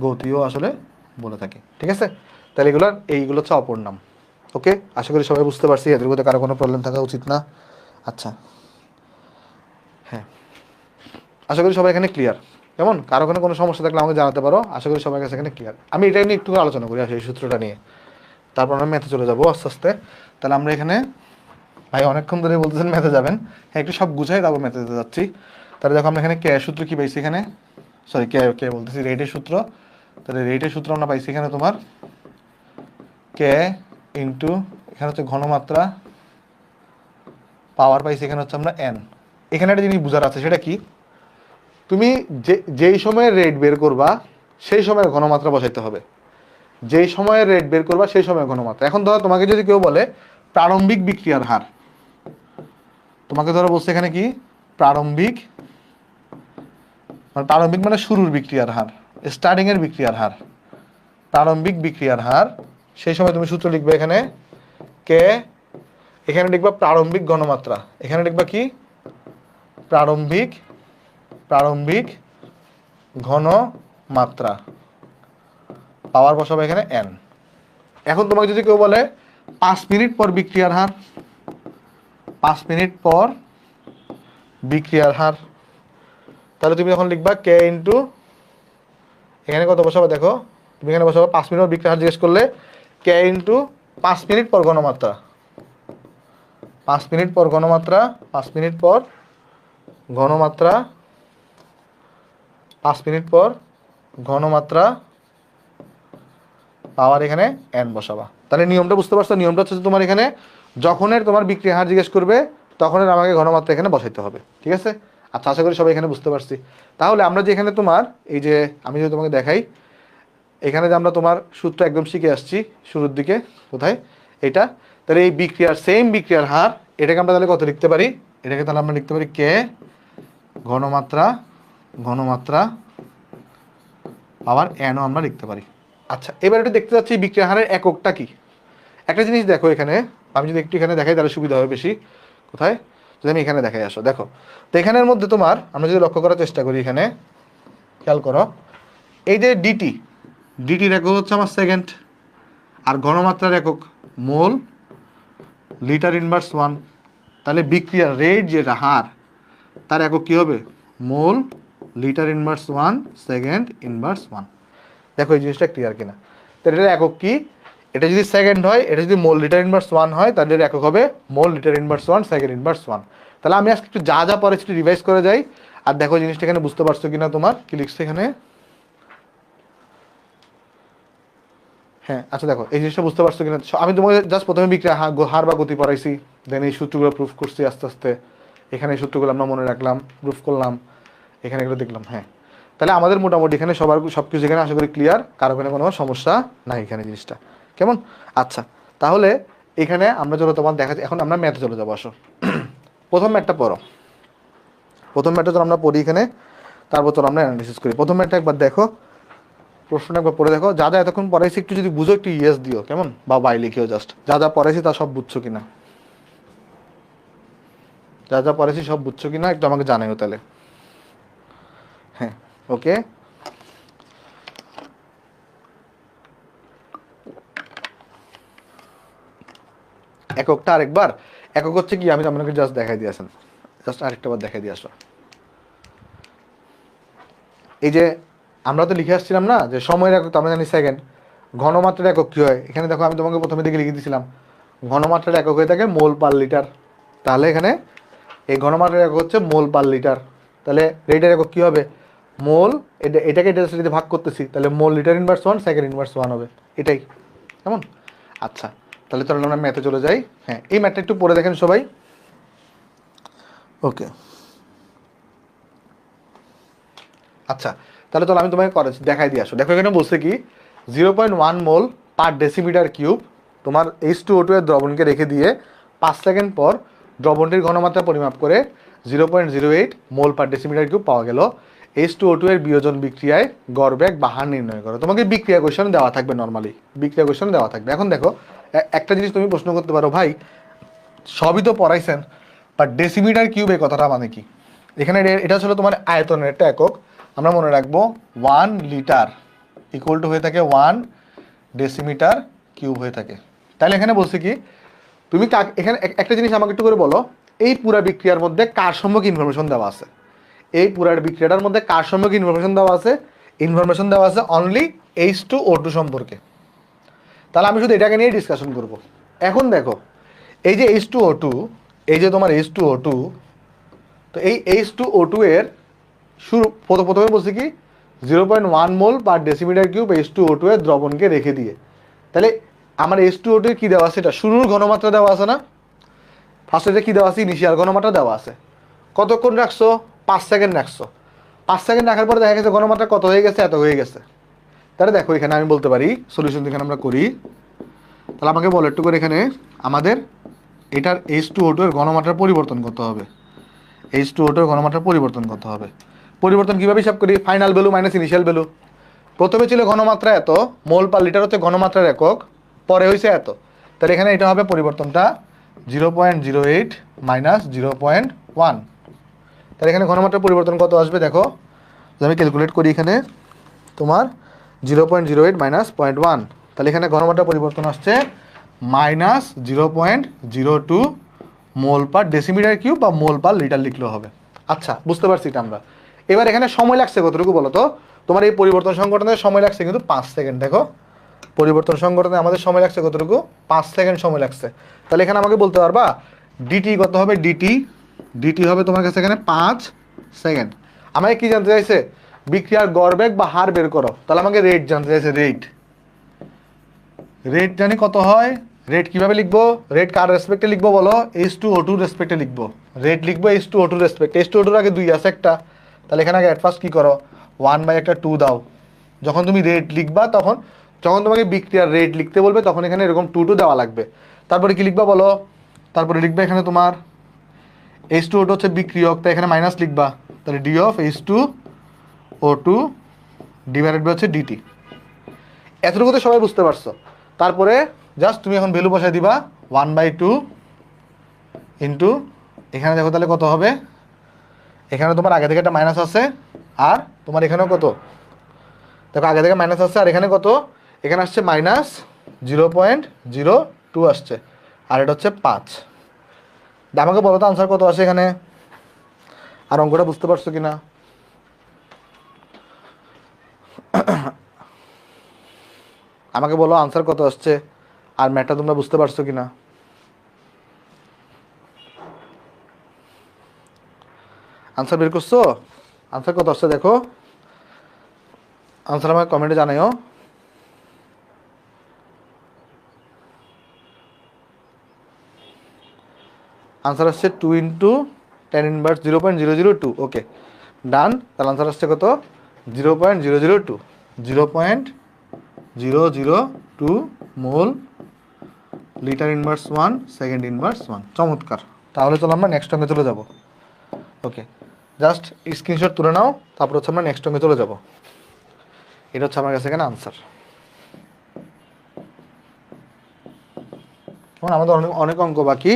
গতিও আসলে বলে থাকি, ঠিক আছে? তাহলে এইগুলো হচ্ছে অপর নাম। ওকে, আশা করি সবাই বুঝতে পারছি, এদের মধ্যে কারো কোনো প্রবলেম থাকা উচিত না। আচ্ছা, হ্যাঁ, আশা করি সবাই এখানে ক্লিয়ার, কেমন? কারো কোনো সমস্যা থাকলে আমাকে জানাতে পারো। আশা করি সবার কাছে এখানে ক্লিয়ার। আমি এটা নিয়ে একটু আলোচনা করি এই সূত্রটা নিয়ে, তারপর আমরা ম্যাথে চলে যাবো আস্তে আস্তে। তাহলে আমরা এখানে, ভাই অনেকক্ষণ ধরে বলতেছেন ম্যাথে যাবেন, হ্যাঁ একটু সব গুছাই তারপর ম্যাথে যেতে যাচ্ছি। তাহলে দেখো আমরা এখানে কে সূত্র কি পাইছি, এখানে সরি কে বলতেছি রেটের সূত্র। তাহলে রেটের সূত্র আমরা পাইছি এখানে তোমার কে ইন্টু, এখানে হচ্ছে ঘনমাত্রা, পাওয়ার পাইছি এখানে হচ্ছে আমরা এন। এখানে একটা জিনিস বোঝার আছে, সেটা কি, তুমি যেই সময়ের রেট বের করবা সেই সময়ের ঘনমাত্রা বসাইতে হবে, যেই সময়ের রেট বের করবা সেই সময়ের ঘনমাত্রা। এখন ধরো তোমাকে যদি কেউ বলে প্রারম্ভিক বিক্রিয়ার হার, তোমাকে ধরো বলছে এখানে কি প্রারম্ভিক মানে শুরুর বিক্রিয়ার হার, স্টার্টিং এর বিক্রিয়ার হার, প্রারম্ভিক বিক্রিয়ার হার। সেই সময় তুমি সূত্র লিখবে এখানে কে, এখানে লিখবা প্রারম্ভিক ঘনমাত্রা, এখানে লিখবা কি প্রারম্ভিক ঘনমাত্রা, পাওয়ার বসাবো এখানে n। এখন তোমাকে যদি কেউ বলে 5 মিনিট পর বিক্রিয়ার হার, 5 মিনিট পর বিক্রিয়ার হার, তাহলে তুমি এখন লিখবা কে ইন্টু, এখানে কত বসাবে দেখো, তুমি এখানে বসাবো 5 মিনিট পর বিক্রিয়ার হার জিজ্ঞেস করলে কে ইন্টু 5 মিনিট পর ঘনমাত্রা, 5 মিনিট পর ঘনমাত্রা, 5 মিনিট পর ঘনমাত্রা, 5 মিনিট পর ঘনমাত্রা, পাওয়ার এখানে n বসাবা। তাহলে নিয়মটা বুঝতে পারছো? নিয়মটা হচ্ছে তোমার এখানে যখনের তোমার বিক্রিয়া হার জিজ্ঞেস করবে তখনের আমাকে ঘনমাত্রা এখানে বসাইতে হবে, ঠিক আছে? আচ্ছা, আশা করি সবাই এখানে বুঝতে পারছি। তাহলে আমরা যে এখানে তোমার এই যে আমি যদি তোমাকে দেখাই, এখানে যে আমরা তোমার সূত্র একদম শিখে আসছি শুরুর দিকে, কোথায় এটা, তাহলে এই বিক্রিয়ার সেম বিক্রিয়ার হার, এটাকে আমরা তাহলে কত লিখতে পারি, এটাকে তাহলে আমরা লিখতে পারি কে ঘনমাত্রা পাওয়ার n ও আমরা লিখতে পারি। আচ্ছা, এবার একটু দেখতে যাচ্ছি বিক্রিয়া হারের এককটা কি। একটা জিনিস দেখো এখানে, আমি যদি একটু এখানে দেখাই তাহলে সুবিধা হবে বেশি। কোথায়, যদি আমি এখানে দেখাই, আসো দেখো তো এখানের মধ্যে তোমার আমরা যদি লক্ষ্য করার চেষ্টা করি, এখানে খেয়াল করো, এই যে ডিটির একক হচ্ছে আমার সেকেন্ড, আর ঘনমাত্রার একক মোল লিটার ইনভার্স 1। তাহলে বিক্রিয়ার রেট যেটা হার, তার একক কি হবে, মোল লিটার ইনভার্স 1 সেকেন্ড ইনভার্স 1। দেখো এই জিনিসটা ক্লিয়ার কিনা? তাহলে এটার একক কি, এটা যদি সেকেন্ড হয়, এটা যদি মোল লিটার ইনভার্স 1 হয়, তাহলে এর একক হবে মোল লিটার ইনভার্স 1 সেকেন্ড ইনভার্স 1। তাহলে আমি আজকে একটু যা পরে একটু রিভাইজ করে যাই, আর দেখো জিনিসটা এখানে বুঝতে পারছো কিনা, তোমার কি লিখছে এখানে। হ্যাঁ, আচ্ছা দেখো এই জিনিসটা বুঝতে পারছো কিনা। আমি তোমাকে জাস্ট প্রথমে বিক্রিয়া হার বা গতি পড়াইছি, দেন এই সূত্রগুলো প্রুফ করছি আস্তে আস্তে, এখানে এই সূত্রগুলো আমরা মনে রাখলাম, প্রুফ করলাম, এখানে এগুলো দেখলাম। হ্যাঁ, তাহলে আমাদের মোটামুটি এখানে সব কিছু এখানে আশা করি ক্লিয়ার, কারো কোনো সমস্যা নাই এখানে জিনিসটা কেমন। আচ্ছা, তাহলে এখানে আমরা চলো তোমার দেখা, এখন আমরা ম্যাথে চলে যাবো, আসো প্রথম ম্যাথটা পড়ো, প্রথম ম্যাথটা চলো আমরা পড়ি এখানে, তারপর চলো আমরা অ্যানালিসিস করি। প্রথম ম্যাথটা একবার দেখো, প্রশ্নটা একবার পড়ে দেখো, যা এতক্ষণ পড়াইছি একটু যদি বুঝো একটু ইয়েস দিও কেমন, বা বাই লিখিও, জাস্ট যা পড়াইছি তা সব বুঝছো কিনা, যা পড়াইছি সব বুঝছো কিনা একটু আমাকে জানাইও তাহলে। হ্যাঁ, ওকে। এককটা আরেকবার, একক হচ্ছে কি, আমি আপনাকে জাস্ট দেখাই দিয়ে আসেন, জাস্ট আরেকটা বার দেখাই দিয়ে আসো। এই যে আমরা তো লিখে আসছিলাম না যে সময়ের একক তো আমরা জানি সেকেন্ড, ঘনমাত্রার একক কি হয়, এখানে দেখো আমি তোমাকে প্রথমে দিকে লিখে দিয়েছিলাম ঘনমাত্রার একক হয়ে থাকে মোল পার লিটার। তাহলে এখানে এই ঘনমাত্রার একক হচ্ছে মোল পার লিটার, তাহলে রেটের একক কি হবে, মোল, এটাকে এটার সাথে ভাগ করতেছি, তাহলে মোল লিটার ইনভার্স 1 সেকেন্ড ইনভার্স 1 হবে, এটাই কেমন। আচ্ছা, তাহলে চলো আমরা ম্যাথে চলে যাই। হ্যাঁ, এই ম্যাথটা একটু পড়ে দেখেন সবাই। ওকে, আচ্ছা তাহলে চলো আমি তোমাকে দেখাই দিয়ে আসো। দেখো এখানে বলছে কি 0.1 মোল পার ডেসিমিটার কিউব তোমার H2O2 এর দ্রবণকে রেখে দিয়ে 5 সেকেন্ড পর দ্রবণটির ঘনমাত্রা পরিমাপ করে 0.08 মোল পার ডেসিমিটার কিউব পাওয়া গেল। H2O2 এর বিয়োজন বিক্রিয়ায় গড় বেগ বা হার নির্ণয় করো। তোমাকে বিক্রিয়া কোয়েশ্চন দেওয়া থাকবে, নর্মালি বিক্রিয়া কোয়েশ্চন দেওয়া থাকবে। এখন দেখো একটা জিনিস তুমি প্রশ্ন করতে পারো, ভাই সবই তো পড়াইছেন, বাট ডেসিমিটার কিউব এই কথাটা মানে কি? এখানে এটা ছিল তোমার আয়তনের একটা একক, আমরা মনে রাখবো 1 লিটার ইকুয়াল টু হয়ে থাকে 1 ডেসিমিটার কিউব হয়ে থাকে। তাহলে এখানে বলছি কি, তুমি এখানে একটা জিনিস আমাকে একটু করে বলো, এই পুরা বিক্রিয়ার মধ্যে কার সম্পর্কে ইনফরমেশন দেওয়া আছে? এই পুরা বিক্রিয়াটার মধ্যে কার সম্পর্কে ইনফরমেশন দেওয়া আছে? ইনফরমেশন দেওয়া আছে অনলি H2O2 সম্পর্কে। তাহলে আমি শুধু এটাকে নিয়ে ডিসকাশন করব। এখন দেখো এই যে H2O2, এই যে তোমার H2O2, তো এই H2O2 এর শুরু প্রথমে বলছি কি 0.1 মোল পার ডেসিমিটার কিউব H2O2 এর দ্রবণকে রেখে দিয়ে। তাহলে আমার H2O2 এর কি দেওয়া আছে, এটা শুরুর ঘনমাত্রা দেওয়া আছে না, ফার্স্টে কি দেওয়া আছে, ইনিশিয়াল ঘনমাত্রা দেওয়া আছে। কতক্ষণ রাখছো, 5 সেকেন্ড রাখছো। 5 সেকেন্ড রাখার পরে দেখা গেছে ঘনমাত্রা কত হয়ে গেছে, এত হয়ে গেছে। তাহলে দেখো এখানে আমি বলতে পারি সলিউশন এখানে আমরা করি, তাহলে আমাকে বলো একটু করে, এখানে আমাদের এটার H2O2 এর ঘনমাত্রার পরিবর্তন করতে হবে। H2O2 এর ঘনমাত্রার পরিবর্তন কত হবে? পরিবর্তন কিভাবে হিসাব করি? Final value minus initial value. প্রথমে ছিল ঘনমাত্রা এত, মোল পার লিটার হচ্ছে ঘনমাত্রার একক, পরে হয়েছে এত, তাহলে এখানে এটা হবে পরিবর্তনটা 0.08 মাইনাস 0.1। তাহলে এখানে ঘনমাত্রার পরিবর্তন কত আসবে দেখো, আমি ক্যালকুলেট করি এখানে তোমার 0.08 মাইনাস 0.1, তাহলে এখানে ঘনমাত্রার পরিবর্তন আসছে মাইনাস 0.02 মোল পার ডেসিমিটার কিউব বা মোল পার লিটার লিখলেও হবে। আচ্ছা, বুঝতে পারছি এটা আমরা। এবার এখানে সময় লাগছে কতটুকু বলো তো? তোমার এই পরিবর্তন সংঘটনে সময় লাগছে কিন্তু 5 সেকেন্ড। দেখো পরিবর্তন সংঘটনে আমাদের সময় লাগছে কতটুকু? 5 সেকেন্ড সময় লাগছে। তাহলে এখানে আমাকে বলতে পারবা ডিটি কত হবে? ডিটি হবে তোমার কাছে এখানে 5 সেকেন্ড। আমাকে কি জানতে চাইছে? বিক্রিয়ার গড় বেগ বা হার বের করো। তাহলে আমাকে রেট জানতে চাইছে। রেট জানি কত হয়। রেট কিভাবে লিখবো? রেট কার রেসপেক্টে লিখবো বলো? H2O2 রেসপেক্টে লিখবো। রেট লিখবো H2O2 রেসপেক্টে। H2O2 আগে 2 আছে একটা, তাহলে এখানে আগে ফার্স্ট কি করো, 1/2 দাও। যখন তুমি রেট লিখবা তখন, যখন তোমাকে বিক্রিয়ার রেট লিখতে বলবে তখন এখানে এরকম 2 দেওয়া লাগবে। তারপরে কি লিখবা বলো? তারপরে লিখবে এখানে তোমার H2O2 হচ্ছে বিক্রিয়ক, তাই এখানে মাইনাস লিখবা। তাহলে d of H2O2 divided by হচ্ছে ডিটি। এতটুকু তো সবাই বুঝতে পারছো। তারপরে জাস্ট তুমি এখন ভ্যালু বসাই দিবা 1/2 ইন্টু, এখানে দেখো তাহলে কত হবে, এখানে তোমার আগে থেকে একটা মাইনাস আছে, আর তোমার এখানেও কত দেখো আগে থেকে মাইনাস আছে, আর এখানে কত, এখানে আসছে মাইনাস 0.02 আসছে, আর এটা হচ্ছে 5। আমাকে বলো তো আনসার কত আসে এখানে? আর অঙ্কটা বুঝতে পারছো কিনা? আমাকে বলো আনসার কত আসছে, আর ম্যাথটা তোমরা বুঝতে পারছো কিনা? আনসার বের করছো? আনসার কত আসছে দেখো, আনসার আমাকে কমেন্টে জানাইও। আনসার আসছে 2 ইন্টু 10 ইনভার্স 0.002। ওকে, ডান। তাহলে আনসার আসছে কত? 0.002, 0.002 মোল লিটার ইনভার্স 1 সেকেন্ড ইনভার্স 1। চমৎকার। তাহলে চলো আমরা নেক্সট অঙ্কে চলে যাব। ওকে, জাস্ট স্ক্রিনশট তুলে নাও, তারপর হচ্ছে আমরা নেক্সট অঙ্কে চলে যাব। এটা হচ্ছে আমার কাছে এখানে আনসার। এখন আমাদের অনেক অঙ্ক বাকি,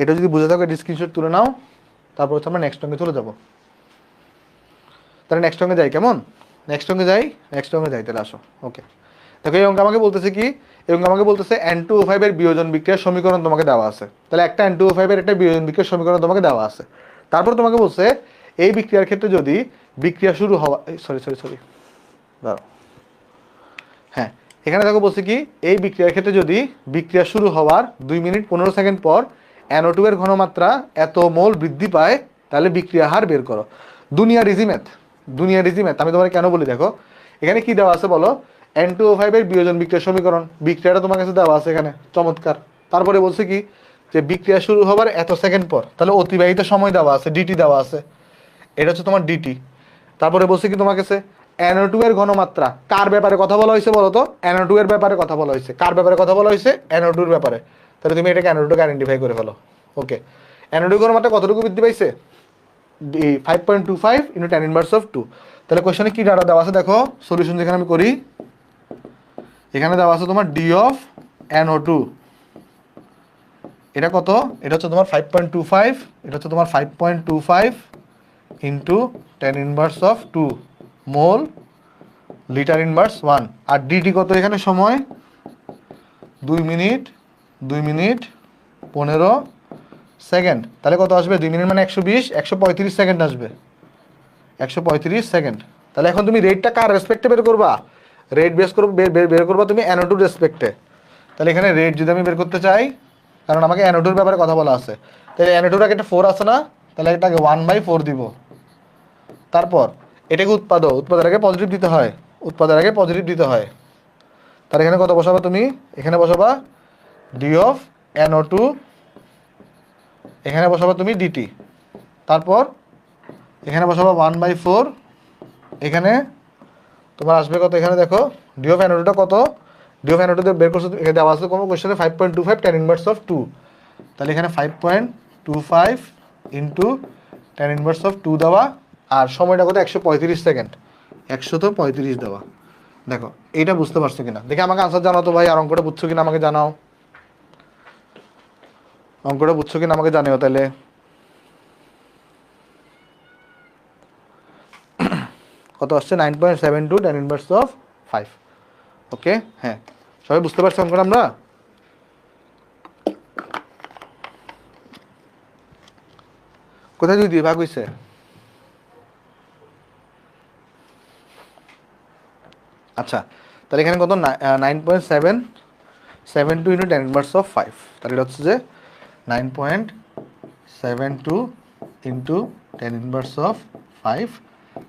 এটা যদি বুঝে থাকো স্ক্রিনশট তুলে নাও, তারপর হচ্ছে আমরা নেক্সট অঙ্কে চলে যাব। তাহলে নেক্সট অঙ্কে যাই, কেমন? নেক্সট অঙ্কে যাই তাহলে আসো। ওকে, দেখো এই অঙ্ক আমাকে বলতেছে কি, এই অঙ্ক আমাকে বলতেছে N2O5 এর বিয়োজন বিক্রিয়ার সমীকরণ তোমাকে দেওয়া আছে। তাহলে একটা N2O5 এর একটা বিয়োজন বিক্রিয়ার সমীকরণ তোমাকে দেওয়া আছে। তারপর তোমাকে বলছে এই বিক্রিয়ার ক্ষেত্রে যদি বিক্রিয়া শুরু হওয়া, সরি দাঁড়াও, হ্যাঁ, এখানে দেখো বলছে কি, এই বিক্রিয়ার ক্ষেত্রে যদি বিক্রিয়া শুরু হওয়ার 2 মিনিট 15 সেকেন্ড পর NO2 এর ঘনমাত্রা এত মোল বৃদ্ধি পায়, তাহলে বিক্রিয়া হার বের করো। দুনিয়ার ইজি ম্যাথ। আমি তোমাকে কেন বলি দেখো, এখানে কি দেওয়া আছে বলো? N2O5 এর বিয়োজন বিক্রিয়ার সমীকরণ, বিক্রিয়াটা তোমার কাছে দেওয়া আছে এখানে। চমৎকার। তারপরে বলছে কি, যে বিক্রিয়া শুরু হবার এত সেকেন্ড পর, তাহলে অতিবাহিত সময় দেওয়া আছে, ডিটি দেওয়া আছে, এটা হচ্ছে তোমার ডিটি। তারপরে বলছে কি তোমার কাছে NO2 এর ঘনমাত্রা, কার ব্যাপারে কথা বলা হয়েছে বলো তো? NO2 এর ব্যাপারে কথা বলা হয়েছে। কার ব্যাপারে কথা বলা হয়েছে? NO2 এর ব্যাপারে। তাহলে তুমি এটাকে NO2 কে আইডেন্টিফাই করে ফেলো। ওকে, NO2 ঘনমাত্রা কতটুকু বৃদ্ধি পাইছে? 5.25 ইন্টু 10 ইনভার্স অফ 2। তাহলে কোশ্চেনে কি ডাটা দেওয়া আছে দেখো, সলিউশন যেখানে আমি করি, এখানে দেওয়া আছে তোমার ডি অফ NO2, এটা কত? এটা হচ্ছে তোমার 5.25, এটা হচ্ছে তোমার 5.25 into 10 inverse of 2 mole litre inverse 1। আর ডিটি কত এখানে সময়? 2 মিনিট 15 সেকেন্ড। তাহলে কত আসবে? 2 মিনিট মানে 120, 135 সেকেন্ড আসবে, 135 সেকেন্ড। তাহলে এখন তুমি রেটটা কার রেসপেক্টে বের করবা? রেট বের করবা তুমি NO2 রেসপেক্টে। তাহলে এখানে রেট যদি আমি বের করতে চাই, কারণ আমাকে NO2 এর ব্যাপারে কথা বলা আছে, তাহলে NO2 এর আগে একটা 4 আছে না, তাহলে এটাকে 1/4 দিব। তারপর এটাকে উৎপাদের আগে পজিটিভ দিতে হয়, তাহলে এখানে কত বসাবা তুমি? এখানে বসাবা ডি অফ NO2, এখানে বসাবা তুমি ডিটি, তারপর এখানে বসাবা 1/4, এখানে তোমার আসবে কত? এখানে দেখো ডি অফ NO2টা কত, ডি অফ NO2 বের করছো, এখানে দেওয়া আছে কোনো কোশ্চেনে 5.25 10 ইনভার্স অফ 2। তাহলে এখানে 5.25 ইন্টু tan ইনভার্স অফ 2 দেওয়া, আর সময়টা কত 135 সেকেন্ড, 135 দেওয়া। দেখো এইটা বুঝতে পারছো কিনা দেখে আমাকে আনসার জানাও তো ভাই, আর অঙ্কটা বুঝছো কিনা আমাকে জানাও, অঙ্কটা বুঝছো কিনা আমাকে জানিও তাহলে। কত আসছে 9.72 tan ইনভার্স অফ 5। ওকে, হ্যাঁ সবাই বুঝতে পারছো অঙ্কটা আমরা? কোথায় 2 দিয়ে ভাগ হইছে? আচ্ছা, তাহলে এখানে কত 9.772 ইন্টু tan ইনভার্স অফ 5, তাহলে এটা হচ্ছে যে 9.72 ইন্টু tan ইনভার্স অফ 5,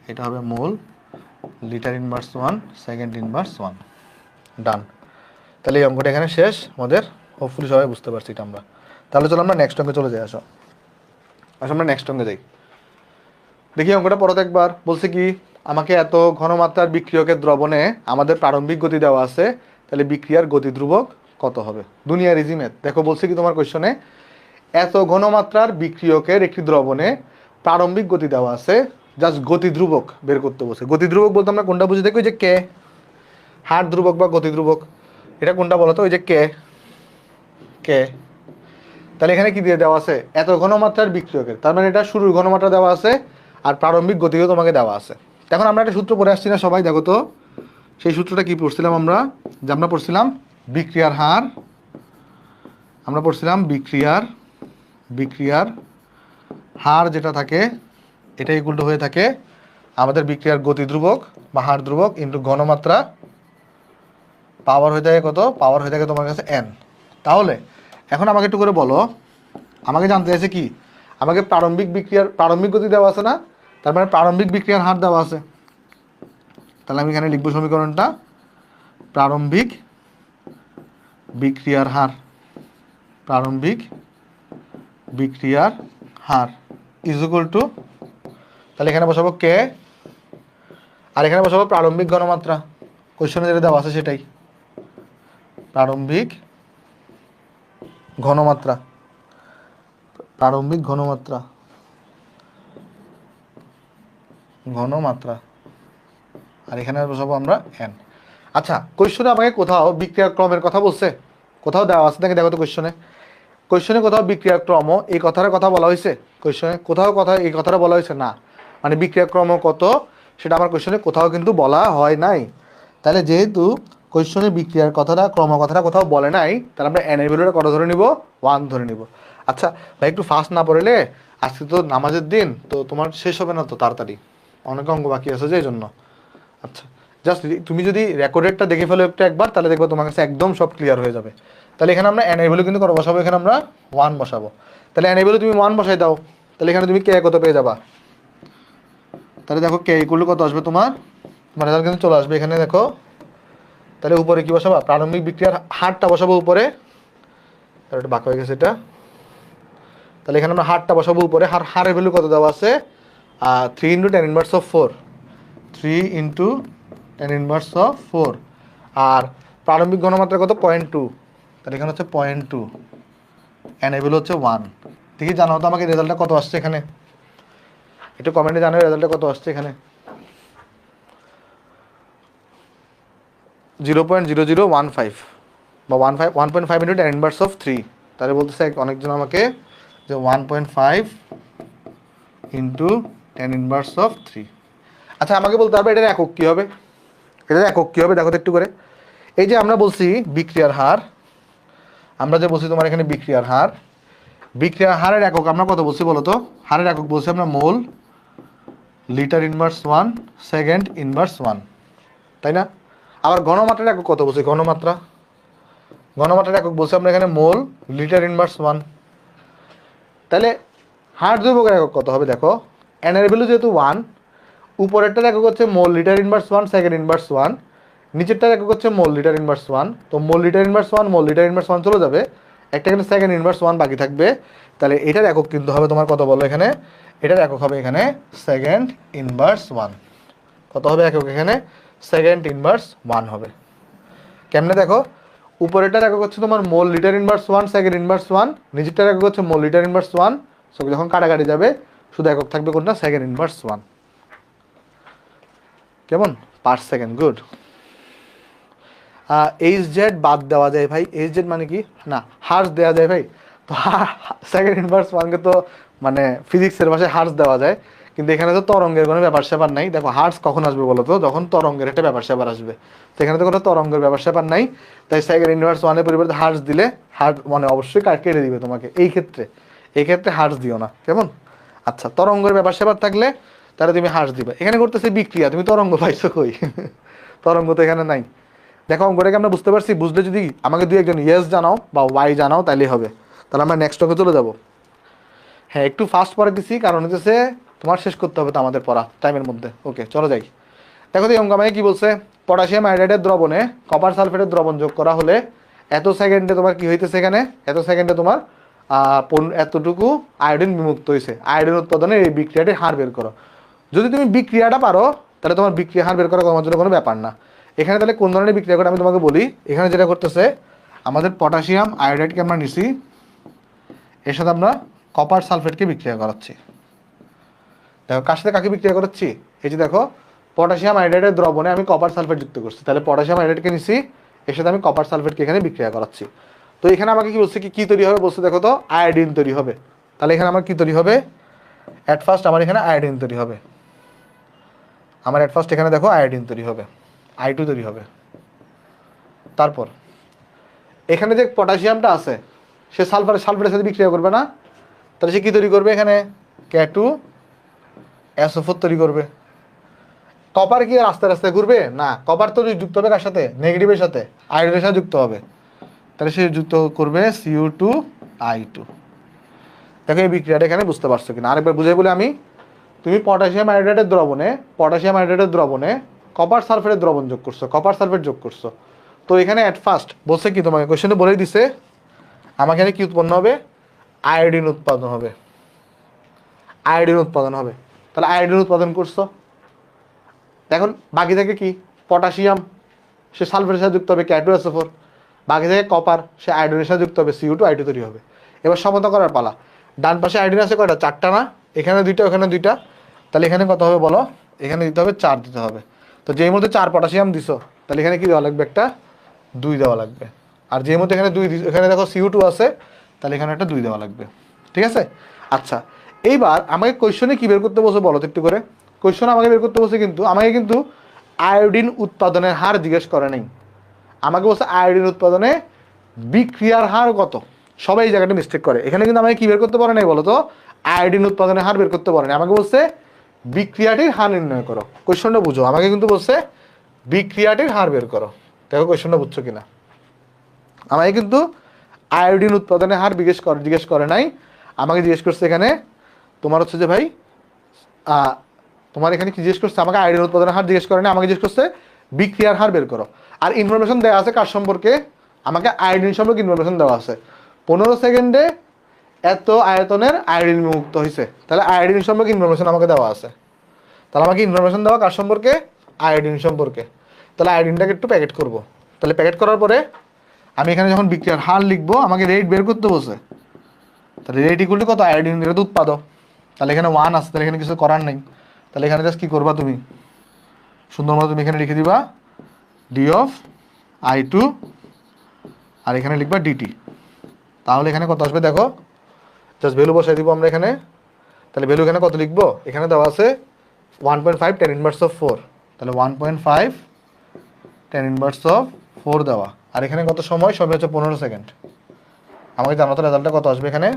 এটা হবে মোল, লিটার ইনভার্স 1, সেকেন্ড ইনভার্স 1। ডান, তাহলে এই অঙ্কটা এখানে শেষ আমাদের, হোপফুলি সবাই বুঝতে পারছি এটা আমরা। তাহলে চলো আমরা নেক্সট অঙ্কে চলে যাই, আসো আমরা নেক্সট অঙ্কে যাই। দেখি অঙ্কটা পড়ো একবার। বলছে কি, আমাকে এত ঘনমাত্রার বিক্রিয়কের দ্রবণে আমাদের প্রারম্ভিক গতি দেওয়া আছে, তাহলে বিক্রিয়ার গতি ধ্রুবক কত হবে? দুনিয়ার ইজি ম্যাথ। দেখো বলছে কি তোমার কোশ্চনে, এত ঘনমাত্রার বিক্রিয়কের একটি দ্রবণে প্রারম্ভিক গতি দেওয়া আছে, জাস্ট গতি ধ্রুবক বের করতে বলছে। গতি ধ্রুবক বলতে আমরা কোনটা বুঝি দেখো, ওই যে কে, হার ধ্রুবক বা গতি ধ্রুবক, এটা কোনটা বলো তো? ওই যে কে, কে। তাহলে এখানে কি দিয়ে দেওয়া আছে? এত ঘনমাত্রার বিক্রিয়কের, তার মানে এটা শুরুর ঘনমাত্রা দেওয়া আছে আর প্রারম্ভিক গতিও তোমাকে দেওয়া আছে। এখন আমরা একটা সূত্র পড়ে আসছি না সবাই, দেখো তো সেই সূত্রটা কি পড়ছিলাম আমরা, যে আমরা পড়ছিলাম বিক্রিয়ার হার, আমরা পড়ছিলাম বিক্রিয়ার হার যেটা থাকে এটা ইকুয়াল টু হয়ে থাকে আমাদের বিক্রিয়ার গতি ধ্রুবক বা হার ধ্রুবক ইন্টু ঘনমাত্রা, পাওয়ার হয়ে থাকে কত? পাওয়ার হয়ে থাকে তোমার কাছে n। তাহলে এখন আমাকে একটু করে বলো, আমাকে জানতে চাইছে কি, আমাকে প্রারম্ভিক গতি দেওয়া আছে না, তার মানে প্রারম্ভিক বিক্রিয়ার হার দেওয়া আছে। তাহলে আমি এখানে লিখবো সমীকরণটা, প্রারম্ভিক বিক্রিয়ার হার, প্রারম্ভিক বিক্রিয়ার হার ইজ ইকুয়াল টু, তাহলে এখানে বসাবো কে, আর এখানে বসাবো প্রারম্ভিক ঘনমাত্রা, কোশ্চেনে যেটা দেওয়া আছে সেটাই, প্রারম্ভিক ঘনমাত্রা, প্রারম্ভিক ঘনমাত্রা, আর এখানে বসাবো আমরা n। আচ্ছা, কোশ্চেনে আমাকে কোথাও বিক্রিয়ার ক্রমের কথা বলছে? কোথাও দেওয়া আছে নাকি? দেখো তো কোশ্চেনে কোথাও বিক্রিয়ার ক্রম এই কথার কথা বলা হয়েছে? কোশ্চেনে কোথাও এই কথাটা বলা হয়েছে না, মানে বিক্রিয়ার ক্রম কত সেটা আমার কোশ্চেনে কোথাও কিন্তু বলা হয় নাই। তাহলে যেহেতু কোশ্চেনে বিক্রিয়ার কথাটা, ক্রম কথাটা কোথাও বলে নাই, তাহলে আমরা n এর ভ্যালুটা কত ধরে নিব? 1 ধরে নিব। আচ্ছা ভাই, একটু ফাস্ট না পড়লে, আজকে তো নামাজের দিন, তো তোমার শেষ হবে না তো তাড়াতাড়ি, অনেক অঙ্ক বাকি আছে যে এই জন্য। আচ্ছা, জাস্ট তুমি যদি রেকর্ডেডটা দেখে ফেলো একবার, তাহলে দেখবো তোমার কাছে একদম সব ক্লিয়ার হয়ে যাবে। তাহলে এখানে আমরা n এর ভ্যালু কিন্তু কত বসাবো? এখানে আমরা 1 বসাবো। তাহলে n এর ভ্যালু তুমি 1 বসাই দাও, তাহলে এখানে তুমি কে কত পেয়ে যাবা? তাহলে দেখো কে ইকুয়াল কত আসবে তোমার রেজাল্ট কিন্তু চলে আসবে এখানে, দেখো। তাহলে উপরে কি বসাবা? প্রারম্ভিক বিক্রিয়ার হারটা বসাবো উপরে, তাহলে এটা বাঁকা হয়ে গেছে এটা। তাহলে এখানে আমরা হারটা বসাবো উপরে, হারের ভ্যালু কত দেওয়া আছে? 3 into tan inverse of 4, 3 into tan inverse of 4, আর প্রারম্ভিক ঘনমাত্রা কত? 0.2, তাহলে এখানে হচ্ছে 0.2, n এর ভ্যালু হচ্ছে 1। দেখি জানাও তো আমাকে রেজাল্টটা কত আসছে এখানে, একটু কমেন্টে জানাও রেজাল্টটা কত আসছে এখানে। 0.0015 বা 1.5 ইন্টু tan ইনভার্স অফ 3, তাহলে বলতেছে অনেকজন আমাকে যে 1.5 ইন্টু tan ইনভার্স অফ 3। আচ্ছা, আমাকে বলতে হবে এটার একক কী হবে? এটার একক কী হবে দেখো তো একটু করে। এই যে আমরা বলছি বিক্রিয়ার হার, আমরা যে বলছি তোমার এখানে বিক্রিয়ার হারের একক আমরা কত বলছি বলো তো? হারের একক বলছি আমরা মোল, লিটার ইনভার্স 1, সেকেন্ড ইনভার্স 1, তাই না? আবার ঘনমাত্রার একক কত বলছি? ঘনমাত্রার একক বলছি আমরা এখানে মোল, লিটার ইনভার্স 1। তাহলে হার ধ্রুবকের একক কত হবে দেখো? n এর ভ্যালু যেহেতু 1, উপরেরটার একক হচ্ছে মোল, লিটার ইনভার্স 1, সেকেন্ড ইনভার্স 1, নিচেরটার একক হচ্ছে মোল, লিটার ইনভার্স 1। তো মোল, লিটার ইনভার্স 1, মোল, লিটার ইনভার্স 1 চলে যাবে, একটা এখানে সেকেন্ড ইনভার্স 1 বাকি থাকবে। তাহলে এটার একক কিন্তু হবে তোমার কত বলো এখানে? এটার একক হবে এখানে সেকেন্ড ইনভার্স 1। কত হবে একক এখানে? সেকেন্ড ইনভার্স 1 হবে। কেমনে দেখো? উপরেরটার একক হচ্ছে তোমার মোল, লিটার ইনভার্স 1, সেকেন্ড ইনভার্স 1, নিচেরটার একক হচ্ছে মোল, লিটার ইনভার্স 1। সো যখন কাটাকাটি যাবে শুধু একক থাকবে কোনটা, সেকেন্ড ইনভার্স 1। কেমন, per second, good. H Z বাদ দেওয়া যায় ভাই, এইচ জেড মানে কি, না হার্স দেওয়া যায় ভাই, তো সেকেন্ড ইনভার্স 1কে তো মানে ফিজিক্সের ভাষায় হার্স দেওয়া যায়, কিন্তু এখানে তো তরঙ্গের কোনো ব্যাপার স্যাপার নাই। দেখো হার্স কখন আসবে বলো তো, যখন তরঙ্গের একটা ব্যাপার স্যাপার আসবে, সেখানে তো কোনো তরঙ্গের ব্যাপার স্যাপার নাই, তাই সেকেন্ড ইনভার্স 1-এর পরিবর্তে হার্স দিলে হার্স মানে অবশ্যই কেটে দিবে তোমাকে এই ক্ষেত্রে হার্স দিও না, কেমন। আচ্ছা, তরঙ্গের ব্যাপার স্যাপার থাকলে তাহলে তুমি হার্স দিবে। এখানে করতেছে বিক্রিয়া, তুমি তরঙ্গ পাইছো কই? তরঙ্গ তো এখানে নাই। দেখো অঙ্কটাকে আমরা বুঝতে পারছি, বুঝলে যদি আমাকে দুই একজন ইয়েস জানাও বা ওয়াই জানাও তাহলেই হবে। তাহলে আমরা নেক্সট টকে চলে যাব। হ্যাঁ, একটু ফাস্ট পড়া দিছি, কারণ হচ্ছে তোমার শেষ করতে হবে তো আমাদের পড়া টাইমের মধ্যে। ওকে, চলো যাই। দেখো তো এই অঙ্ক আমাকে কি বলছে, পটাশিয়াম আয়োডাইডের দ্রবণে কপার সালফেটের দ্রবণ যোগ করা হলে এত সেকেন্ডে তোমার কি হইতেছে, এখানে এত সেকেন্ডে তোমার এতটুকু আয়োডিন বিমুক্ত হয়েছে। আয়োডিন উৎপাদনের এই বিক্রিয়াটির হার বের করো। যদি তুমি বিক্রিয়াটা পারো তাহলে তোমার বিক্রিয়া হার বের করা তোমার জন্য কোনো ব্যাপার না। এখানে তাহলে কোন ধরনের বিক্রিয়া করে আমি তোমাকে বলি। এখানে যেটা করতেছে, আমাদের পটাশিয়াম আয়োডাইডকে আমরা নিছি, এর সাথে আমরা কপার সালফেটকে বিক্রিয়া করাচ্ছি। দেখো কার সাথে কাকে বিক্রিয়া করাচ্ছি, এই যে দেখো পটাশিয়াম আয়োডাইডের দ্রবণে আমি কপার সালফেট যুক্ত করছি, তাহলে পটাশিয়াম আয়োডাইডকে নিছি, এর সাথে আমি কপার সালফেটকে এখানে বিক্রিয়া করাচ্ছি। তো এখানে আমাকে কি বলছে, কি তৈরি হবে বলছে, দেখো তো আয়োডিন তৈরি হবে। তাহলে এখানে আমার কি তৈরি হবে, অ্যাট ফার্স্ট আমার এখানে আয়োডিন তৈরি হবে। আমার অ্যাট ফার্স্ট এখানে দেখো আয়োডিন তৈরি হবে, I2 তৈরি হবে। তারপর এখানে যে পটাশিয়ামটা আছে সে সালফারের সাথে বিক্রিয়া করবে না, তাহলে সে কি তৈরি করবে, এখানে K2SO4 তৈরি করবে। কপার কি রাস্তায় রাস্তায় ঘুরবে না, কপার তো যুক্ত হবে কার সাথে, নেগেটিভের সাথে, আয়োডিনের সাথে যুক্ত হবে। তাহলে সে যুক্ত করবে Cu2I2। দেখো এই বিক্রিয়াটা এখানে বুঝতে পারছো কিনা, আরেকবার বুঝাই বলে আমি, তুমি পটাশিয়াম আয়োডাইডের দ্রবণে কপার সালফেটের দ্রবণ যোগ করছো, কপার সালফেট যোগ করছো। তো এখানে অ্যাট ফার্স্ট বলছে কি, তোমাকে কোশ্চেনে বলেই দিছে আমাকে এখানে কি উৎপন্ন হবে, আয়োডিন উৎপাদন হবে। তাহলে আয়োডিন উৎপাদন করছো। এখন বাকি থেকে কি, পটাশিয়াম সে সালফেটের সাথে যুক্ত হবে K2SO4, বাকি থেকে কপার সে আয়োডিনের সাথে যুক্ত হবে Cu2I2 তৈরি হবে। এবার সমতা করার পালা। ডান পাশে আয়োডিন আছে কয়টা, 4টা না, এখানে 2টা ওখানে 2টা, তাহলে এখানে কত হবে বলো, এখানে দিতে হবে 4 দিতে হবে। তো যেই মধ্যে 4 পটাশিয়াম দিছো, তাহলে এখানে কি দেওয়া লাগবে, একটা 2 দেওয়া লাগবে। আর যেই মধ্যে এখানে 2, এখানে দেখো Cu2 আছে, তাহলে এখানে একটা 2 দেওয়া লাগবে। ঠিক আছে। আচ্ছা, এইবার আমাকে কোয়েশ্চনে কি বের করতে বলছে বলো তো একটু করে। কোয়েশ্চন আমাকে বের করতে বলছে, কিন্তু আমাকে কিন্তু আয়োডিন উৎপাদনের হার জিজ্ঞেস করে নাই, আমাকে বলছে আয়োডিন উৎপাদনে বিক্রিয়ার হার কত। সবাই এই জায়গাটা মিস্টেক করে। এখানে কিন্তু আমাকে কি বের করতে পারে নাই বলো তো, আয়োডিন উৎপাদনের হার বের করতে পারে না, আমাকে বলছে বিক্রিয়াটির হার নির্ণয় করো। কোয়েশ্চনটা বুঝো, আমাকে কিন্তু বলছে বিক্রিয়াটির হার বের করো। দেখো কোয়েশ্চনটা বুঝছো কিনা, আমাকে কিন্তু আয়োডিন উৎপাদনের হার জিজ্ঞেস করে নাই, আমাকে জিজ্ঞেস করছে এখানে তোমার হচ্ছে যে ভাই তোমার এখানে কি জিজ্ঞেস করছে, আমাকে আয়োডিন উৎপাদনের হার জিজ্ঞেস করে নাই, আমাকে জিজ্ঞেস করছে বিক্রিয়ার হার বের করো। আর ইনফরমেশন দেওয়া আছে কার সম্পর্কে, আমাকে আয়োডিন সম্পর্কে ইনফরমেশন দেওয়া আছে। 15 সেকেন্ডে এত আয়তনের আয়োডিন মুক্ত হয়েছে, তাহলে আয়োডিন সম্পর্কে ইনফরমেশন আমাকে দেওয়া আছে। তাহলে আমাকে ইনফরমেশন দেওয়া কার সম্পর্কে, আয়োডিন সম্পর্কে। তাহলে আয়োডিনটাকে একটু প্যাকেট করব। তাহলে প্যাকেট করার পরে আমি এখানে যখন বিক্রিয়ার হার লিখবো, আমাকে রেট বের করতে বসে, তাহলে রেট ইকুয়াল টু কত, আয়োডিন, এটা তো উৎপাদক। তাহলে এখানে 1 আছে, তাহলে এখানে কিছু করার নেই। তাহলে এখানে জাস্ট কি করবা, তুমি সুন্দর মতো তুমি এখানে লিখে দিবা D(I2) আর এখানে লিখবা DT। তাহলে এখানে কত আসবে দেখো, জাস্ট ভ্যালু বসাই দিব আমরা এখানে। তাহলে ভ্যালু এখানে কত লিখবো, এখানে দেওয়া আছে 1.5 10⁻⁴। তাহলে 1.5 10⁻⁴ দেওয়া। আর এখানে কত সময় হচ্ছে 15 সেকেন্ড। আমাকে জানো তো রেজাল্টটা কত আসবে, এখানে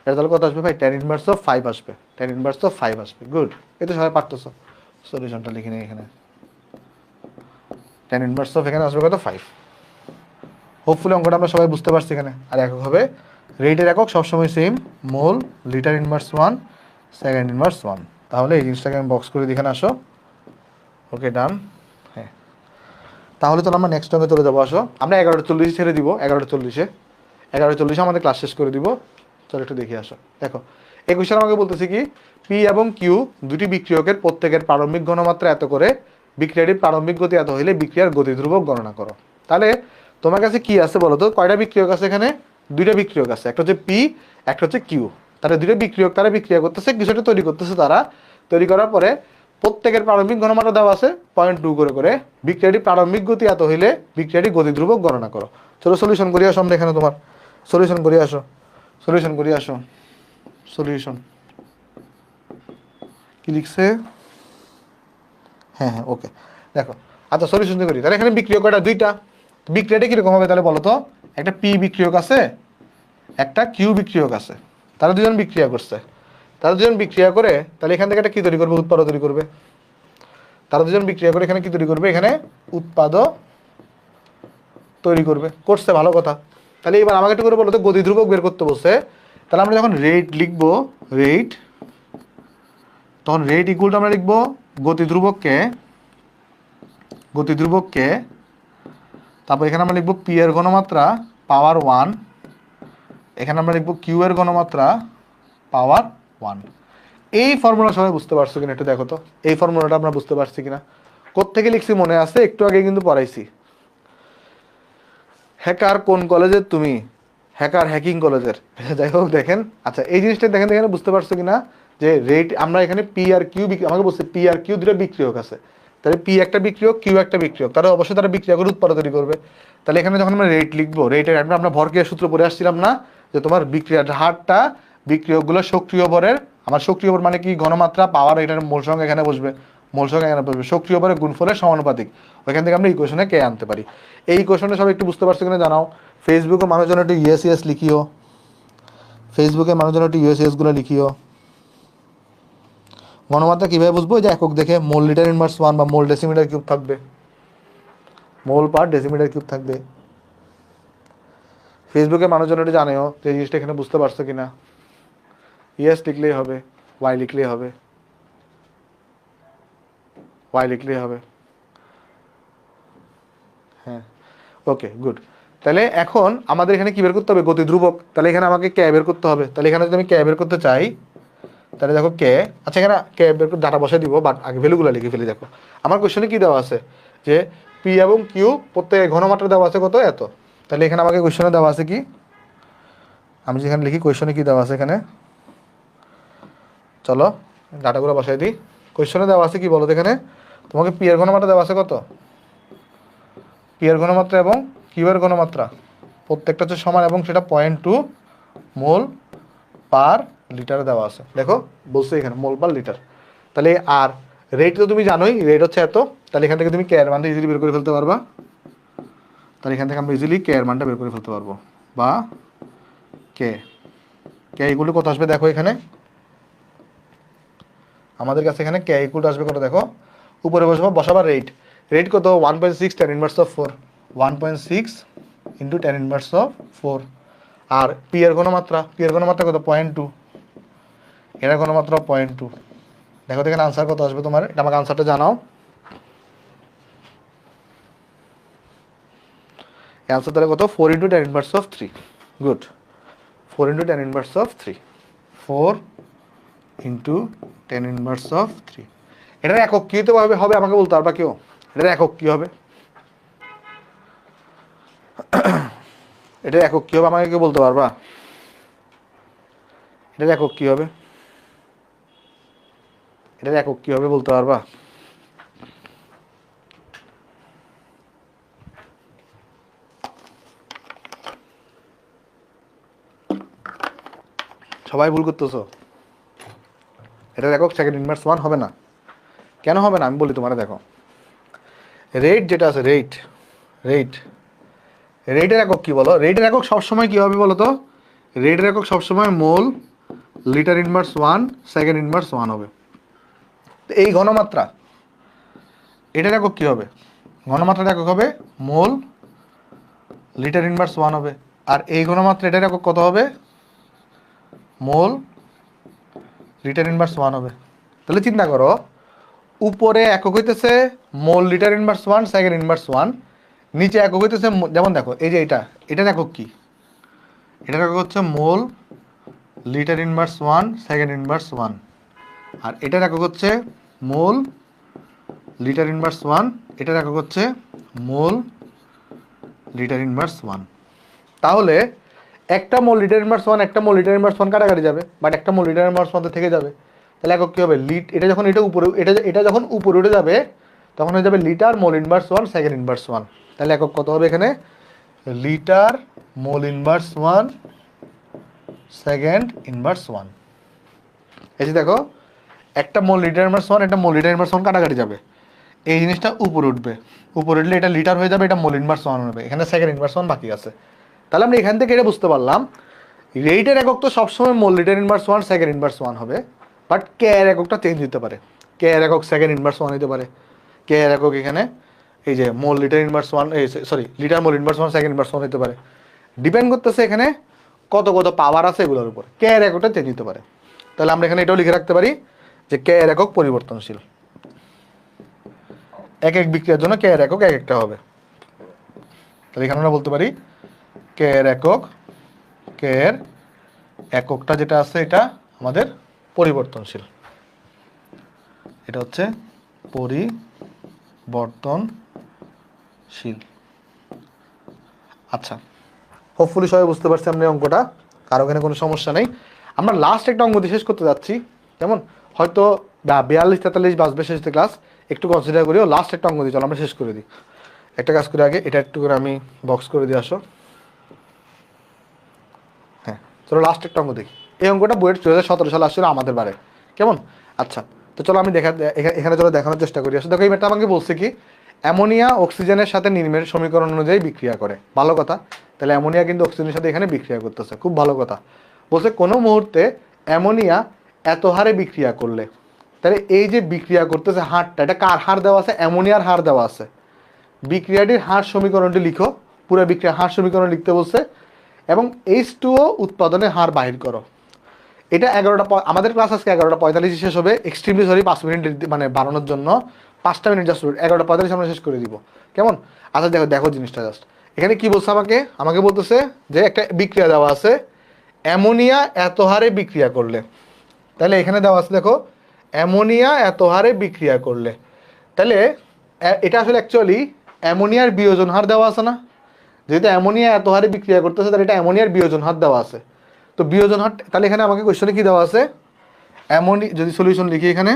রেজাল্ট কত আসবে ভাই, 10⁻⁵ আসবে, 10⁻⁵ আসবে। গুড, এই তো সবাই পারতেছো। সলিউশনটা লিখে নিই এখানে, 10⁻⁵ এখানে আসবে কত, 5। হোপফুলি অঙ্কটা আমরা সবাই বুঝতে পারছি এখানে। আর একক হবে, রেটের একক সবসময় সেম, মোল, লিটার ইনভার্স 1, সেকেন্ড ইনভার্স 1। তাহলে এই জিনিসটাকে আমি বক্স করে এখানে আসো। ওকে, ডান। হ্যাঁ, তাহলে তো আমরা নেক্সট অঙ্কে চলে যাবো। আসো, আমরা 11:40 ছেড়ে দিব, 11:40 আমাদের ক্লাস শেষ করে দিব। চলো একটু দেখে আসো। দেখো এই কোয়েশ্চন আমাকে বলতেছি কি, পি এবং কিউ দুটি বিক্রিয়কের প্রত্যেকের প্রারম্ভিক ঘনমাত্রা এত করে, বিক্রিয়াটির প্রারম্ভিক গতি এত হইলে বিক্রিয়ার গতি ধ্রুবক গণনা করো। তাহলে তোমার কাছে কি আছে বলো তো, কয়টা বিক্রিয়ক আছে এখানে, 2টা বিক্রিয়ক আছে, একটা হচ্ছে পি, একটা হচ্ছে কিউ। তারা দুটো বিক্রিয়ক, তারা বিক্রিয়া করতেছে, কিছু একটা তৈরি করতেছে। তারা তৈরি করার পরে প্রত্যেকের প্রারম্ভিক ঘনমাত্রা দেওয়া আছে 0.2 করে করে। বিক্রিয়াটি প্রারম্ভিক গতি এত হইলে বিক্রিয়াটি গতি ধ্রুবক গণনা করো। চলো সলিউশন করি আসো আমরা, এখানে তোমার সলিউশন করি আসো, সলিউশন করি আসো, সলিউশন কি লিখছে? হ্যাঁ হ্যাঁ ওকে, দেখো আচ্ছা সলিউশন করি। তাহলে এখানে বিক্রিয়ক কয়টা? দুইটা। বিক্রিয়াটা কিরকম হবে তাহলে বলো তো? একটা পি বিক্রিয়ক আছে, একটা কিউ বিক্রিয়ক আছে। তারা দুজন বিক্রিয়া করছে, তারা দুজন বিক্রিয়া করে তাহলে এখান থেকে একটা কি তৈরি করবে? উৎপাদক তৈরি করবে। তারা দুজন বিক্রিয়া করে এখানে কি তৈরি করবে? এখানে উৎপাদক তৈরি করবে। করছে, ভালো কথা। তাহলে এবার আমাকে একটু করে বলো তো, গতি ধ্রুবক বের করতে বলছে। তাহলে আমরা যখন রেট লিখবো, রেট, তখন রেট ইকুয়াল টু আমরা লিখবো গতি ধ্রুবককে, গতি ধ্রুবককে, তারপর এখানে আমরা লিখবো পি এর ঘনমাত্রা পাওয়ার 1, এখানে আমরা লিখবো কিউ এর ঘনমাত্রা পাওয়ার 1। এই ফর্মুলা সবাই বুঝতে পারছো কিনা একটু দেখো তো, এই ফর্মুলাটা আমরা বুঝতে পারছি কিনা? কোত্থেকে লিখছি মনে আছে? একটু আগে কিন্তু পড়াইছি। হ্যাকার কোন কলেজের তুমি? হ্যাকার হ্যাকিং কলেজের। যাই হোক দেখেন, আচ্ছা এই জিনিসটা দেখেন, এখানে বুঝতে পারছো কিনা যে রেট আমরা এখানে পি আর কিউ, আমাকে বলছে পি আর কিউ দুটো বিক্রিয়ক আছে। তাহলে পি একটা বিক্রিয়ক, কিউ একটা বিক্রিয়ক, তারা অবশ্যই তারা বিক্রিয়া করে উৎপাদন তৈরি করবে। তাহলে এখানে যখন আমরা রেট লিখবো, রেটের আমরা ভরক্রিয়া সূত্র পড়ে আসছিলাম না, যে তোমার বিক্রিয়ার হারটা বিক্রিয়কগুলো সক্রিয় ভরের, আমার সক্রিয় ভর মানে কি? ঘনমাত্রা পাওয়ার, এটার মূল সংখ্যা এখানে বসবে, মূল সংখ্যা এখানে বসবে, সক্রিয় ভরের গুণফলের সমানুপাতিক। ওইখান থেকে আমরা ইকুয়েশনে কে আনতে পারি। এই ইকুয়েশনে সবাই একটু বুঝতে পারছো কিনা জানাও। ফেসবুকে মানুষজন একটু ইএস লিখিও, ফেসবুকে মানুষজন একটু ইউএসএস গুলো লিখিও। ঘনমাত্রা কিভাবে বুঝবো? যে একক দেখে মোল লিটার ইনভার্স 1 বা মোল ডেসিমিটার কিউব থাকবে, মোল পার ডেসিমিটার কিউব থাকবে। ফেসবুকে মানুষজন একটু জানেও যে এই জিনিসটা এখানে বুঝতে পারছো কিনা। ইয়েস লিখলেই হবে, ওয়াই লিখলেই হবে, ওয়াই লিখলেই হবে। হ্যাঁ ওকে গুড। তাহলে এখন আমাদের এখানে কি বের করতে হবে? গতি ধ্রুবক। তাহলে এখানে আমাকে কে বের করতে হবে। তাহলে এখানে যদি আমি কে বের করতে চাই, তাহলে দেখো কে, আচ্ছা এখানে কে বের করে ডাটা বসাই দিব, বাট আগে ভ্যালুগুলো লিখে ফেলি। দেখো আমার কোশ্চেনে কি দেওয়া আছে, যে পি এবং কিউ প্রত্যেক ঘনমাত্রা দেওয়া আছে কত? এত। তাহলে এখানে আমাকে কোশ্চেনে দেওয়া আছে কি? আমি যেখানে লিখি কোশ্চেনে কি দেওয়া আছে এখানে, চলো ডাটাগুলো বসাই দিই। কোশ্চেনে দেওয়া আছে কি বলো তো? এখানে তোমাকে পি এর ঘনমাত্রা দেওয়া আছে কত? পি এর ঘনমাত্রা এবং কিউ এর ঘনমাত্রা প্রত্যেকটা হচ্ছে সমান, এবং সেটা 0.2 মোল পার লিটারে দেওয়া আছে। দেখো বলছে এখানে মোল পার লিটার। তাহলে আর রেট তো তুমি জানোই, রেট হচ্ছে এত। তাহলে এখান থেকে তুমি কে এর মানটা ইজিলি বের করে ফেলতে পারবা। তাহলে এখান থেকে আমরা ইজিলি কে এর মানটা বের করে ফেলতে পারবো, বা কে, কে ইকুয়াল টু কত আসবে? দেখো এখানে আমাদের কাছে এখানে কে ইকুয়াল টু আসবে কত? দেখো উপরে বসাবার রেট, রেট কত? 1.6 tan inverse of 4, 1.6 into tan inverse of 4। আর পি এর ঘনমাত্রা, পি এর ঘনমাত্রা কত? 0.2, এর ঘনমাত্রা 0.2। দেখো এখানে আনসার কত আসবে তোমার? এটা আমাকে আনসারটা জানাও। অ্যান্সার তাহলে কত? 4 into tan inverse of 3। Good, 4 into tan inverse of 3, 4 into tan inverse of 3। এটার একক কী হবে হবে আমাকে বলতে পারবা কেউ? এটার একক কী হবে? এটার একক কী হবে আমাকে কেউ বলতে পারবা? এটার একক কী হবে? এটার একক কী হবে বলতে পারবা? সবাই ভুল করতেছো। এটার একক সেকেন্ড ইনভার্স 1 হবে না। কেন হবে না আমি বলি তোমার। দেখো রেট যেটা আছে, রেট, রেট, রেটের একক কি বলো? রেটের একক সবসময় কী হবে বলো তো? রেটের একক সবসময় মোল লিটার ইনভার্স 1 সেকেন্ড ইনভার্স 1 হবে। এই ঘনমাত্রা, এটার একক কী হবে? ঘনমাত্রার একক হবে মোল লিটার ইনভার্স 1 হবে। আর এই ঘনমাত্রা এটার একক কত হবে? মোল লিটার ইনভার্স 1 হবে। তাহলে চিন্তা করো, উপরে একক হইতেছে মোল লিটার ইনভার্স 1 সেকেন্ড ইনভার্স 1, নিচে একক হইতেছে, যেমন দেখো এই যে এটার একক কি? এটার একক হচ্ছে মোল লিটার ইনভার্স 1 সেকেন্ড ইনভার্স 1, আর এটার একক হচ্ছে মোল লিটার ইনভার্স 1, এটার একক হচ্ছে মোল লিটার ইনভার্স 1। তাহলে একটা মোল লিটার ইনভার্স ওয়ান, একটা মোল লিটার ইনভার্স ওয়ান কাটাকাটি যাবে, বাট একটা মোল লিটার ইনভার্স ওয়ান তো থেকে যাবে। তাহলে একক কী হবে, এটা যখন এটা উপরে এটা যখন উপরে উঠে যাবে তখন হয়ে যাবে litre mole inverse one second inverse one. তাহলে একক কত হবে এখানে, litre mole inverse one second inverse one. এই যে দেখো, একটা মোল লিটার ইনভার্স ওয়ান, একটা মোল লিটার ইনভার্স ওয়ান কাটাকাটি যাবে, এই জিনিসটা উপরে উঠবে, উপরে উঠলে এটা লিটার হয়ে যাবে, এটা মোল ইনভার্স ওয়ান হবে, এখানে সেকেন্ড ইনভার্স ওয়ান বাকি আছে। তাহলে আমরা এখান থেকে এটা বুঝতে পারলাম রেটের একক তো সবসময় মোল litre inverse one second inverse one হবে, বাট কে এর এককটা চেঞ্জ হতে পারে। কে এর একক সেকেন্ড ইনভার্স ওয়ান হতে পারে, কে এর একক এখানে এই যে মোল litre inverse one, sorry litre mole inverse one second inverse one হতে পারে। ডিপেন্ড করতেছে এখানে কত কত পাওয়ার আছে এগুলোর উপর, কে এর এককটা চেঞ্জ হতে পারে। তাহলে আমরা এখানে এটাও লিখে রাখতে পারি যে কে এর একক পরিবর্তনশীল, এক এক বিক্রিয়ার জন্য কে এর একক এক একটা হবে। তাহলে এখানে আমরা বলতে পারি কে এর একক, কে এর এককটা যেটা আছে এটা আমাদের পরিবর্তনশীল, এটা হচ্ছে পরিবর্তনশীল। আচ্ছা, হোপফুলি সবাই বুঝতে পারছি আমরা অঙ্কটা, কারো এখানে কোনো সমস্যা নেই। আমরা লাস্ট একটা অঙ্ক দিয়ে শেষ করতে যাচ্ছি, যেমন হয়তো 42-43 বাজবে শেষ ক্লাস, একটু কনসিডার করিও লাস্ট একটা অঙ্ক দিয়ে চলো আমরা শেষ করে দিই। একটা কাজ করে আগে এটা একটু করে আমি বক্স করে দিয়ে আসো। হ্যাঁ চলো লাস্ট একটা অঙ্ক দেখি। এই অঙ্কটা বইয়ের 2017 সালে আসছিল আমাদের বারে, কেমন? আচ্ছা তো চলো আমি এখানে চলো দেখানোর চেষ্টা করি। আসলে দেখো এই ম্যাটটা আমাকে বলছে কি, অ্যামোনিয়া অক্সিজেনের সাথে নির্মের সমীকরণ অনুযায়ী বিক্রিয়া করে। ভালো কথা, তাহলে অ্যামোনিয়া কিন্তু অক্সিজেনের সাথে এখানে বিক্রিয়া করতেছে, খুব ভালো কথা। বলছে কোনো মুহূর্তে অ্যামোনিয়া এত হারে বিক্রিয়া করলে, তাহলে এই যে বিক্রিয়া করতেছে হারটা, এটা কার হার দেওয়া আছে? অ্যামোনিয়ার হার দেওয়া আছে। বিক্রিয়াটির হার সমীকরণটি লিখো, পুরো বিক্রিয়া হার সমীকরণ লিখতে বলছে, এবং H2O উৎপাদনের হার বাহির করো। এটা 11টা, আমাদের ক্লাস আজকে 11:45 শেষ হবে, এক্সট্রিমলি সরি 5 মিনিট মানে বাড়ানোর জন্য 5টা মিনিট জাস্ট, 11:45 আমরা শেষ করে দিব, কেমন? আচ্ছা দেখো দেখো জিনিসটা জাস্ট এখানে কি বলছে আমাকে বলতেছে যে একটা বিক্রিয়া দেওয়া আছে, অ্যামোনিয়া এত হারে বিক্রিয়া করলে, তাহলে এখানে দেওয়া আছে দেখো অ্যামোনিয়া এত হারে বিক্রিয়া করলে, তাহলে এটা আসলে অ্যাকচুয়ালি অ্যামোনিয়ার বিয়োজন হার দেওয়া আছে না? যেহেতু অ্যামোনিয়া এত হারে বিক্রিয়া করতেছে তাহলে এটা অ্যামোনিয়ার বিয়োজন হার দেওয়া আছে। তো বিয়োজন হার, তাহলে এখানে আমাকে কোশ্চেনে কি দেওয়া আছে, যদি সলিউশন লিখি এখানে,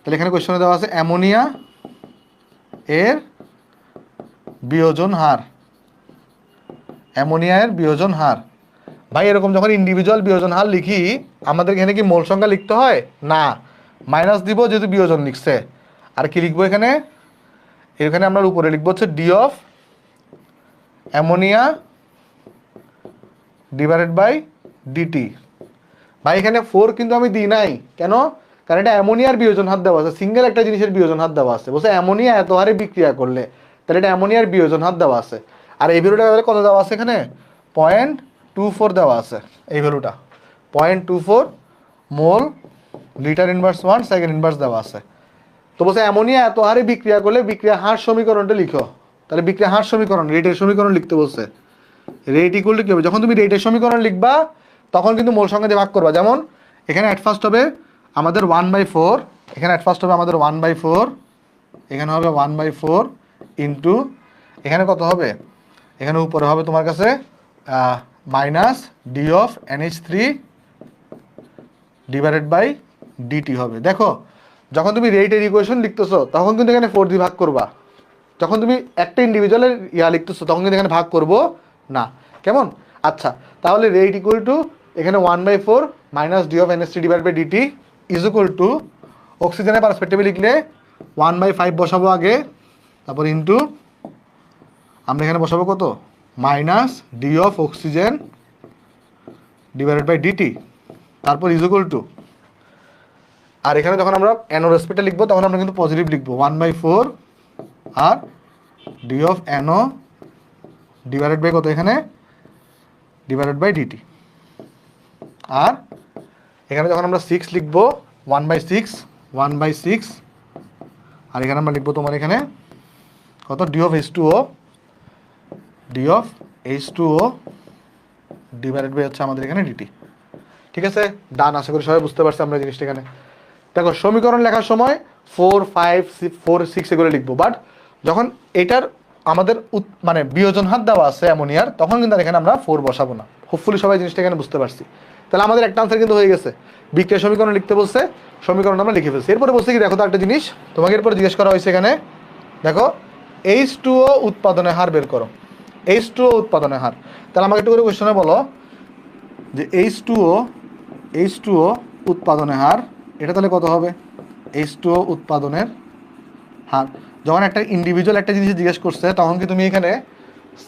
তাহলে এখানে কোশ্চেনে দেওয়া আছে অ্যামোনিয়া এর বিয়োজন হার, অ্যামোনিয়ার বিয়োজন হার। ভাই এরকম যখন ইন্ডিভিজুয়াল বিয়োজন হার লিখি আমাদের এখানে কি মোল সংখ্যা লিখতে হয় না, মাইনাস দিব যেহেতু বিয়োজন লিখছে। আর কি লিখবো এখানে, এখানে আমরা উপরে লিখবো হচ্ছে D of ammonia divided by d t. ভাই এখানে 4 কিন্তু আমি দিই নাই, কেন? কারণ এটা অ্যামোনিয়ার বিয়োজন হার দেওয়া আছে, সিঙ্গেল একটা জিনিসের বিয়োজন হার দেওয়া আছে। বলছে অ্যামোনিয়া এত হারে বিক্রিয়া করলে, তাহলে এটা অ্যামোনিয়ার বিয়োজন হার দেওয়া আছে। আর এই ভ্যালুটা কত দেওয়া আছে এখানে, 0.24 দেওয়া আছে, এই ভ্যালুটা 0.24 মোল litre inverse one second inverse দেওয়া আছে। তো বলছে অ্যামোনিয়া এত হারে বিক্রিয়া করলে বিক্রিয়া হার সমীকরণটা লিখো। তাহলে বিক্রিয়া হার সমীকরণ, রেটের সমীকরণ লিখতে বলছে। রেট ইকুয়াল টু কি হবে, যখন তুমি রেটের সমীকরণ লিখবা তখন কিন্তু মোল সংখ্যা দিয়ে ভাগ করবা। যেমন এখানে অ্যাট ফার্স্ট হবে আমাদের 1/4, এখানে অ্যাট ফার্স্ট হবে আমাদের 1/4, এখানে হবে 1/4 ইন্টু এখানে কত হবে, এখানে উপরে হবে তোমার কাছে minus D of NH3 divided by d t হবে। দেখো যখন তুমি রেটের ইকুয়েশন লিখতেছো তখন কিন্তু এখানে 4 দিয়ে ভাগ করবা, যখন তুমি একটা ইন্ডিভিজুয়ালের লিখতেছো তখন কিন্তু এখানে ভাগ করবো না, কেমন? আচ্ছা তাহলে রেট ইকুয়াল টু এখানে 1/4 minus D of NH3 divide by d t is equal to, অক্সিজেনের পার্সপেক্টিভে লিখলে 1/5 বসাবো আগে, তারপর ইন্টু আমরা এখানে বসাবো কত, minus D of oxygen divided by d t, তারপর ইজ ইকুয়াল টু, আর এখানে যখন আমরা NO রেসপেক্টে লিখবো তখন আমরা কিন্তু পজিটিভ লিখবো 1/4 আর D of NO divided by কত এখানে, ডিভাইডেড বাই ডিটি। আর এখানে যখন আমরা 6 লিখবো 1/6 আর এখানে আমরা লিখবো তোমার এখানে কত, D of H2O divided by হচ্ছে আমাদের এখানে ডিটি। ঠিক আছে, ডান। আশা করি সবাই বুঝতে পারছি আমরা জিনিসটা। এখানে দেখো সমীকরণ লেখার সময় 4, 5, 4, 6 এগুলো লিখবো, বাট যখন এটার আমাদের মানে বিয়োজন হার দেওয়া আছে অ্যামোনিয়ার, তখন কিন্তু আর এখানে আমরা 4 বসাবো না। হোপফুলি সবাই জিনিসটা এখানে বুঝতে পারছি। তাহলে আমাদের একটা আনসার কিন্তু হয়ে গেছে। বিক্রিয়া সমীকরণ লিখতে বলছে, সমীকরণ আমরা লিখে ফেলছি। এরপরে বলছে কি দেখো তো একটা জিনিস তোমাকে এরপরে জিজ্ঞেস করা হয়েছে এখানে, দেখো H2O উৎপাদনের হার বের করো। H2O উৎপাদনের হার। তাহলে আমাকে একটু করে কোয়েশ্চনে বলো যে H2O উৎপাদনের হার, এটা তাহলে কত হবে? H2O উৎপাদনের হার। যখন একটা ইন্ডিভিজুয়াল একটা জিনিস জিজ্ঞেস করছে তখন কি তুমি এখানে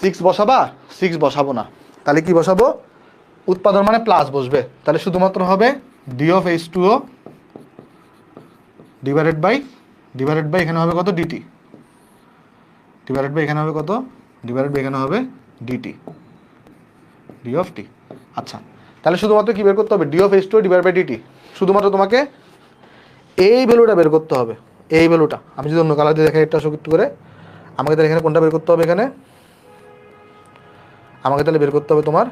6 বসাবা? 6 বসাবো না। তাহলে কি বসাবো? উৎপাদন মানে প্লাস বসবে। তাহলে শুধুমাত্র হবে d of H2O divided by এখানে হবে কত? ডিটি। ডিভাইডেড বাই এখানে হবে কত? ডিভাইডেড বাই এখানে হবে ডিটি, ডি অফ টি। আচ্ছা, তাহলে শুধুমাত্র কি বের করতে হবে? D of H2O divide by d t. শুধুমাত্র তোমাকে এই ভ্যালুটা বের করতে হবে, এই ভ্যালুটা। আমি যদি অন্য কালার দিয়ে দেখাই এটা একটু করে, আমাকে তাহলে এখানে কোনটা বের করতে হবে? এখানে আমাকে তাহলে বের করতে হবে তোমার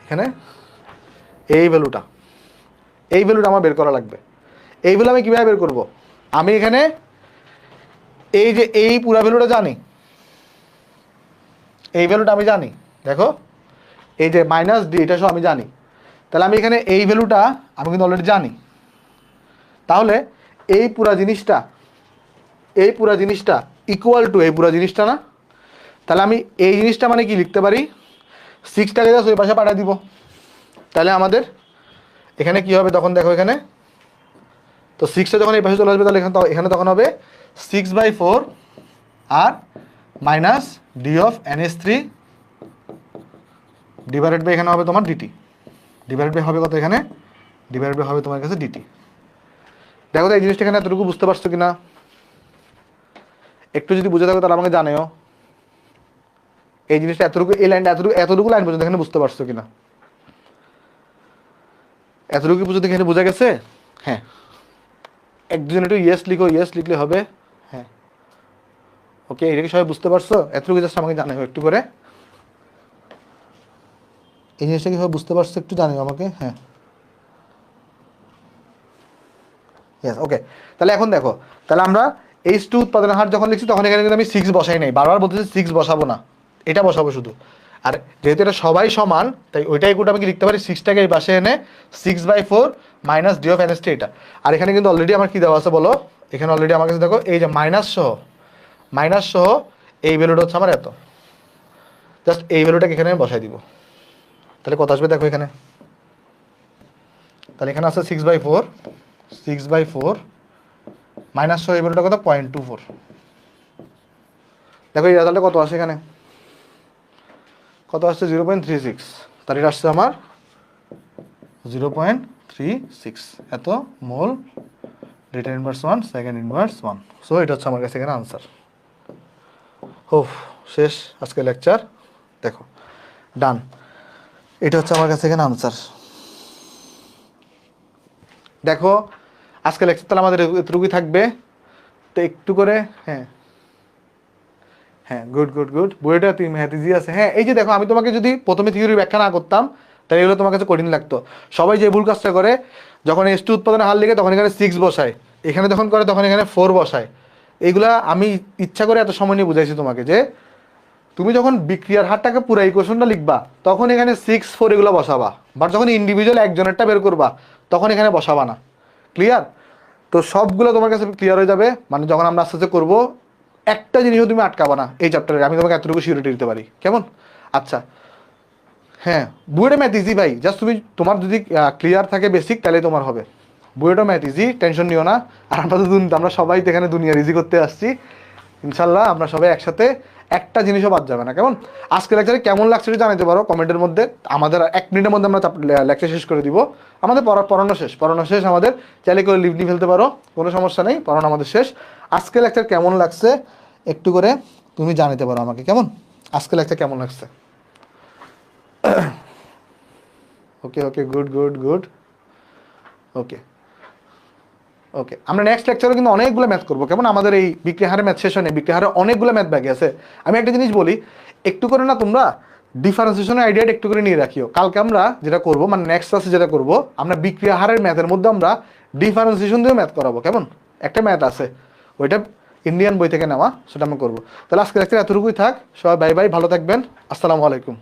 এখানে এই ভ্যালুটা। এই ভ্যালুটা আমার বের করা লাগবে। এই ভ্যালু আমি কীভাবে বের করব? আমি এখানে এই যে এই পুরা ভ্যালুটা জানি, এই ভ্যালুটা আমি জানি। দেখো এই যে মাইনাস ডি, এটা সব আমি জানি। তাহলে আমি এখানে এই ভ্যালুটা আমি কিন্তু অলরেডি জানি। তাহলে এই পুরা জিনিসটা ইকুয়াল টু এই পুরা জিনিসটা না? তাহলে আমি এই জিনিসটা মানে কি লিখতে পারি? 6টাকে জাস্ট ওই পাশে পাঠিয়ে দিব। তাহলে আমাদের এখানে কি হবে তখন? দেখো এখানে তো 6টা যখন এই পাশে চলে আসবে তাহলে এখানে তখন হবে 6/4 আর minus D of NH3 divided by এখানে হবে তোমার ডিটি। ডিভাইডেড বাই হবে কত? এখানে ডিভাইডেড বাই হবে তোমার কাছে ডিটি। দেখো তো এই জিনিসটা এখানে এতটুকু বুঝতে পারছো কিনা? একটু যদি বুঝে থাকো তাহলে আমাকে জানাও এই জিনিসটা এতটুকু, এই লাইনটা এতটুকু লাইন পর্যন্ত এখানে বুঝতে পারছো কিনা? এতটুকু পর্যন্ত এখানে বোঝা গেছে? হ্যাঁ, একজন একটু ইয়েস লিখো, ইয়েস লিখলে হবে। হ্যাঁ, ওকে, এটা কি সবাই বুঝতে পারছো? এতটুকু জাস্ট আমাকে জানাও একটু করে। এই জিনিসটা কি সবাই বুঝতে পারছো? একটু জানিও আমাকে। হ্যাঁ, ইয়েস, ওকে। তাহলে এখন দেখো, তাহলে আমরা H2 উৎপাদনের হার যখন লিখছি তখন এখানে কিন্তু আমি 6 বসাই নাই। বারবার বলতেছি 6 বসাবো না, এটা বসাবো শুধু। আর যেহেতু এটা সবাই সমান তাই ওইটাই কোটা আমি কি লিখতে পারি? 6টাকে এই পাশে এনে 6/4 মাইনাস ডি অফ NH3 এটা। আর এখানে কিন্তু অলরেডি আমার কি দেওয়া আছে বলো? এখানে অলরেডি আমার কাছে দেখো এই যে মাইনাস সহ এই ভ্যালুটা হচ্ছে আমার এত। জাস্ট এই ভ্যালুটাকে এখানে আমি বসাই দিব। তাহলে কত আসবে দেখো এখানে? তাহলে এখানে আছে 6/4 মাইনাস সহ এই ভ্যালুটা কত? 0.24। দেখো এই রেজাল্টটা কত আসে এখানে? কত আসছে? 0.36। তাহলে এটা আসছে আমার 0.36 এত মোল ডেটা ইনভার্স 1 সেকেন্ড ইনভার্স 1। সো এটা হচ্ছে আমার কাছে এখানে আনসার। ও শেষ আজকে লেকচার। দেখো ডান, এটা হচ্ছে আমার কাছে এখানে আনসার। দেখো আজকে লেকচার তাহলে আমাদের এতটুকুই থাকবে। তো একটু করে হ্যাঁ গুড বইটা ইজি আছে। হ্যাঁ, এই যে দেখো আমি তোমাকে যদি প্রথমে থিওরি ব্যাখ্যা না করতাম তাহলে এগুলো তোমার কাছে কঠিন লাগতো। সবাই যে ভুল কাজটা করে, যখন H2 উৎপাদনের হার লিখে তখন এখানে 6 বসায়, এখানে যখন করে তখন এখানে 4 বসায়। এইগুলা আমি ইচ্ছা করে এত সময় নিয়ে বুঝাইছি তোমাকে যে তুমি যখন বিক্রিয়ার হারটাকে পুরো ইকুয়েশনটা লিখবা তখন এখানে 6, 4 এগুলো বসাবা। বাট যখন ইন্ডিভিজুয়াল একজনেরটা বের করবা তখন এখানে বসাবা না। ক্লিয়ার? তো সবগুলো তোমার কাছে ক্লিয়ার হয়ে যাবে। মানে যখন আমরা আস্তে আস্তে করবো একটা জিনিসও তুমি আটকাবা না এই চ্যাপ্টারে, আমি তোমাকে এতটুকু সিউরিটি দিতে পারি। কেমন? আচ্ছা, হ্যাঁ, বুয়েটে ম্যাথ ইজি ভাই। জাস্ট তুমি তোমার যদি ক্লিয়ার থাকে বেসিক তাহলে তোমার হবে। বুয়েটে ম্যাথ ইজি, টেনশন নিও না। আর আমরা সবাই তো এখানে দুনিয়ার ইজি করতে আসছি। ইনশাল্লাহ আমরা সবাই একসাথে, একটা জিনিসও বাদ যাবে না। কেমন? আজকে লেকচারে কেমন লাগছে জানাতে পারো কমেন্টের মধ্যে। আমাদের 1 মিনিটের মধ্যে আমরা লেকচার শেষ করে দিব। আমাদের পড়ানো শেষ আমাদের। চাইলে করে লিভ নিয়ে ফেলতে পারো, কোনো সমস্যা নেই, পড়ানো আমাদের শেষ। আজকে লেকচার কেমন লাগছে একটু করে তুমি জানাতে পারো আমাকে। কেমন আজকে লেকচার কেমন লাগছে? ওকে গুড ওকে আমরা নেক্সট লেকচারে কিন্তু অনেকগুলো ম্যাথ করবো। কেমন? আমাদের এই বিক্রি হারে ম্যাথ সেশনে বিক্রি হারে অনেকগুলো ম্যাথ বাকি আছে। আমি একটা জিনিস বলি, একটু করে না তোমরা ডিফারেন্সিয়েশনের আইডিয়াটা একটু করে নিয়ে রাখিও। কালকে আমরা যেটা করবো, মানে নেক্সট ক্লাসে যেটা করবো, আমরা বিক্রিয়া হারের ম্যাথের মধ্যে আমরা ডিফারেন্সিয়েশন দিয়ে ম্যাথ করাবো। কেমন? একটা ম্যাথ আছে ওইটা ইন্ডিয়ান বই থেকে নেওয়া, সেটা আমরা করবো। তাহলে আজকে লেকচার এতটুকুই থাক। সবাই বাই বাই, ভালো থাকবেন। আসসালামু আলাইকুম।